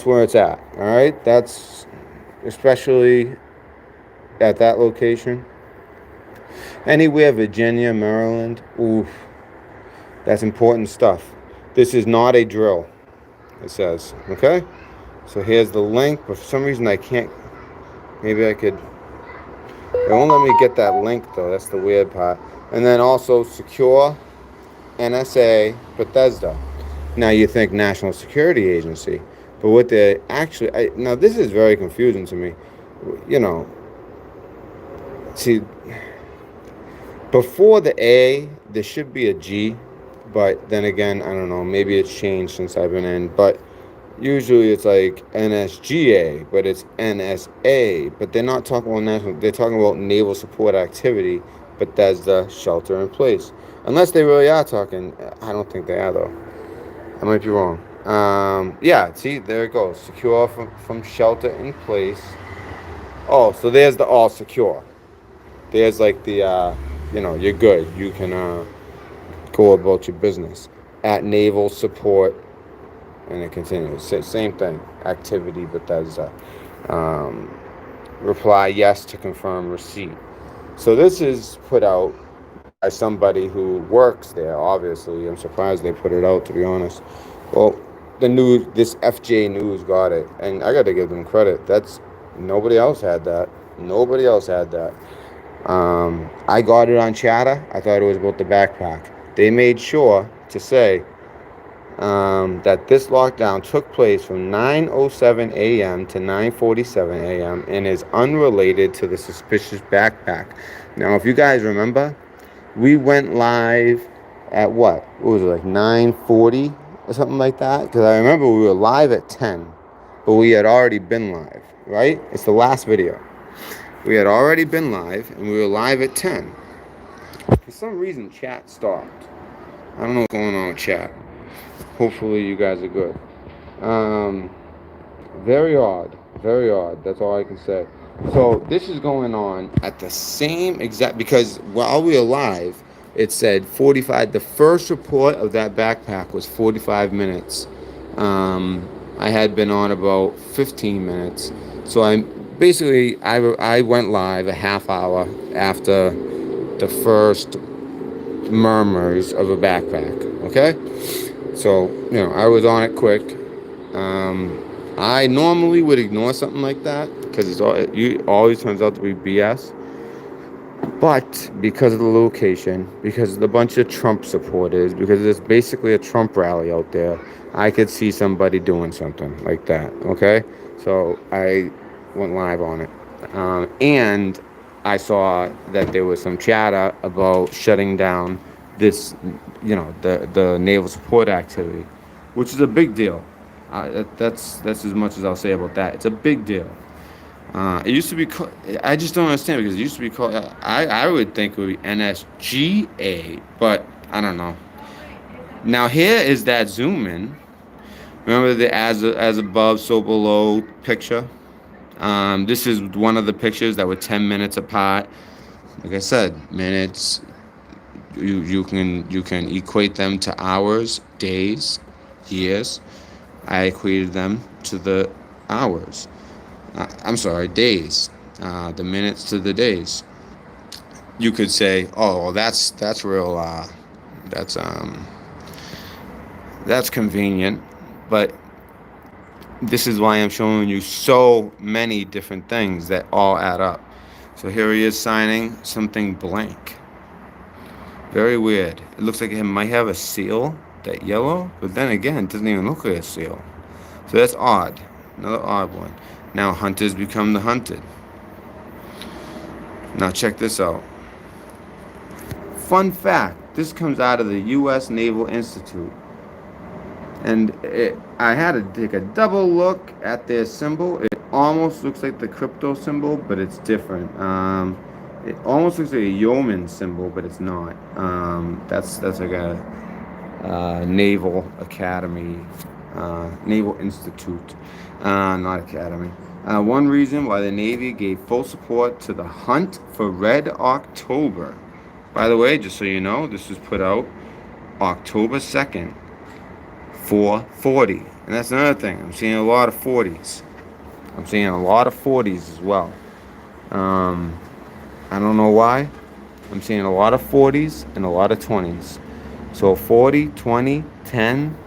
where it's at. All right? That's especially at that location. Anywhere, Virginia, Maryland, oof. That's important stuff. This is not a drill, it says. Okay? So here's the link, but for some reason I can't. Maybe I could. It won't let me get that link though. That's the weird part. And then also secure NSA Bethesda. Now you think National Security Agency, but what they actually. Now this is very confusing to me. You know. See. Before the A, there should be a G, but then again, I don't know, maybe it's changed since I've been in, but usually it's like NSGA, but it's NSA, but they're not talking about national, they're talking about naval support activity, but that's the shelter in place. Unless they really are talking, I don't think they are though. I might be wrong. Yeah, see, there it goes, secure from shelter in place. Oh, so there's the all secure. There's like the, you're good. You can go about your business at naval support, and it continues. Same thing. Activity, Bethesda. Reply yes to confirm receipt. So this is put out by somebody who works there. Obviously, I'm surprised they put it out. To be honest, well, the news, this FJ News got it, and I got to give them credit. Nobody else had that. I got it on Chatter. I thought it was about the backpack. They made sure to say that this lockdown took place from 9:07 a.m. to 9:47 a.m. and is unrelated to the suspicious backpack. Now, if you guys remember, we went live at what was it, like 9:40 or something like that? Because I remember we were live at 10, but we had already been live, right? It's the last video. We had already been live, and we were live at 10. For some reason, chat stopped. I don't know what's going on with chat. Hopefully, you guys are good. Very odd. That's all I can say. So, this is going on at the same exact... Because while we were live, it said 45... The first report of that backpack was 45 minutes. I had been on about 15 minutes. So, I went live a half hour after the first murmurs of a backpack, okay? So, I was on it quick. I normally would ignore something like that because it always turns out to be BS. But because of the location, because of the bunch of Trump supporters, because there's basically a Trump rally out there, I could see somebody doing something like that, okay? So I went live on it. And I saw that there was some chatter about shutting down this, the naval support activity, which is a big deal. That's as much as I'll say about that. It's a big deal. It used to be called, I just don't understand, because it used to be called, I would think it would be NSGA, but I don't know. Now here is that zoom in. Remember the as above, so below picture? This is one of the pictures that were 10 minutes apart. Like I said, minutes, you can equate them to hours, days, years. I equated them to the hours. I'm sorry, days. The minutes to the days. You could say, oh, well, that's real. That's convenient, but this is why I'm showing you so many different things that all add up. So here he is signing something blank. Very weird. It looks like it might have a seal, that yellow, but then again, it doesn't even look like a seal. So that's odd. Another odd one. Now hunters become the hunted. Now check this out. Fun fact, this comes out of the U.S. Naval Institute. And I had to take a double look at their symbol. It almost looks like the crypto symbol, but it's different. It almost looks like a yeoman symbol, but it's not. That's like a Naval Academy, Naval Institute, not Academy. One reason why the Navy gave full support to the hunt for Red October. By the way, just so you know, this was put out October 2nd, 440. And that's another thing. I'm seeing a lot of 40s. I'm seeing a lot of 40s as well. I don't know why. I'm seeing a lot of 40s and a lot of 20s. So 40, 20, 10.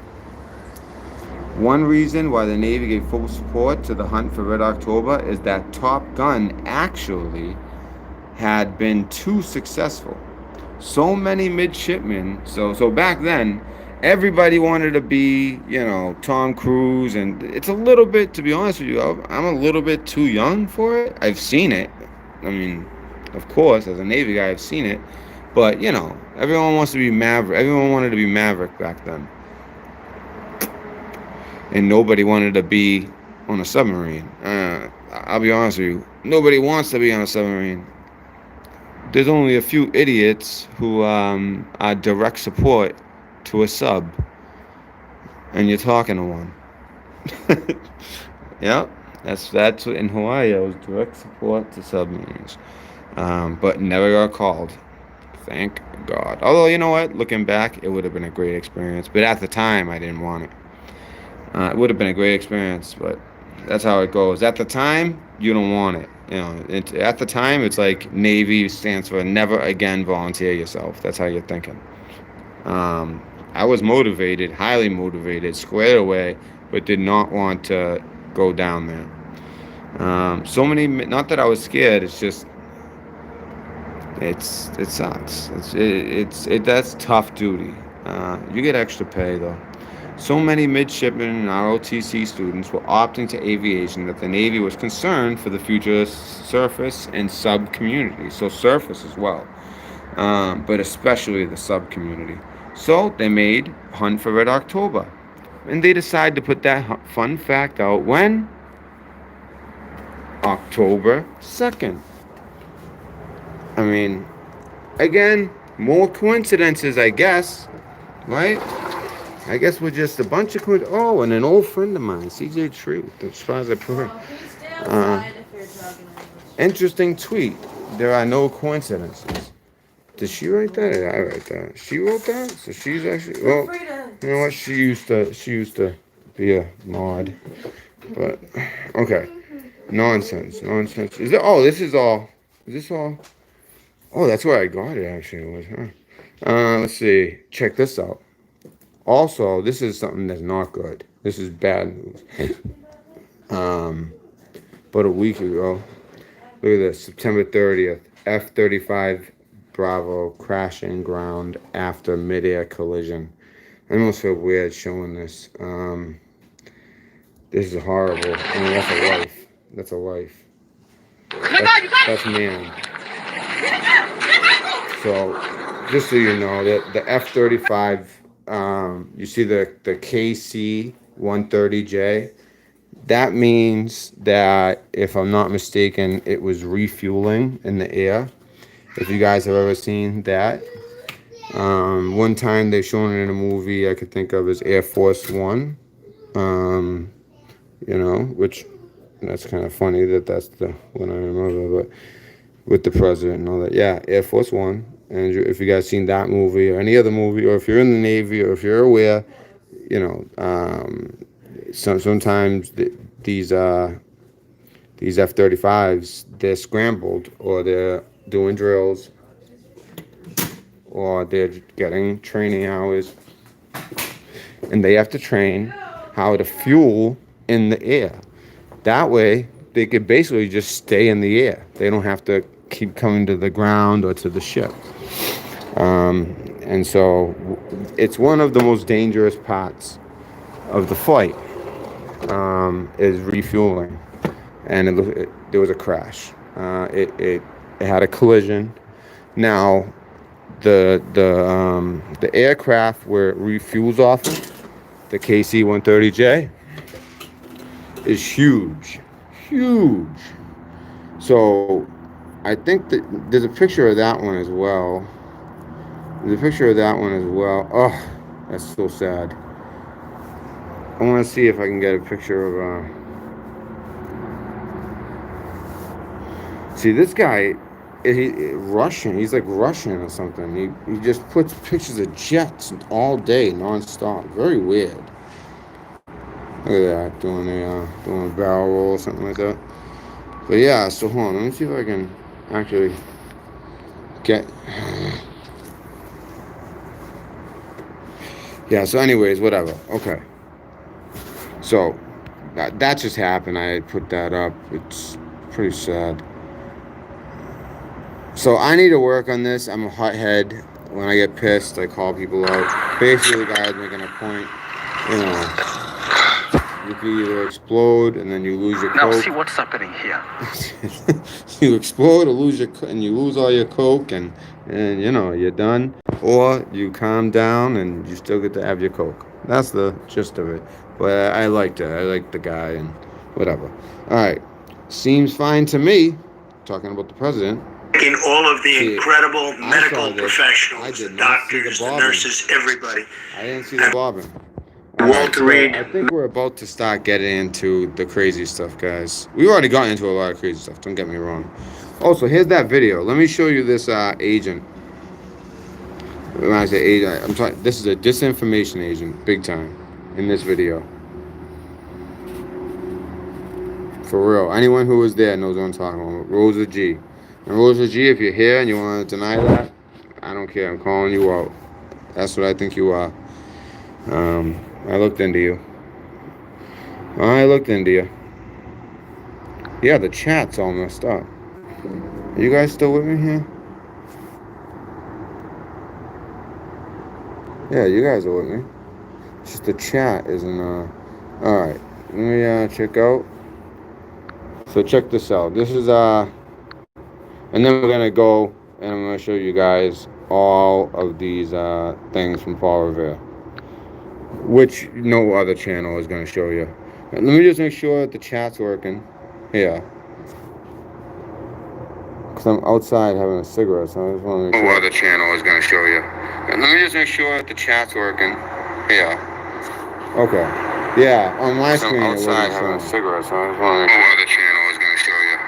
One reason why the Navy gave full support to the hunt for Red October is that Top Gun actually had been too successful. So many midshipmen. So back then, everybody wanted to be, Tom Cruise, and it's a little bit, to be honest with you, I'm a little bit too young for it. I've seen it. I mean, of course, as a Navy guy, I've seen it. But, everyone wants to be Maverick. Everyone wanted to be Maverick back then. And nobody wanted to be on a submarine. I'll be honest with you. Nobody wants to be on a submarine. There's only a few idiots who are direct support to a sub. And you're talking to one. Yep. That's what in Hawaii, I was direct support to submarines. But never got called. Thank God. Although, you know what? Looking back, it would have been a great experience. But at the time, I didn't want it. It would have been a great experience, but that's how it goes. At the time, you don't want it. At the time, it's like Navy stands for never again volunteer yourself. That's how you're thinking. I was motivated, highly motivated, squared away, but did not want to go down there. So many, not that I was scared, it's just, it sucks. That's tough duty. You get extra pay though. So many midshipmen and ROTC students were opting to aviation that the Navy was concerned for the future surface and sub community. So surface as well, but especially the sub community. So they made Hunt for Red October. And they decided to put that fun fact out when? October 2nd. I mean, again, more coincidences, I guess, right? I guess we're just a bunch of coincidences. Oh, and an old friend of mine, CJ Truth, as far as I put her. Interesting tweet. There are no coincidences. Did she write that? Or did I write that? She wrote that? So she's actually, well, you know what? She used to be a mod. But, okay. Nonsense. Is this all? Oh, that's where I got it, actually. Let's see. Check this out. Also, this is something that's not good. This is bad news. About a week ago, look at this, September 30th. F-35 Bravo crashing ground after midair collision. I almost feel weird showing this. This is horrible. I mean, that's a life. That's a life. That's man. So, just so you know, that the F-35, you see the KC-130J, that means that, if I'm not mistaken, it was refueling in the air. If you guys have ever seen that. One time they've shown it in a movie I could think of as Air Force One. You know, which that's kind of funny that's the one I remember, but with the president and all that. Yeah, Air Force One. And if you guys seen that movie or any other movie, or if you're in the Navy, or if you're aware, you know, sometimes these F-35s, they're scrambled, or they're doing drills, or they're getting training hours, and they have to train how to fuel in the air. That way, they could basically just stay in the air. They don't have to keep coming to the ground or to the ship. And so it's one of the most dangerous parts of the flight, is refueling. And there was a crash. It had a collision. Now, the aircraft where it refuels off of, the KC-130J, is huge. So I think that there's a picture of that one as well. Oh, that's so sad. I want to see if I can get a picture of see, this guy, Russian. He's like Russian or something. He just puts pictures of jets all day, nonstop. Very weird. Look at that, doing a barrel roll or something like that. But yeah, so hold on. Let me see if I can actually get. Yeah. So, anyways, whatever. Okay. So that just happened. I put that up. It's pretty sad. So I need to work on this. I'm a hothead. When I get pissed, I call people out. Basically, the guy's making a point. You know, you can either explode and then you lose your coke. Now see what's happening here. You explode or lose and you lose all your coke and you know, you're done. Or you calm down and you still get to have your coke. That's the gist of it. But I liked it. I liked the guy and whatever. All right. Seems fine to me. Talking about the president. In all of the incredible medical professionals, the doctors, the nurses, everybody. I didn't see the bobbing. Walter Reed. I think we're about to start getting into the crazy stuff, guys. We've already gotten into a lot of crazy stuff. Don't get me wrong. Also, here's that video. Let me show you this agent. When I say agent, I'm talking. This is a disinformation agent, big time, in this video. For real. Anyone who was there knows what I'm talking about. Rosa G. And Rosa G, if you're here and you want to deny that, I don't care. I'm calling you out. That's what I think you are. I looked into you. Yeah, the chat's all messed up. Are you guys still with me here? Yeah, you guys are with me. It's just the chat isn't, Alright, let me, check out. So check this out. This is, and then we're gonna go, and I'm gonna show you guys all of these, things from Paul Revere, which no other channel is gonna show you. Let me just make sure that the chat's working. Here. Because I'm outside having a cigarette, so I just want to make sure. No other channel is going to show you. And let me just make sure that the chat's working. Here. Okay. Yeah, on my screen it wasn't outside having a cigarette, so I just want to make sure. No other channel is going to show you.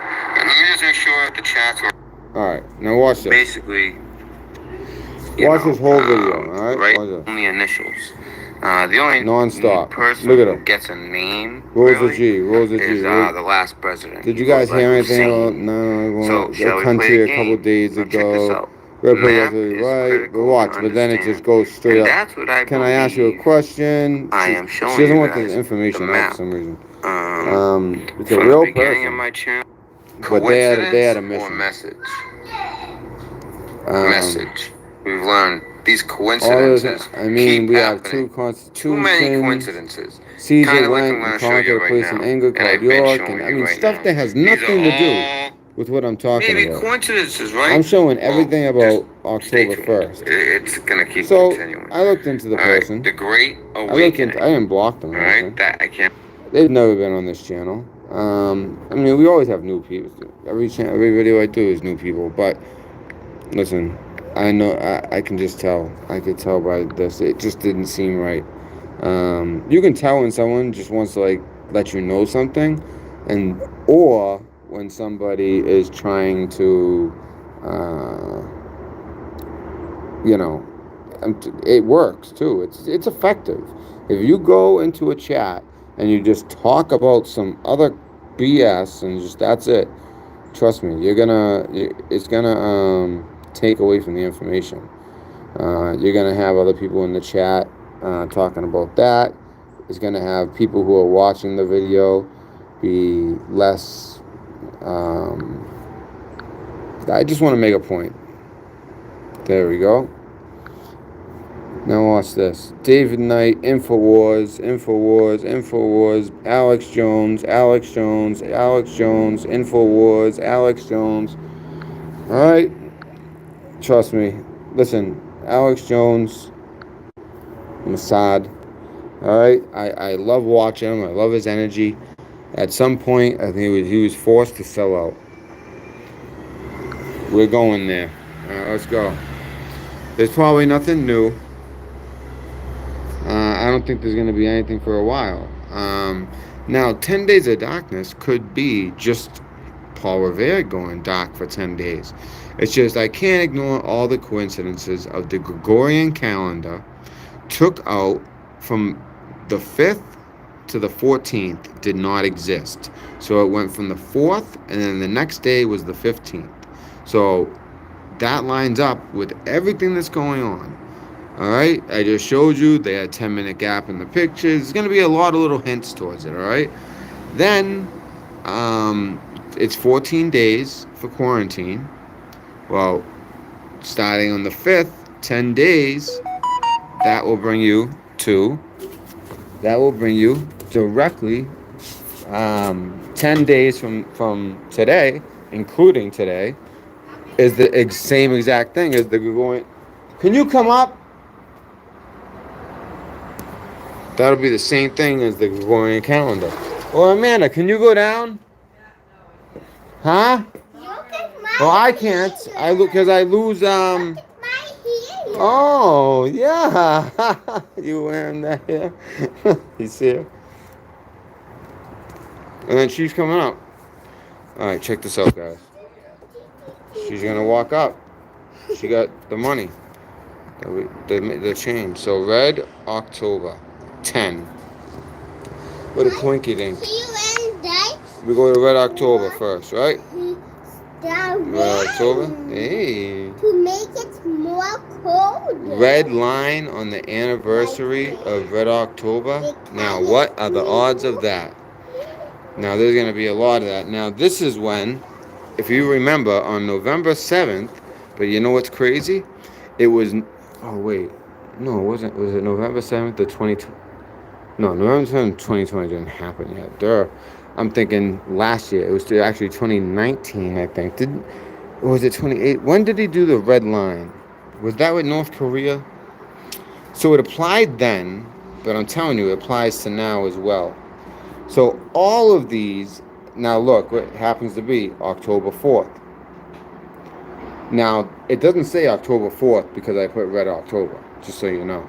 And let me just make sure that the chat's working. Alright, now watch this. Basically, watch this whole video, alright? Right, only initials. The only non-stop person Look at who him. gets a name Rosa G. is the last president. Did you guys hear anything about the country a couple days ago? Red President, right? But watch, but then it just goes straight up. Can I ask you a question? I am showing she doesn't you want the guys information the out map. for some reason. From It's a the real beginning of person. my channel. But they had a Coincidence or mission. message? message. We've learned these coincidences. I mean, keep we have happening. two constitutions. Too many coincidences. Caesar Kinda like went I'm and gonna show you conquered a right place in now. England And I've called been York, showing and I you mean right stuff now. that has These nothing are to do all with what I'm talking maybe about. coincidences, right? I'm showing everything about Stay October tuned. 1st. It's gonna keep So continuing. I looked into the All right, person. the Great I Awakening. didn't block them or All right, anything. that I can't. They've never been on this channel. I mean, we always have new people. Every video I do is new people. But listen, I know I can just tell. I could tell by this. It just didn't seem right. You can tell when someone just wants to like let you know something, or when somebody is trying to, it works too. It's effective. If you go into a chat and you just talk about some other BS and just that's it, trust me, it's gonna take away from the information. You're gonna have other people in the chat talking about that. It's gonna have people who are watching the video be less. I just want to make a point. There we go. Now watch this. David Knight, Infowars, Alex Jones, Infowars, Alex Jones. Alright? Trust me. Listen, Alex Jones, Mossad. Alright? I love watching him. I love his energy. At some point, I think he was forced to sell out. We're going there. Alright, let's go. There's probably nothing new. I don't think there's going to be anything for a while. Now, 10 Days of Darkness could be just Paul Revere going dark for 10 days. It's just I can't ignore all the coincidences of the Gregorian calendar took out from the 5th to the 14th did not exist. So it went from the 4th, and then the next day was the 15th. So that lines up with everything that's going on. All right, I just showed you they had a 10-minute gap in the pictures. There's going to be a lot of little hints towards it, all right? Then it's 14 days for quarantine. Well, starting on the 5th, 10 days, that will bring you directly 10 days from today, including today, is the same exact thing as the Gregorian. Can you come up? That'll be the same thing as the Gregorian calendar. Or Amanda, can you go down? Huh? Well, I can't. I lose. Oh yeah. You wearing that here? He's here. And then she's coming up. All right, check this out, guys. She's gonna walk up. She got the money. The change. So Red October. 10. What a coinky dink. We go to Red October first, right? Red October. Hey. To make it more cold. Red line on the anniversary of Red October. Now, what are the odds of that? Now, there's going to be a lot of that. Now, this is when, if you remember, on November 7th, but you know what's crazy? It was, oh, wait. No, it wasn't. Was it November 7th or 2020? No, November 7th, 2020 didn't happen yet. I'm thinking last year. It was actually 2019, I think. Or was it 28? When did he do the red line? Was that with North Korea? So it applied then, but I'm telling you, it applies to now as well. So all of these, now look, what happens to be October 4th. Now, it doesn't say October 4th because I put Red October, just so you know.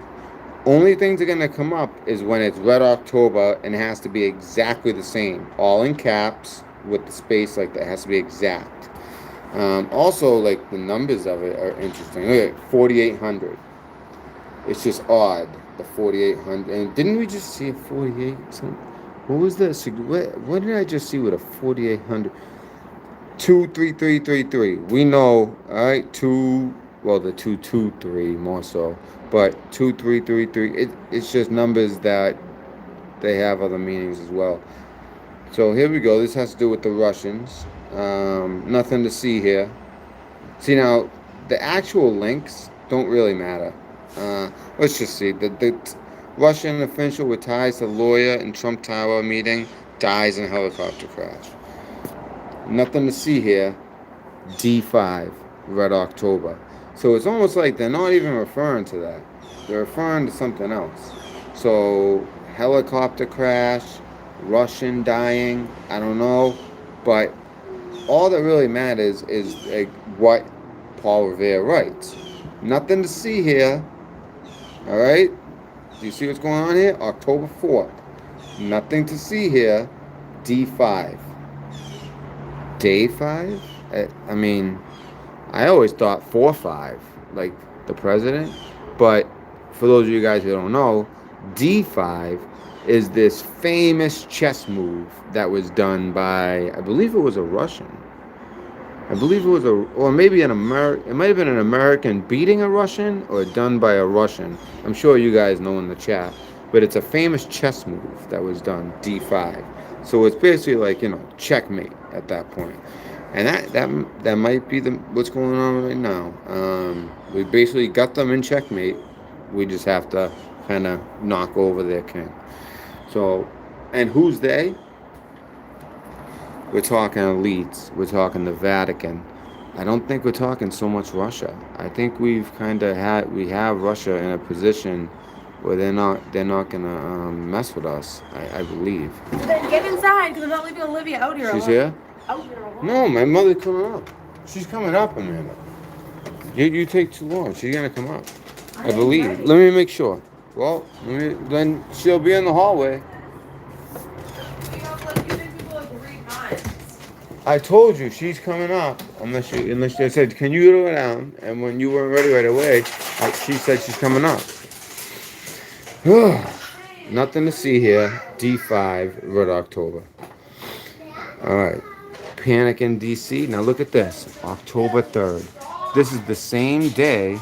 Only things that are going to come up is when it's Red October and it has to be exactly the same. All in caps with the space like that. It has to be exact. Also, like the numbers of it are interesting. Look at 4,800. It's just odd, the 4,800. And didn't we just see a 48? What was that? What did I just see with a 4,800? 23333. We know, all right, the 223 more so. But 2333, it's just numbers that they have other meanings as well. So here we go. This has to do with the Russians. Nothing to see here. See now, the actual links don't really matter. Let's just see. The Russian official with ties to lawyer in Trump Tower meeting dies in helicopter crash. Nothing to see here. D5, Red October. So it's almost like they're not even referring to that. They're referring to something else. So helicopter crash, Russian dying, I don't know. But all that really matters is like what Paul Revere writes. Nothing to see here. All right? Do you see what's going on here? October 4th. Nothing to see here. D5. Day 5? I mean, I always thought 4-5, like the president. But for those of you guys who don't know, D5 is this famous chess move that was done by, I believe it was a Russian. I believe it was or maybe an American. It might have been an American beating a Russian or done by a Russian. I'm sure you guys know in the chat. But it's a famous chess move that was done, D5. So it's basically like, checkmate at that point. And that might be what's going on right now. We basically got them in checkmate. We just have to kind of knock over their king. So, and who's they? We're talking elites. We're talking the Vatican. I don't think we're talking so much Russia. I think we have Russia in a position where they're not gonna mess with us. I believe. Then get inside, because I'm not leaving Olivia out here. She's here? Out here alone. No, my mother's coming up. She's coming up, Amanda. You take too long. She's gonna come up. I believe. Let me make sure. Well, then she'll be in the hallway. I told you she's coming up. Unless they said, can you go down? And when you weren't ready right away, she said she's coming up. Nothing to see here. D5, Red October. All right. Panic in D.C. Now look at this. October 3rd. This is the same day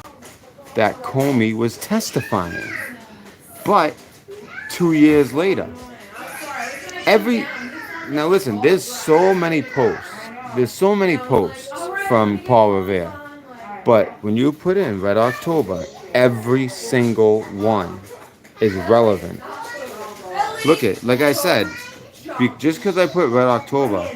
that Comey was testifying. But 2 years later. Now listen, there's so many posts. There's so many posts from Paul Revere. But when you put in Red October, every single one is relevant. Look at, like I said, just because I put Red October,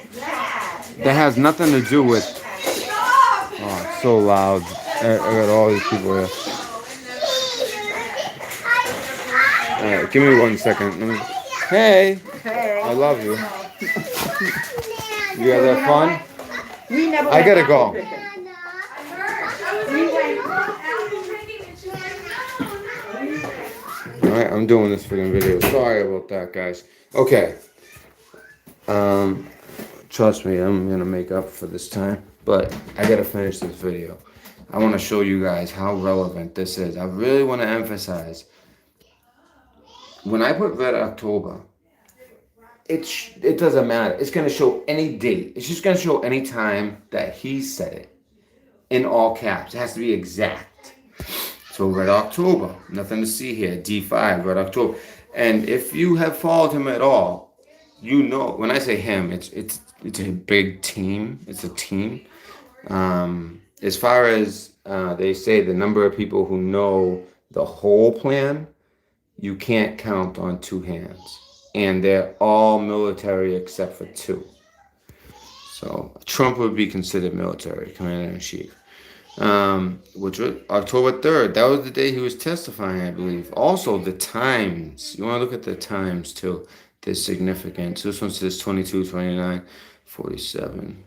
that has nothing to do with, oh, it's so loud. I got all these people here. All right, give me 1 second. Hey, I love you. You guys have fun? I gotta go. Alright, I'm doing this freaking video. Sorry about that, guys. Okay. Trust me, I'm gonna make up for this time. But I gotta finish this video. I want to show you guys how relevant this is. I really want to emphasize. When I put Red October, it doesn't matter. It's going to show any date. It's just going to show any time that he said it. In all caps. It has to be exact. So Red October. Nothing to see here. D5, Red October. And if you have followed him at all, you know, when I say him, it's a big team. It's a team. As far as they say, the number of people who know the whole plan, you can't count on two hands. And they're all military except for two. So Trump would be considered military, commander-in-chief. Which was October 3rd. That was the day he was testifying, I believe. Also, the times. You want to look at the times, too. They're significant. So this one says 22, 29, 47.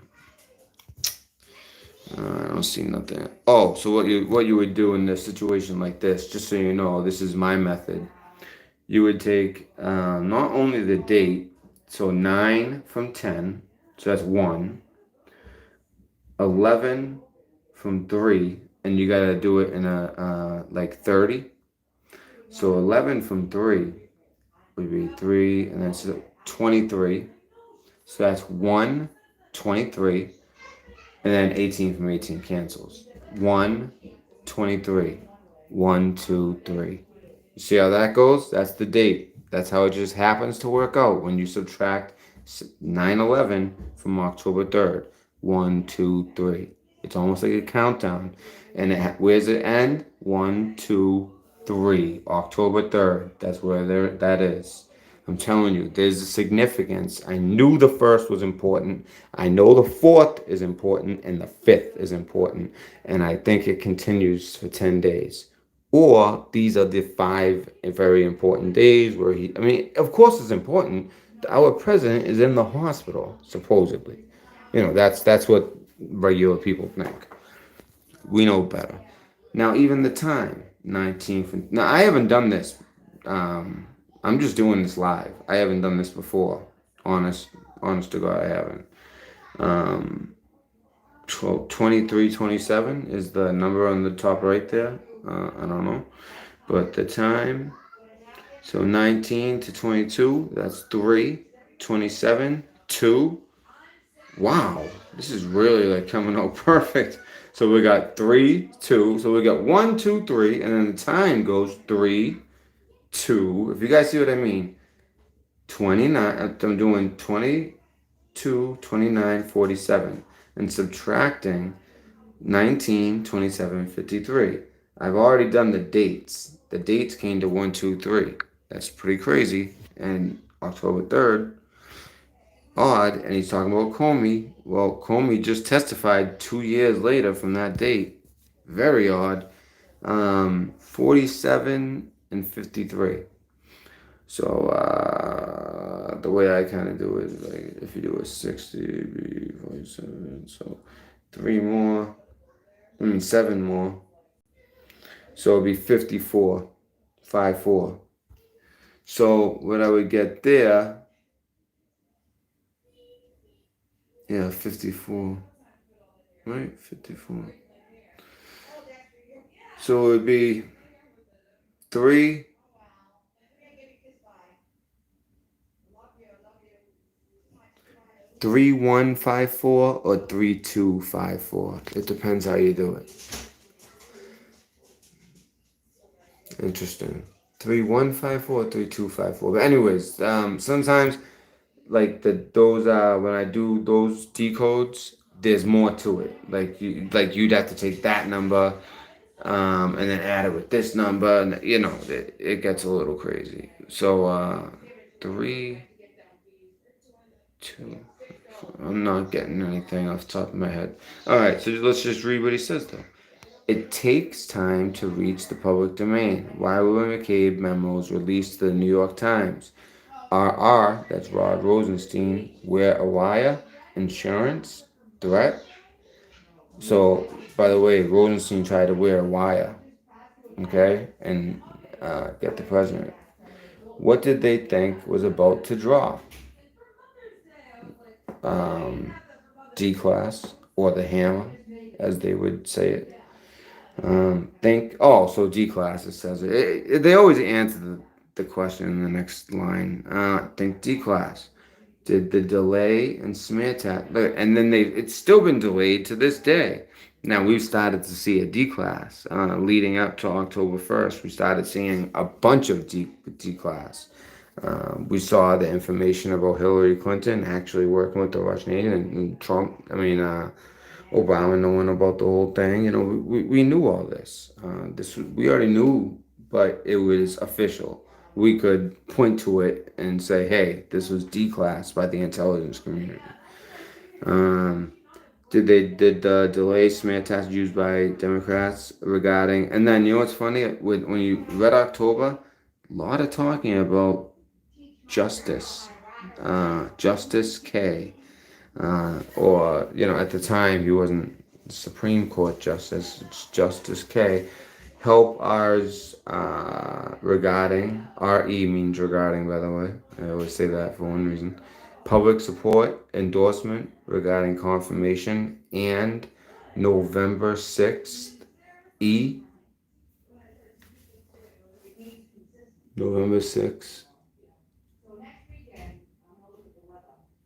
I don't see nothing. Oh, so what you would do in a situation like this, just so you know, this is my method. You would take not only the date, so 9 from 10, so that's 1. 11 from 3, and you got to do it in a like 30. So 11 from 3 would be 3, and then so 23. So that's 1, 23, and then 18 from 18 cancels. 1, 23, 1, 2, 3. You see how that goes? That's the date. That's how it just happens to work out when you subtract 9/11 from October 3rd. 1, 2, 3. It's almost like a countdown. And where's it end? 1, 2, 3. October 3rd. That's where that is. I'm telling you, there's a significance. I knew the 1st was important. I know the 4th is important, and the 5th is important. And I think it continues for 10 days. Or these are the 5 very important days where of course it's important. Our president is in the hospital, supposedly. That's what regular people think. We know better. Now, even the time, 19th. Now, I haven't done this. I'm just doing this live. I haven't done this before. Honest to God, I haven't. 2327 is the number on the top right there. I don't know. But the time, so 19 to 22, that's 3. 27, 2. Wow, this is really like coming out perfect. So we got 3, 2. So we got 1, 2, 3, and then the time goes 3, 2. If you guys see what I mean, 29. I'm doing 22, 29, 47, and subtracting 19, 27, 53. I've already done the dates. The dates came to 1, 2, 3. That's pretty crazy. And October 3rd. Odd, and he's talking about Comey. Well, Comey just testified 2 years later from that date. Very odd. 47 and 53. So the way I kind of do it is like if you do a 60, 47, so 7 more. So it'd be 54, 5-4. So what I would get there. Yeah, 54. Right? 54. So it would be 3. Three 154 or 3254. It depends how you do it. Interesting. 3154 or 3254. But anyways, sometimes like those when I do those decodes, there's more to it. Like you'd have to take that number, and then add it with this number, and it gets a little crazy. So 3, 2. I'm not getting anything off the top of my head. All right, so let's just read what he says though. It takes time to reach the public domain. Why were McCabe memos released to the New York Times? RR, that's Rod Rosenstein, wear a wire, insurance, threat. So, by the way, Rosenstein tried to wear a wire, okay, and get the president. What did they think was about to drop? D-class, or the hammer, as they would say it. So D-class, it says it. They always answer the question in the next line. Think D-class. Did the delay and smear and then it's still been delayed to this day. Now we've started to see a D-class. Leading up to October 1st, we started seeing a bunch of D-class. We saw the information about Hillary Clinton actually working with the Russian agent, and Trump, Obama knowing about the whole thing. We knew all this. We already knew, but it was official. We could point to it and say, hey, this was D-class by the intelligence community. Did the delay smear test used by Democrats regarding, and then what's funny, when you read October, a lot of talking about Justice K, or at the time he wasn't Supreme Court Justice, it's Justice K. Help ours regarding, RE means regarding, by the way. I always say that for one reason. Public support endorsement regarding confirmation, and November 6th, E. November 6th,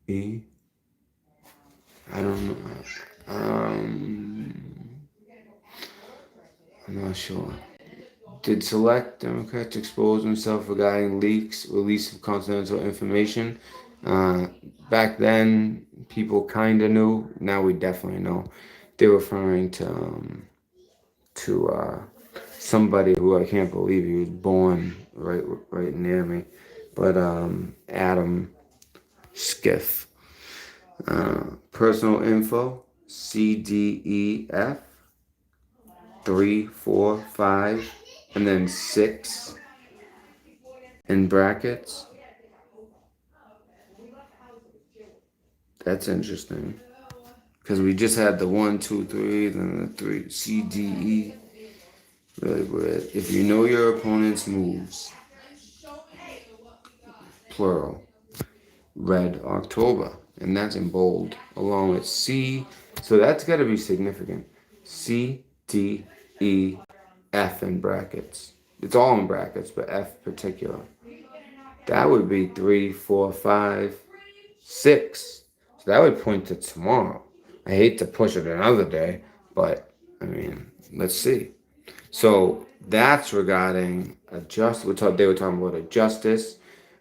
E. I don't know. I'm not sure. Did select Democrats expose themselves regarding leaks, release of confidential information? Back then, people kind of knew. Now we definitely know. They're referring to to somebody who I can't believe he was born right near me, but Adam Skiff. Personal info CDEF 3, 4, 5, and then 6 in brackets. That's interesting. Because we just had the 1, 2, 3, then the 3, CDE. Really weird. If you know your opponent's moves, plural, Red October. And that's in bold, along with C. So that's got to be significant. C, D, E, F in brackets. It's all in brackets, but F particular. That would be 3, 4, 5, 6. So that would point to tomorrow. I hate to push it another day, but I mean, let's see. So that's regarding they were talking about a justice.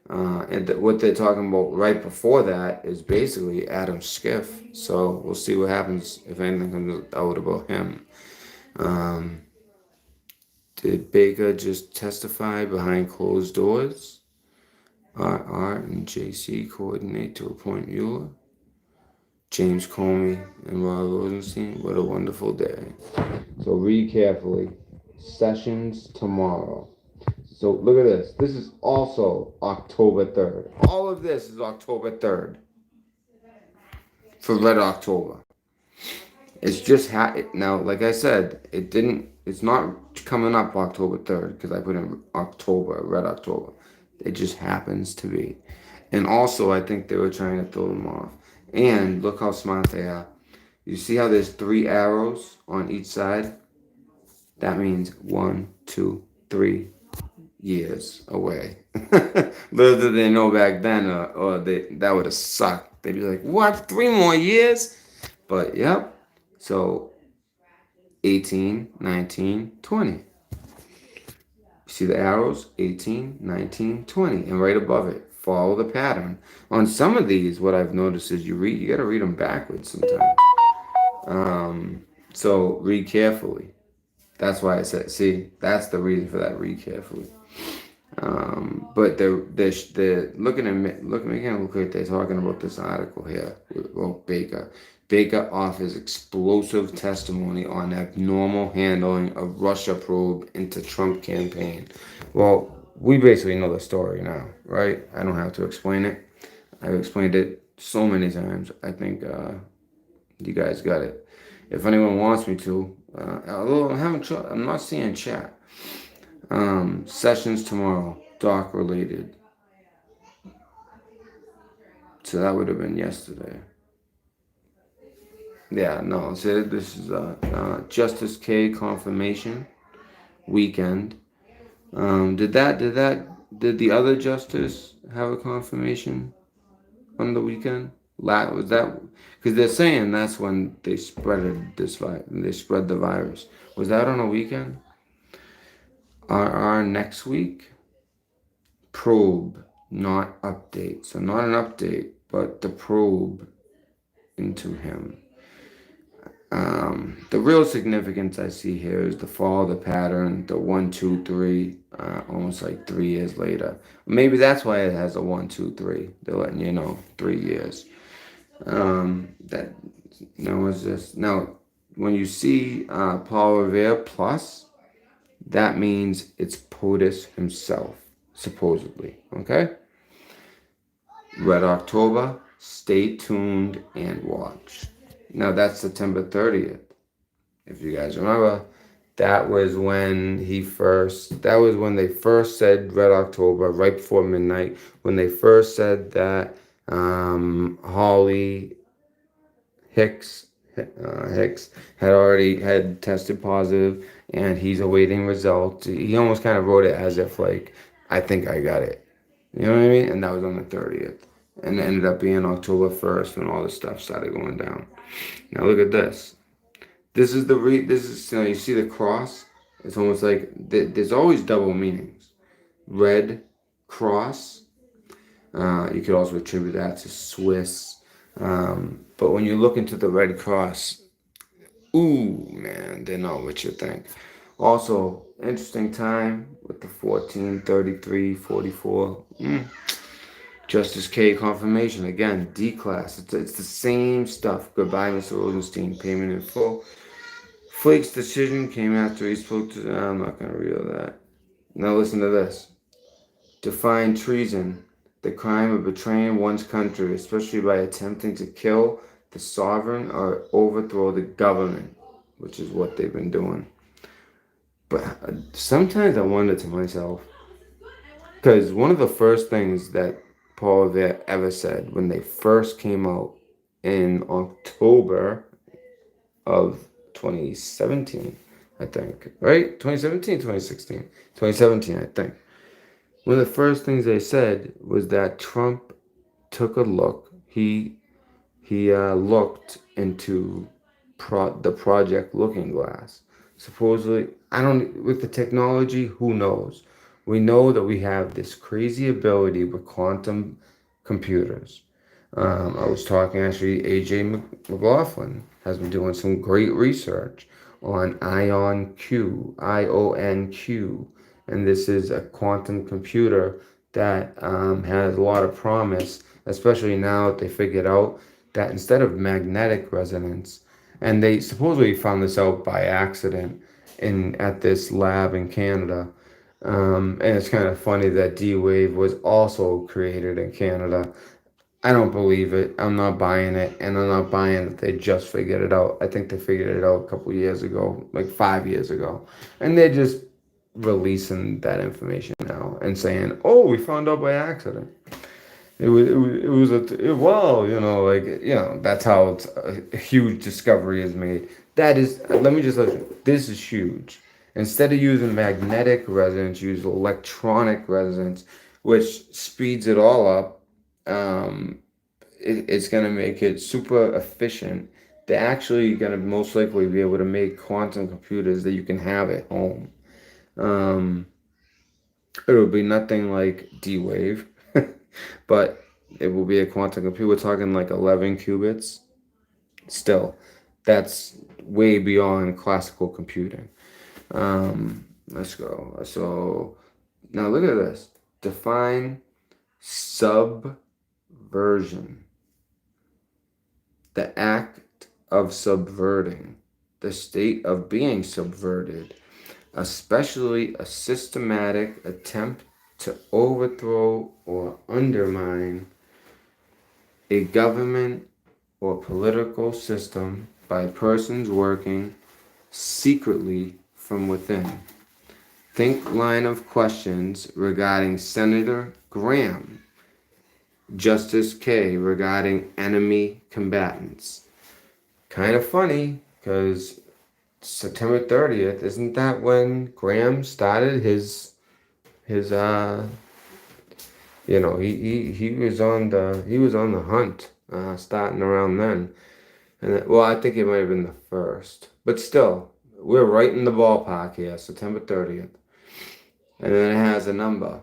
And what they're talking about right before that is basically Adam Skiff. So we'll see what happens if anything comes out about him. Did Baker just testify behind closed doors? Art and JC coordinate to appoint Mueller? James Comey and Rod Rosenstein, what a wonderful day. So read carefully. Sessions tomorrow. So look at this. This is also October 3rd. All of this is October 3rd. For Red October. It's just now, like I said, it's not coming up October 3rd because I put in October, Red October. It just happens to be. And also, I think they were trying to throw them off. And look how smart they are. You see how there's 3 arrows on each side? That means 1, 2, 3 years away. Little did they know back then, or that would have sucked. They'd be like, what? 3 more years? But, yep. So, 18, 19, 20. See the arrows? 18, 19, 20. And right above it, follow the pattern. On some of these, what I've noticed is you got to read them backwards sometimes. So read carefully. That's why I said, see, that's the reason for that, read carefully. But they're making it look like they're talking about this article here. Well, Baker offers explosive testimony on abnormal handling of Russia probe into Trump campaign. Well, we basically know the story now, right? I don't have to explain it. I've explained it so many times. I think you guys got it. If anyone wants me to, although I'm not seeing chat. Sessions tomorrow, doc related. So that would have been yesterday. Yeah, no. So this is Justice K confirmation weekend. Did the other justice have a confirmation on the weekend? Was that because they're saying that's when they spread the virus? Was that on a weekend? Our next week probe, not update. So not an update, but the probe into him. The real significance I see here is the follow the pattern, the 1, 2, 3, almost like 3 years later. Maybe that's why it has a 1, 2, 3. They're letting you know 3 years. Now when you see Paul Revere plus, that means it's POTUS himself, supposedly. Okay? Red October, stay tuned and watch. Now that's September 30th. If you guys remember, that was when they first said Red October, right before midnight, when they first said that Holly Hicks had tested positive and he's awaiting results. He almost kind of wrote it as if like, I think I got it. You know what I mean? And that was on the 30th. And it ended up being October 1st when all this stuff started going down. Now look at this. This is you see the cross? It's almost like there's always double meanings. Red cross. You could also attribute that to Swiss. But when you look into the Red Cross, ooh, man, they know what you think. Also, interesting time with the 143344. Justice K confirmation again. D-class. It's the same stuff. Goodbye, Mr. Rosenstein. Payment in full. Flake's decision came after he spoke to. I'm not gonna read all that. Now listen to this. Define treason. The crime of betraying one's country, especially by attempting to kill the sovereign or overthrow the government, which is what they've been doing. But sometimes I wonder to myself, because one of the first things that Paul Revere ever said when they first came out in October of 2017, I think, right? 2017, 2016, 2017, I think. One of the first things they said was that Trump took a look. He looked into the Project Looking Glass. Supposedly, with the technology, who knows? We know that we have this crazy ability with quantum computers. I was talking, actually, AJ McLaughlin has been doing some great research on IonQ, IonQ. And this is a quantum computer that has a lot of promise, especially now that they figured out that instead of magnetic resonance, and they supposedly found this out by accident at this lab in Canada. And it's kind of funny that D-Wave was also created in Canada. I don't believe it. I'm not buying it. And I'm not buying that they just figured it out. I think they figured it out a couple years ago, like 5 years ago. And they're just releasing that information now and saying, oh, we found out by accident. That's how a huge discovery is made. This is huge. Instead of using magnetic resonance, use electronic resonance, which speeds it all up. It's going to make it super efficient. They're actually going to most likely be able to make quantum computers that you can have at home. It'll be nothing like D-Wave, but it will be a quantum computer. We're talking like 11 qubits. Still, that's way beyond classical computing. Let's go. So now look at this. Define subversion. The act of subverting, the state of being subverted, especially a systematic attempt to overthrow or undermine a government or political system by persons working secretly from within. Think line of questions regarding Senator Graham, Justice K regarding enemy combatants. Kind of funny, because September 30th, isn't that when Graham started his he was on the hunt, starting around then. And I think it might have been the first. But still, we're right in the ballpark here, September 30th. And then it has a number.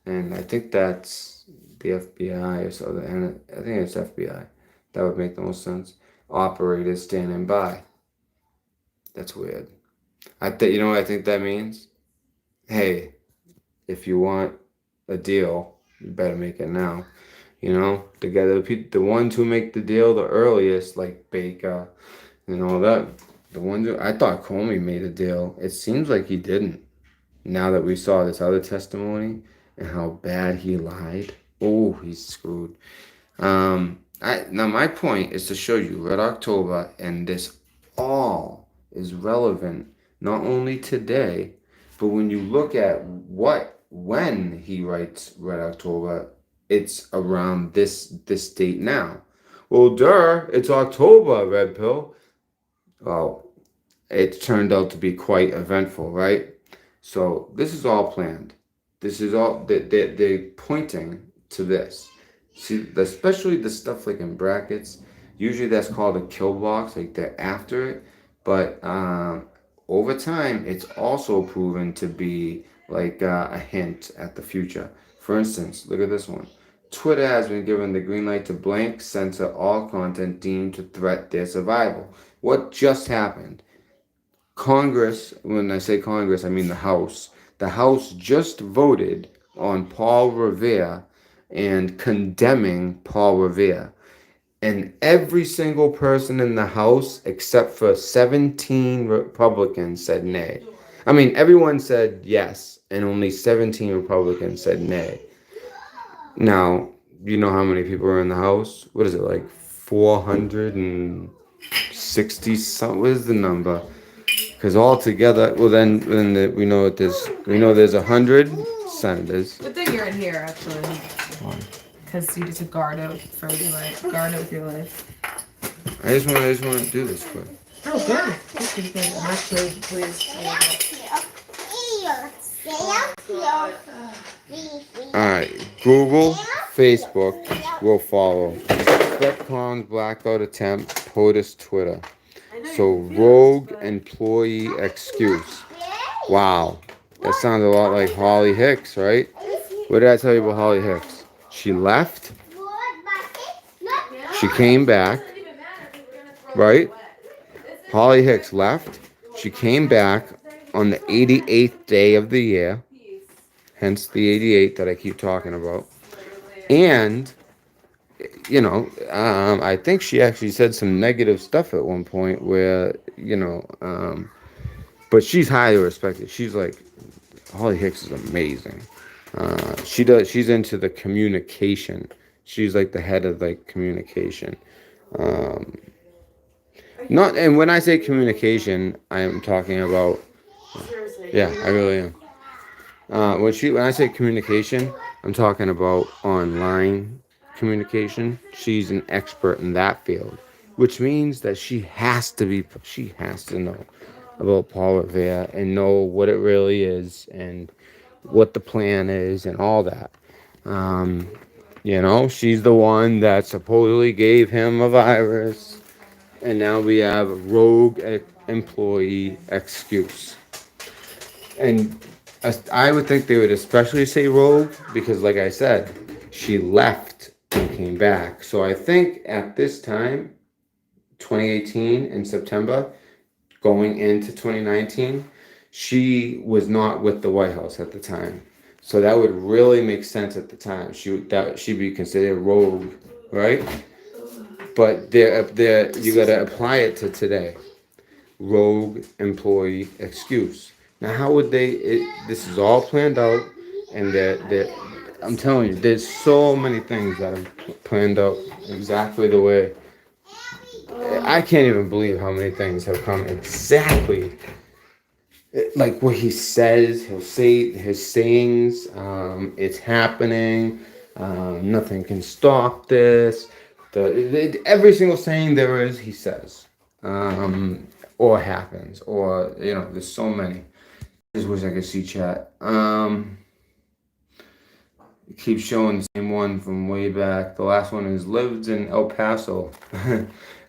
And I think that's the FBI or so. And I think it's FBI. That would make the most sense. Operators standing by. That's weird. You know what I think that means? Hey, if you want a deal, you better make it now. Together, the ones who make the deal the earliest, like Baker, the ones I thought Comey made a deal. It seems like he didn't. Now that we saw this other testimony and how bad he lied, oh, he's screwed. Now my point is to show you Red October, and this all is relevant not only today, but when you look at when he writes Red October, it's around this date now. Well, it's October, Red Pill. Well, it turned out to be quite eventful, right? So this is all planned. This is all, they're pointing to this. See, especially the stuff like in brackets, usually that's called a kill box, like they're after it. But over time, it's also proven to be like a hint at the future. For instance, look at this one. Twitter has been given the green light to blank censor all content deemed to threat their survival. What just happened? Congress, when I say Congress, I mean the House. The House just voted on Paul Revere and condemning Paul Revere. And every single person in the House, except for 17 Republicans, said nay. I mean, everyone said yes, and only 17 Republicans said nay. Now, you know how many people are in the House? What is it, like 460 something? What is the number? Because all together, well, then we know there's 100 senators. Good thing you're in here, actually. Because you just guard out for your life. Guard out with your life. I just want to do this quick. Oh, good. This is good. I'm actually pleased. Alright, Google, Facebook will follow. Speccon's blackout attempt, POTUS Twitter. So, rogue employee excuse. Wow, that sounds a lot like Holly Hicks, right? What did I tell you about Holly Hicks? She left. She came back. Right? Holly Hicks left. She came back on the 88th day of the year. Hence the 88 that I keep talking about. And, you know, I think she actually said some negative stuff at one point where, you know, but she's highly respected. She's like, Holly Hicks is amazing. She's into the communication. She's like the head of like communication. And when I say communication, I am talking about, yeah, I really am. When I say communication, I'm talking about online communication. She's an expert in that field, which means that she has to know about Paul Revere and know what it really is and what the plan is and all that. You know, she's the one that supposedly gave him a virus, and now we have a rogue employee excuse. And I would think they would especially say rogue because, like I said, she left and came back. So I think at this time, 2018 in September, going into 2019, she was not with the White House at the time. So that would really make sense at the time. She'd be considered rogue, right? But you got to apply it to today. Rogue employee excuse. Now, how would this is all planned out, and I'm telling you, there's so many things that are planned out exactly the way. I can't even believe how many things have come exactly like what he says. He'll say his sayings. It's happening. Nothing can stop this. Every single saying there is, he says, or happens, or you know, there's so many. I just wish I could see chat. It keeps showing the same one from way back. The last one is lived in El Paso.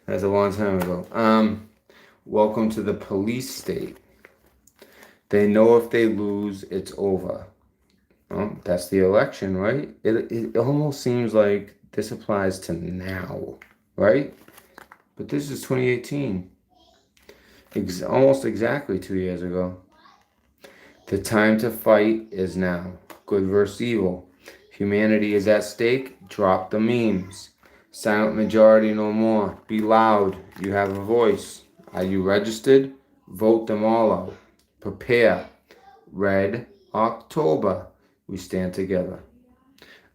That's a long time ago. Welcome to the police state. They know if they lose, it's over. That's the election, right? It almost seems like this applies to now, right? But this is 2018. Almost exactly 2 years ago. The time to fight is now. Good versus evil. Humanity is at stake. Drop the memes. Silent majority no more. Be loud. You have a voice. Are you registered? Vote them all out. Prepare. Red October. We stand together.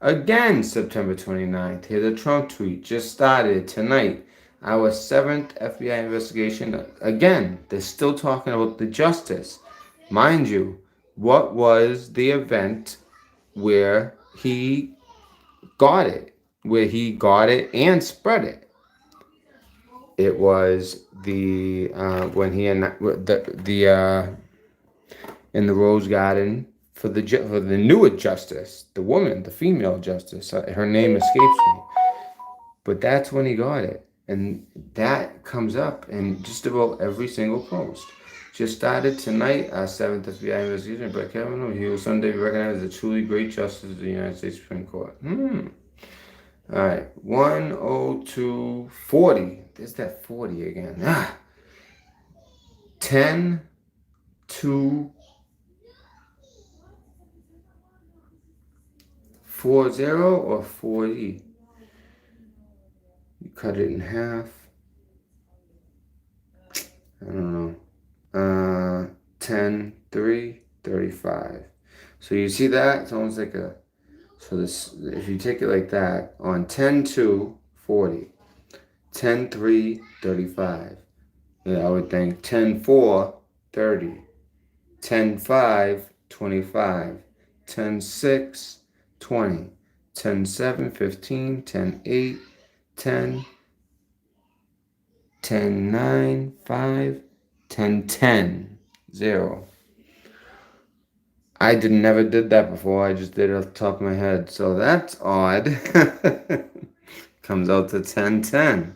Again, September 29th. Here's a Trump tweet. Just started tonight. Our 7th FBI investigation. Again, they're still talking about the justice. Mind you, what was the event where he got it? Where he got it and spread it? It was when he in the Rose Garden for the newer justice, the woman, the female justice. Her name escapes me, but that's when he got it, and that comes up in just about every single post. Just started tonight, our 7th FBI investigation. Brett Kavanaugh, he will someday be recognized as a truly great justice of the United States Supreme Court. All right, 10240. There's that 40 again. 10 2 40 or 40. You cut it in half. I don't know. 10 3 35. So you see that? It's almost like a, so this, if you take it like that, on 10 2 40. 10 3 35. Yeah, I would think 10 4 30. 10 5 25. 10 6 20. 10 7 15. 10 8 10. 10 9 5. 10 10 0. I never did that before. I just did it off the top of my head. So that's odd. Comes out to 10 10.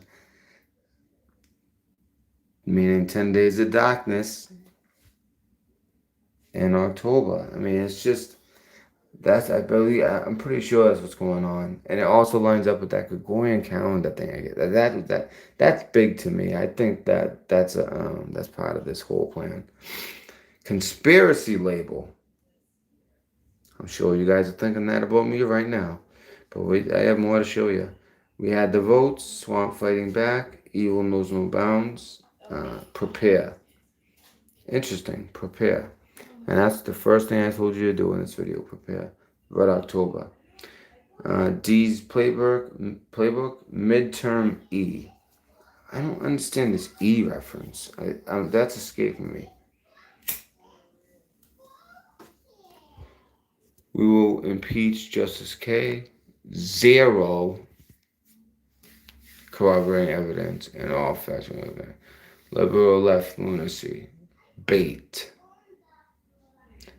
Meaning 10 days of darkness in October. I mean, it's just, that's, I believe, I'm pretty sure that's what's going on. And it also lines up with that Gregorian calendar thing. I get that's big to me. I think that's part of this whole plan. Conspiracy label. I'm sure you guys are thinking that about me right now. But I have more to show you. We had the votes, swamp fighting back, evil knows no bounds. Prepare. Interesting. Prepare. And that's the first thing I told you to do in this video. Prepare. Red October. D's playbook. Midterm E. I don't understand this E reference. That's escaping me. We will impeach Justice K. 0 corroborating evidence in all factual evidence. Liberal left lunacy. Bait.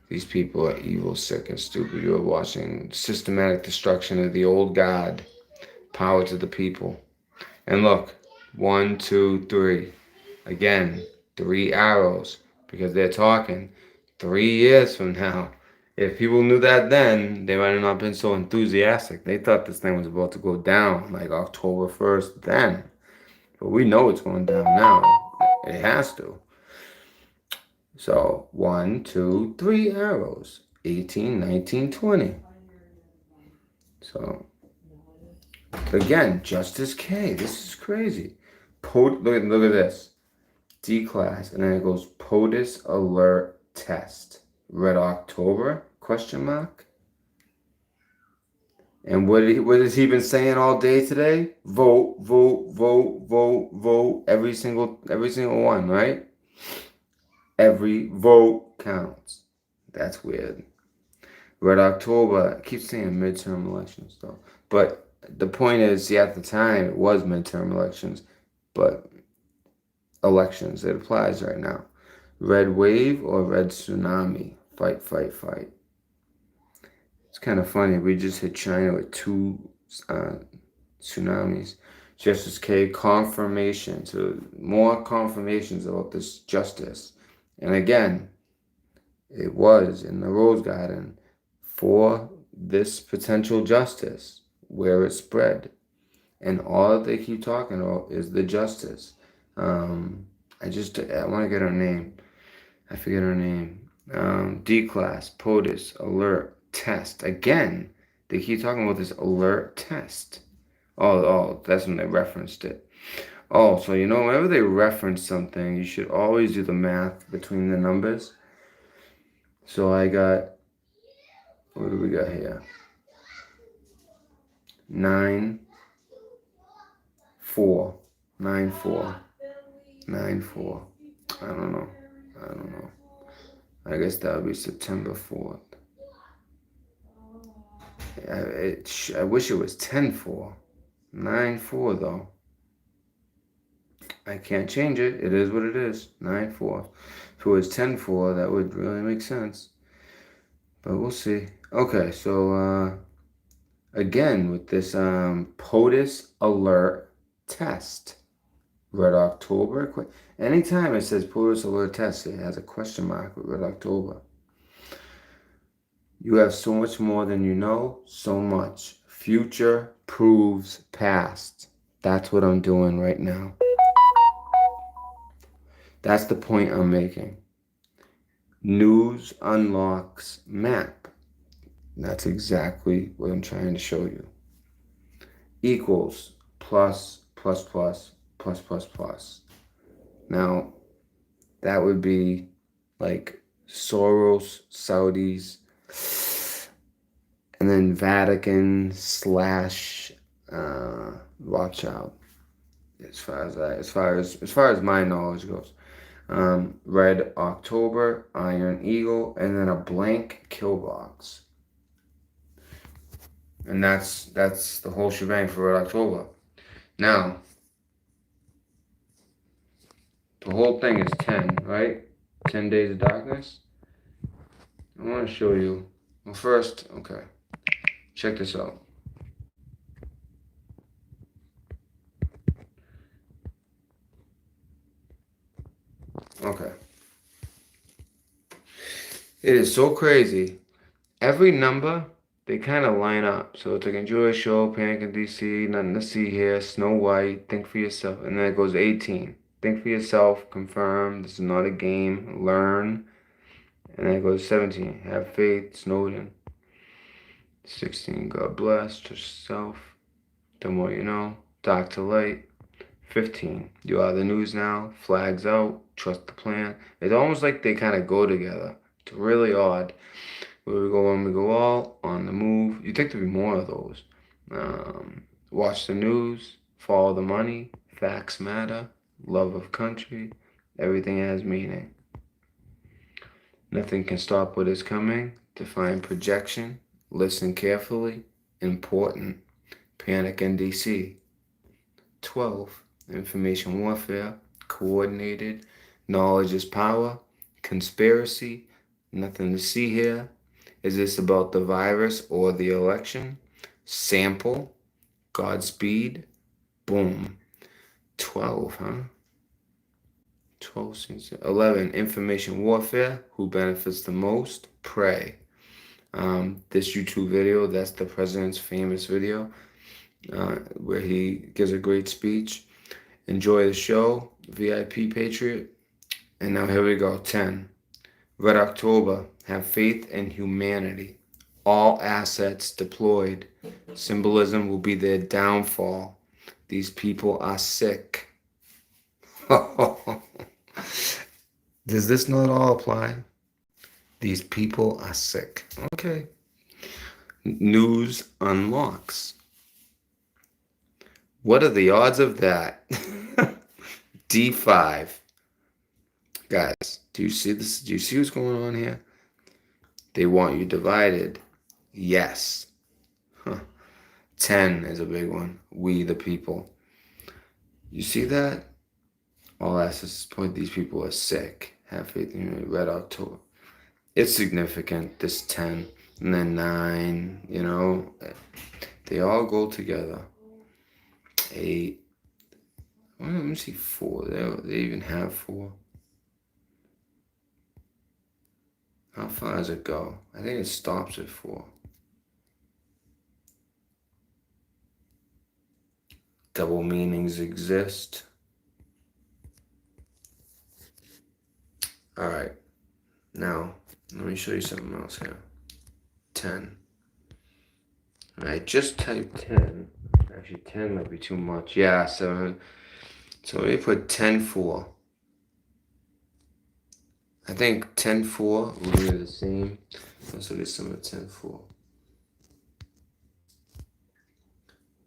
These people are evil, sick, and stupid. You are watching systematic destruction of the old God. Power to the people. And look, 1, 2, 3. Again, 3 arrows. Because they're talking 3 years from now. If people knew that then, they might have not been so enthusiastic. They thought this thing was about to go down like October 1st then. But we know it's going down now. It has to. So 1, 2, 3 arrows. 18, 19, 20. So again, Justice K. This is crazy. Look at this. D class, and then it goes POTUS alert test. Red October? Question mark. And what has he been saying all day today? Vote, vote, vote, vote, vote. Every single one, right? Every vote counts. That's weird. Red October. I keep saying midterm elections though. But the point is, see, at the time it was midterm elections, but elections, it applies right now. Red wave or red tsunami? Fight, fight, fight. It's kind of funny. We just hit China with 2 tsunamis. Justice K. Confirmation. So more confirmations about this justice. And again, it was in the Rose Garden for this potential justice where it spread. And all they keep talking about is the justice. I want to get her name. I forget her name. D class, POTUS, alert, test. Again, they keep talking about this alert test. Oh, that's when they referenced it. Oh, so you know, whenever they reference something, you should always do the math between the numbers. So I got, what do we got here? 9 4 9 4 9 4. I don't know. I guess that would be September 4th. I wish it was 10-4. 9-4 though. I can't change it. It is what it is. 9-4. If it was 10-4, that would really make sense. But we'll see. Okay, so again with this POTUS alert test. Red October. Anytime it says POTUS alert test, it has a question mark with Red October. You have so much more than you know. So much. Future proves past. That's what I'm doing right now. That's the point I'm making. News unlocks map. That's exactly what I'm trying to show you. Equals plus, plus, plus, plus, plus, plus. Now, that would be like Soros, Saudis, and then Vatican / Rothschild. As far as my knowledge goes. Red October, Iron Eagle, and then a blank kill box. And that's the whole shebang for Red October. Now, the whole thing is 10, right? 10 days of darkness. I want to show you. Well, first, okay. Check this out. Okay. It is so crazy. Every number, they kind of line up. So it's like enjoy a show, Panic in DC, nothing to see here, Snow White, think for yourself. And then it goes 18. Think for yourself, confirm, this is not a game, learn. And then it goes 17. Have faith, Snowden. 16. God bless, trust yourself. The more you know. Dark to light. 15. You are the news now. Flags out. Trust the plan. It's almost like they kind of go together. It's really odd. Where we go when we go all on the move. You'd think there'd be more of those. Watch the news. Follow the money. Facts matter. Love of country. Everything has meaning. Nothing can stop what is coming. Define projection. Listen carefully. Important. Panic in DC. 12. Information warfare. Coordinated. Knowledge is power. Conspiracy. Nothing to see here. Is this about the virus or the election? Sample. Godspeed. Boom. 12, huh? 12 seems 11. Information warfare. Who benefits the most? Pray. This YouTube video, that's the president's famous video where he gives a great speech. Enjoy the show. VIP Patriot. And now here we go. 10. Red October. Have faith in humanity. All assets deployed. Symbolism will be their downfall. These people are sick. Does this not all apply? These people are sick. Okay. News unlocks. What are the odds of that? D5. Guys, do you see this? Do you see what's going on here? They want you divided. Yes. 10 is a big one. We the people. You see that? All assets point. These people are sick. Have faith in Red October. It's significant, this 10. And then 9, you know. They all go together. 8. Well, let me see 4. They even have 4. How far does it go? I think it stops at 4. Double meanings exist. All right. Now, let me show you something else here. 10. I just typed 10. Actually, 10 might be too much. Yeah, 7. So let me put 10-4. I think 10-4 will be the same. Let's look at some of 10-4.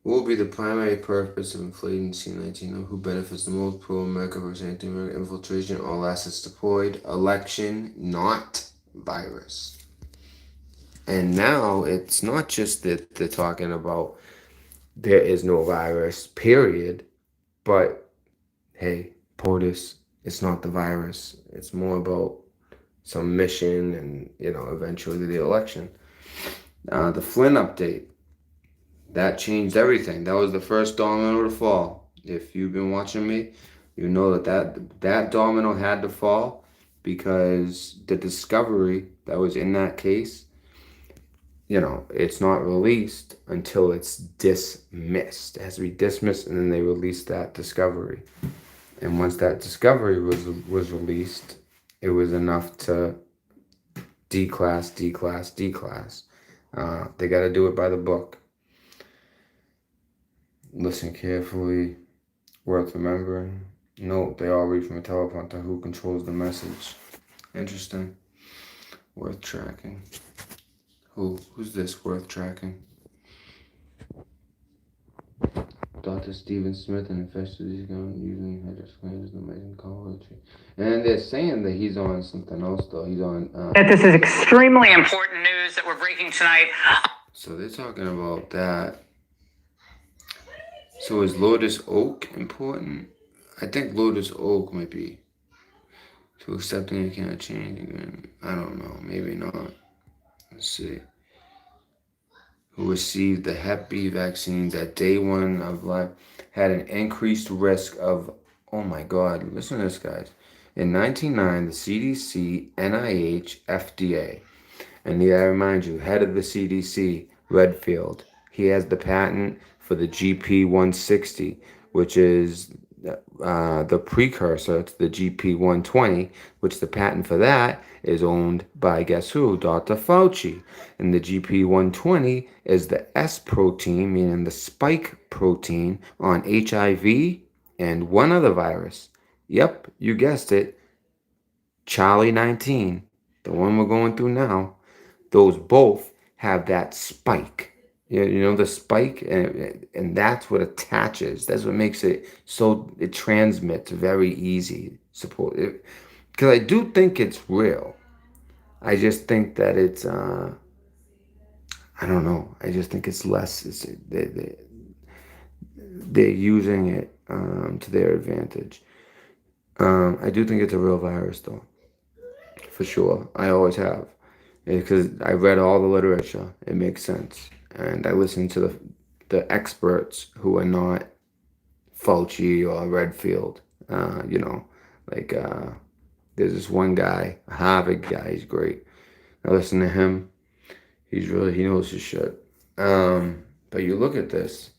What will be the primary purpose of inflating C-19? Who benefits the most? Pro-America versus anti-American infiltration. All assets deployed. Election, not virus. And now it's not just that they're talking about there is no virus, period. But, hey, POTUS, it's not the virus. It's more about some mission and, you know, eventually the election. The Flynn update. That changed everything. That was the first domino to fall. If you've been watching me, you know that domino had to fall because the discovery that was in that case, you know, it's not released until it's dismissed. It has to be dismissed, and then they release that discovery. And once that discovery was released, it was enough to declass. They got to do it by the book. Listen carefully. Worth remembering. Note, they all read from a teleprompter. Who controls the message? Interesting. Worth tracking. Who's this worth tracking? Dr. Stephen Smith, an infectious disease using hydroxychloroquine in amazing college. And they're saying that he's on something else, though. He's on... That this is extremely important news that we're breaking tonight. So they're talking about that. So is Lotus Oak important? I think Lotus Oak might be. To accepting a kind of change. I don't know. Maybe not. Let's see. Who received the Hep B vaccines at day 1 of life had an increased risk of, oh my God, listen to this, guys. In 1999, the CDC, NIH, FDA, and I remind you, head of the CDC, Redfield, he has the patent for the GP160, which is the precursor to the GP120, which the patent for that is owned by, guess who? Dr. Fauci. And the GP120 is the S protein, meaning the spike protein on HIV and one other virus. Yep, you guessed it. Charlie 19, the one we're going through now. Those both have that spike. You know the spike, and that's what attaches. That's what makes it so it transmits very easy. Because I do think it's real. I just think that it's I don't know. I just think it's less. They're using it to their advantage. I do think it's a real virus, though, for sure. I always have, because I read all the literature. It makes sense. And I listen to the experts who are not Fauci or Redfield. There's this one guy, a Harvard guy. He's great. I listen to him. He knows his shit. But you look at this.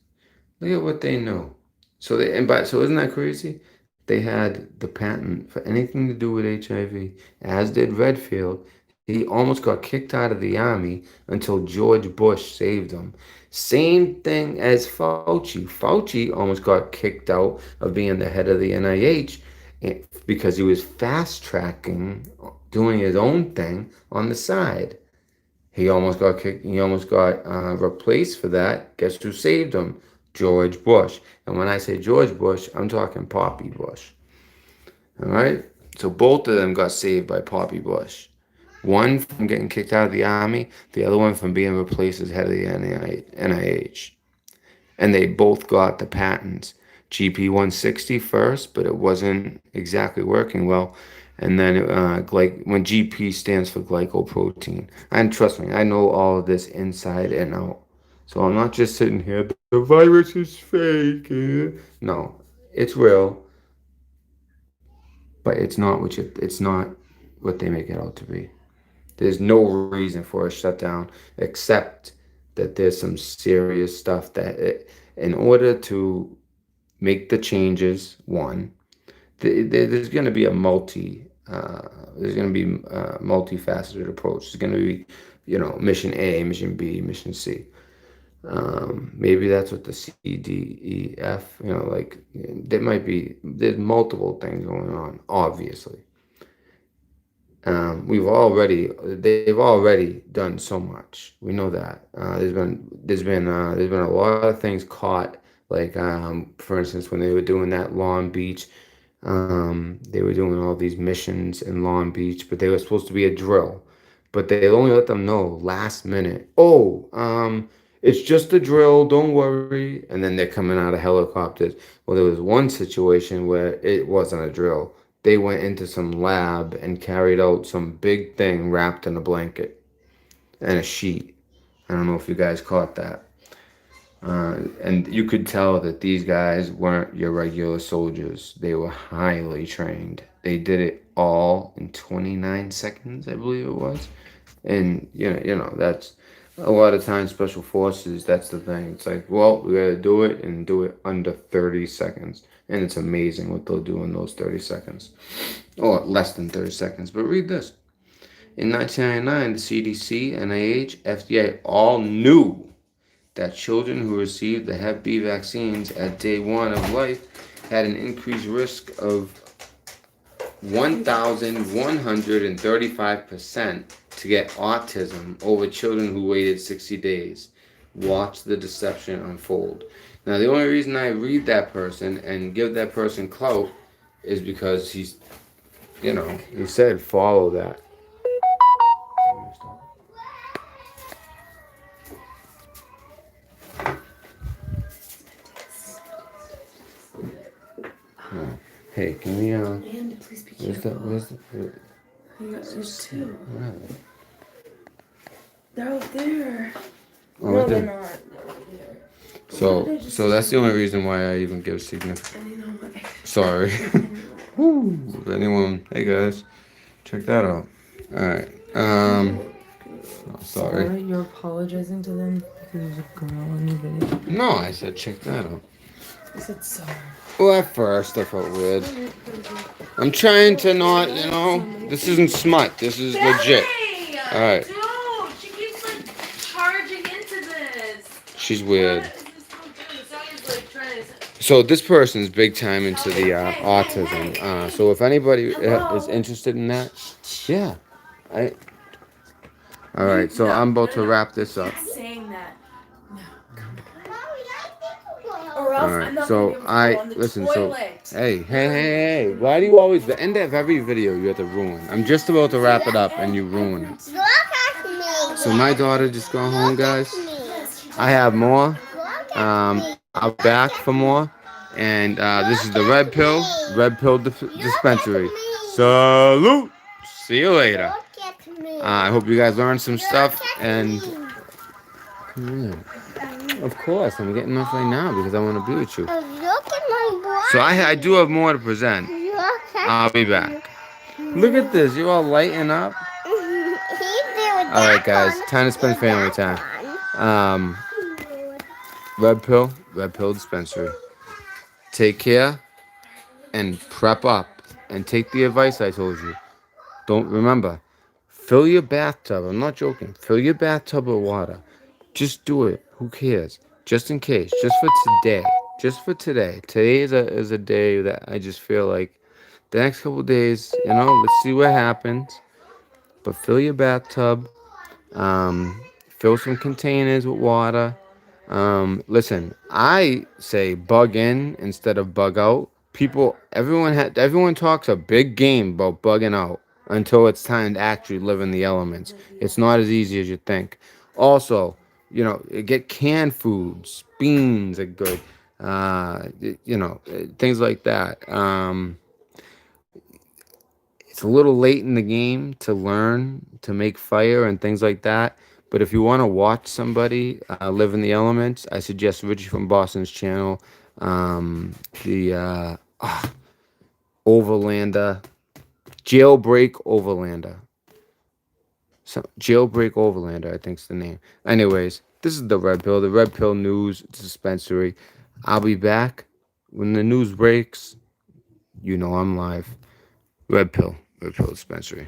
Look at what they know. So isn't that crazy? They had the patent for anything to do with HIV, as did Redfield. He almost got kicked out of the army until George Bush saved him. Same thing as Fauci. Fauci almost got kicked out of being the head of the NIH because he was fast-tracking, doing his own thing on the side. He almost got kicked. He almost got replaced for that. Guess who saved him? George Bush. And when I say George Bush, I'm talking Poppy Bush. All right? So both of them got saved by Poppy Bush. One from getting kicked out of the army, the other one from being replaced as head of the NIH. And they both got the patents. GP160 first, but it wasn't exactly working well. And then when GP stands for glycoprotein. And trust me, I know all of this inside and out. So I'm not just sitting here, the virus is fake. No, it's real. But it's not what they make it out to be. There's no reason for a shutdown except that there's some serious stuff that in order to make the changes, there's going to be a multifaceted approach. There's going to be, mission A, mission B, mission C. Maybe that's what the C, D, E, F, there's multiple things going on, obviously. They've already done so much. We know that. There's been a lot of things caught, for instance, when they were doing that Long Beach, they were doing all these missions in Long Beach, but they were supposed to be a drill, but they only let them know last minute. It's just a drill, don't worry. And then they're coming out of helicopters. Well, there was one situation where it wasn't a drill. They went into some lab and carried out some big thing wrapped in a blanket and a sheet. I don't know if you guys caught that. And you could tell that these guys weren't your regular soldiers. They were highly trained. They did it all in 29 seconds, I believe it was. And, that's a lot of times special forces, that's the thing. It's like, well, we gotta do it and do it under 30 seconds. And it's amazing what they'll do in those 30 seconds. Or less than 30 seconds. But read this. In 1999, the CDC, NIH, FDA all knew that children who received the Hep B vaccines at day 1 of life had an increased risk of 1,135% to get autism over children who waited 60 days. Watch the deception unfold. Now, the only reason I read that person and give that person clout is because he's, you know, he said follow that. Hey, can we, Amanda, please be careful. where's the, There's two. where are they? They're out there. Oh, No, right they're there. not. So that's the only reason why I even give significant. And you know what? Sorry. Woo. If anyone, hey guys, check that out. Alright. Oh, sorry. You're apologizing to them because there's a girl in the video. No, I said check that out. I said sorry. Well, at first I felt weird. I'm trying to not, you know, this isn't smut. This is legit. Alright. Dude, she keeps like charging into this. She's weird. What is this so good? Zoe's like trying to. So this person's big time into the autism. So if anybody is interested in that, yeah. All right. So I'm about to wrap this up. Saying that. All right. So listen. So hey. Why do you always the end of every video you have to ruin? I'm just about to wrap it up and you ruin it. Look at me. So my daughter just got home, guys. I have more. I'll be back for more. And this is the Red Pill Dispensary. Salute. See you later. I hope you guys learned some stuff. And of course, I'm getting off right now because I want to be with you. Look at my boy. So I do have more to present. I'll be back. Look at this. You're all lighting up. All right, guys. Time to spend family time. Red Pill Dispensary. Take care and prep up and take the advice I told you. Don't remember, fill your bathtub. I'm not joking. Fill your bathtub with water. Just do it. Who cares? Just in case. Just for today. Just for today. Today is a day that I just feel like the next couple days, you know, let's see what happens. But fill your bathtub. Fill some containers with water. Listen, I say bug in instead of bug out. Everyone talks a big game about bugging out until it's time to actually live in the elements. It's not as easy as you think. Also, you know, get canned foods. Beans are good. You know, things like that. It's a little late in the game to learn to make fire and things like that. But if you want to watch somebody live in the elements, I suggest Richie from Boston's channel. The Overlander. Jailbreak Overlander. So, Jailbreak Overlander, I think's the name. Anyways, this is the Red Pill News Dispensary. I'll be back when the news breaks. You know I'm live. Red Pill Dispensary.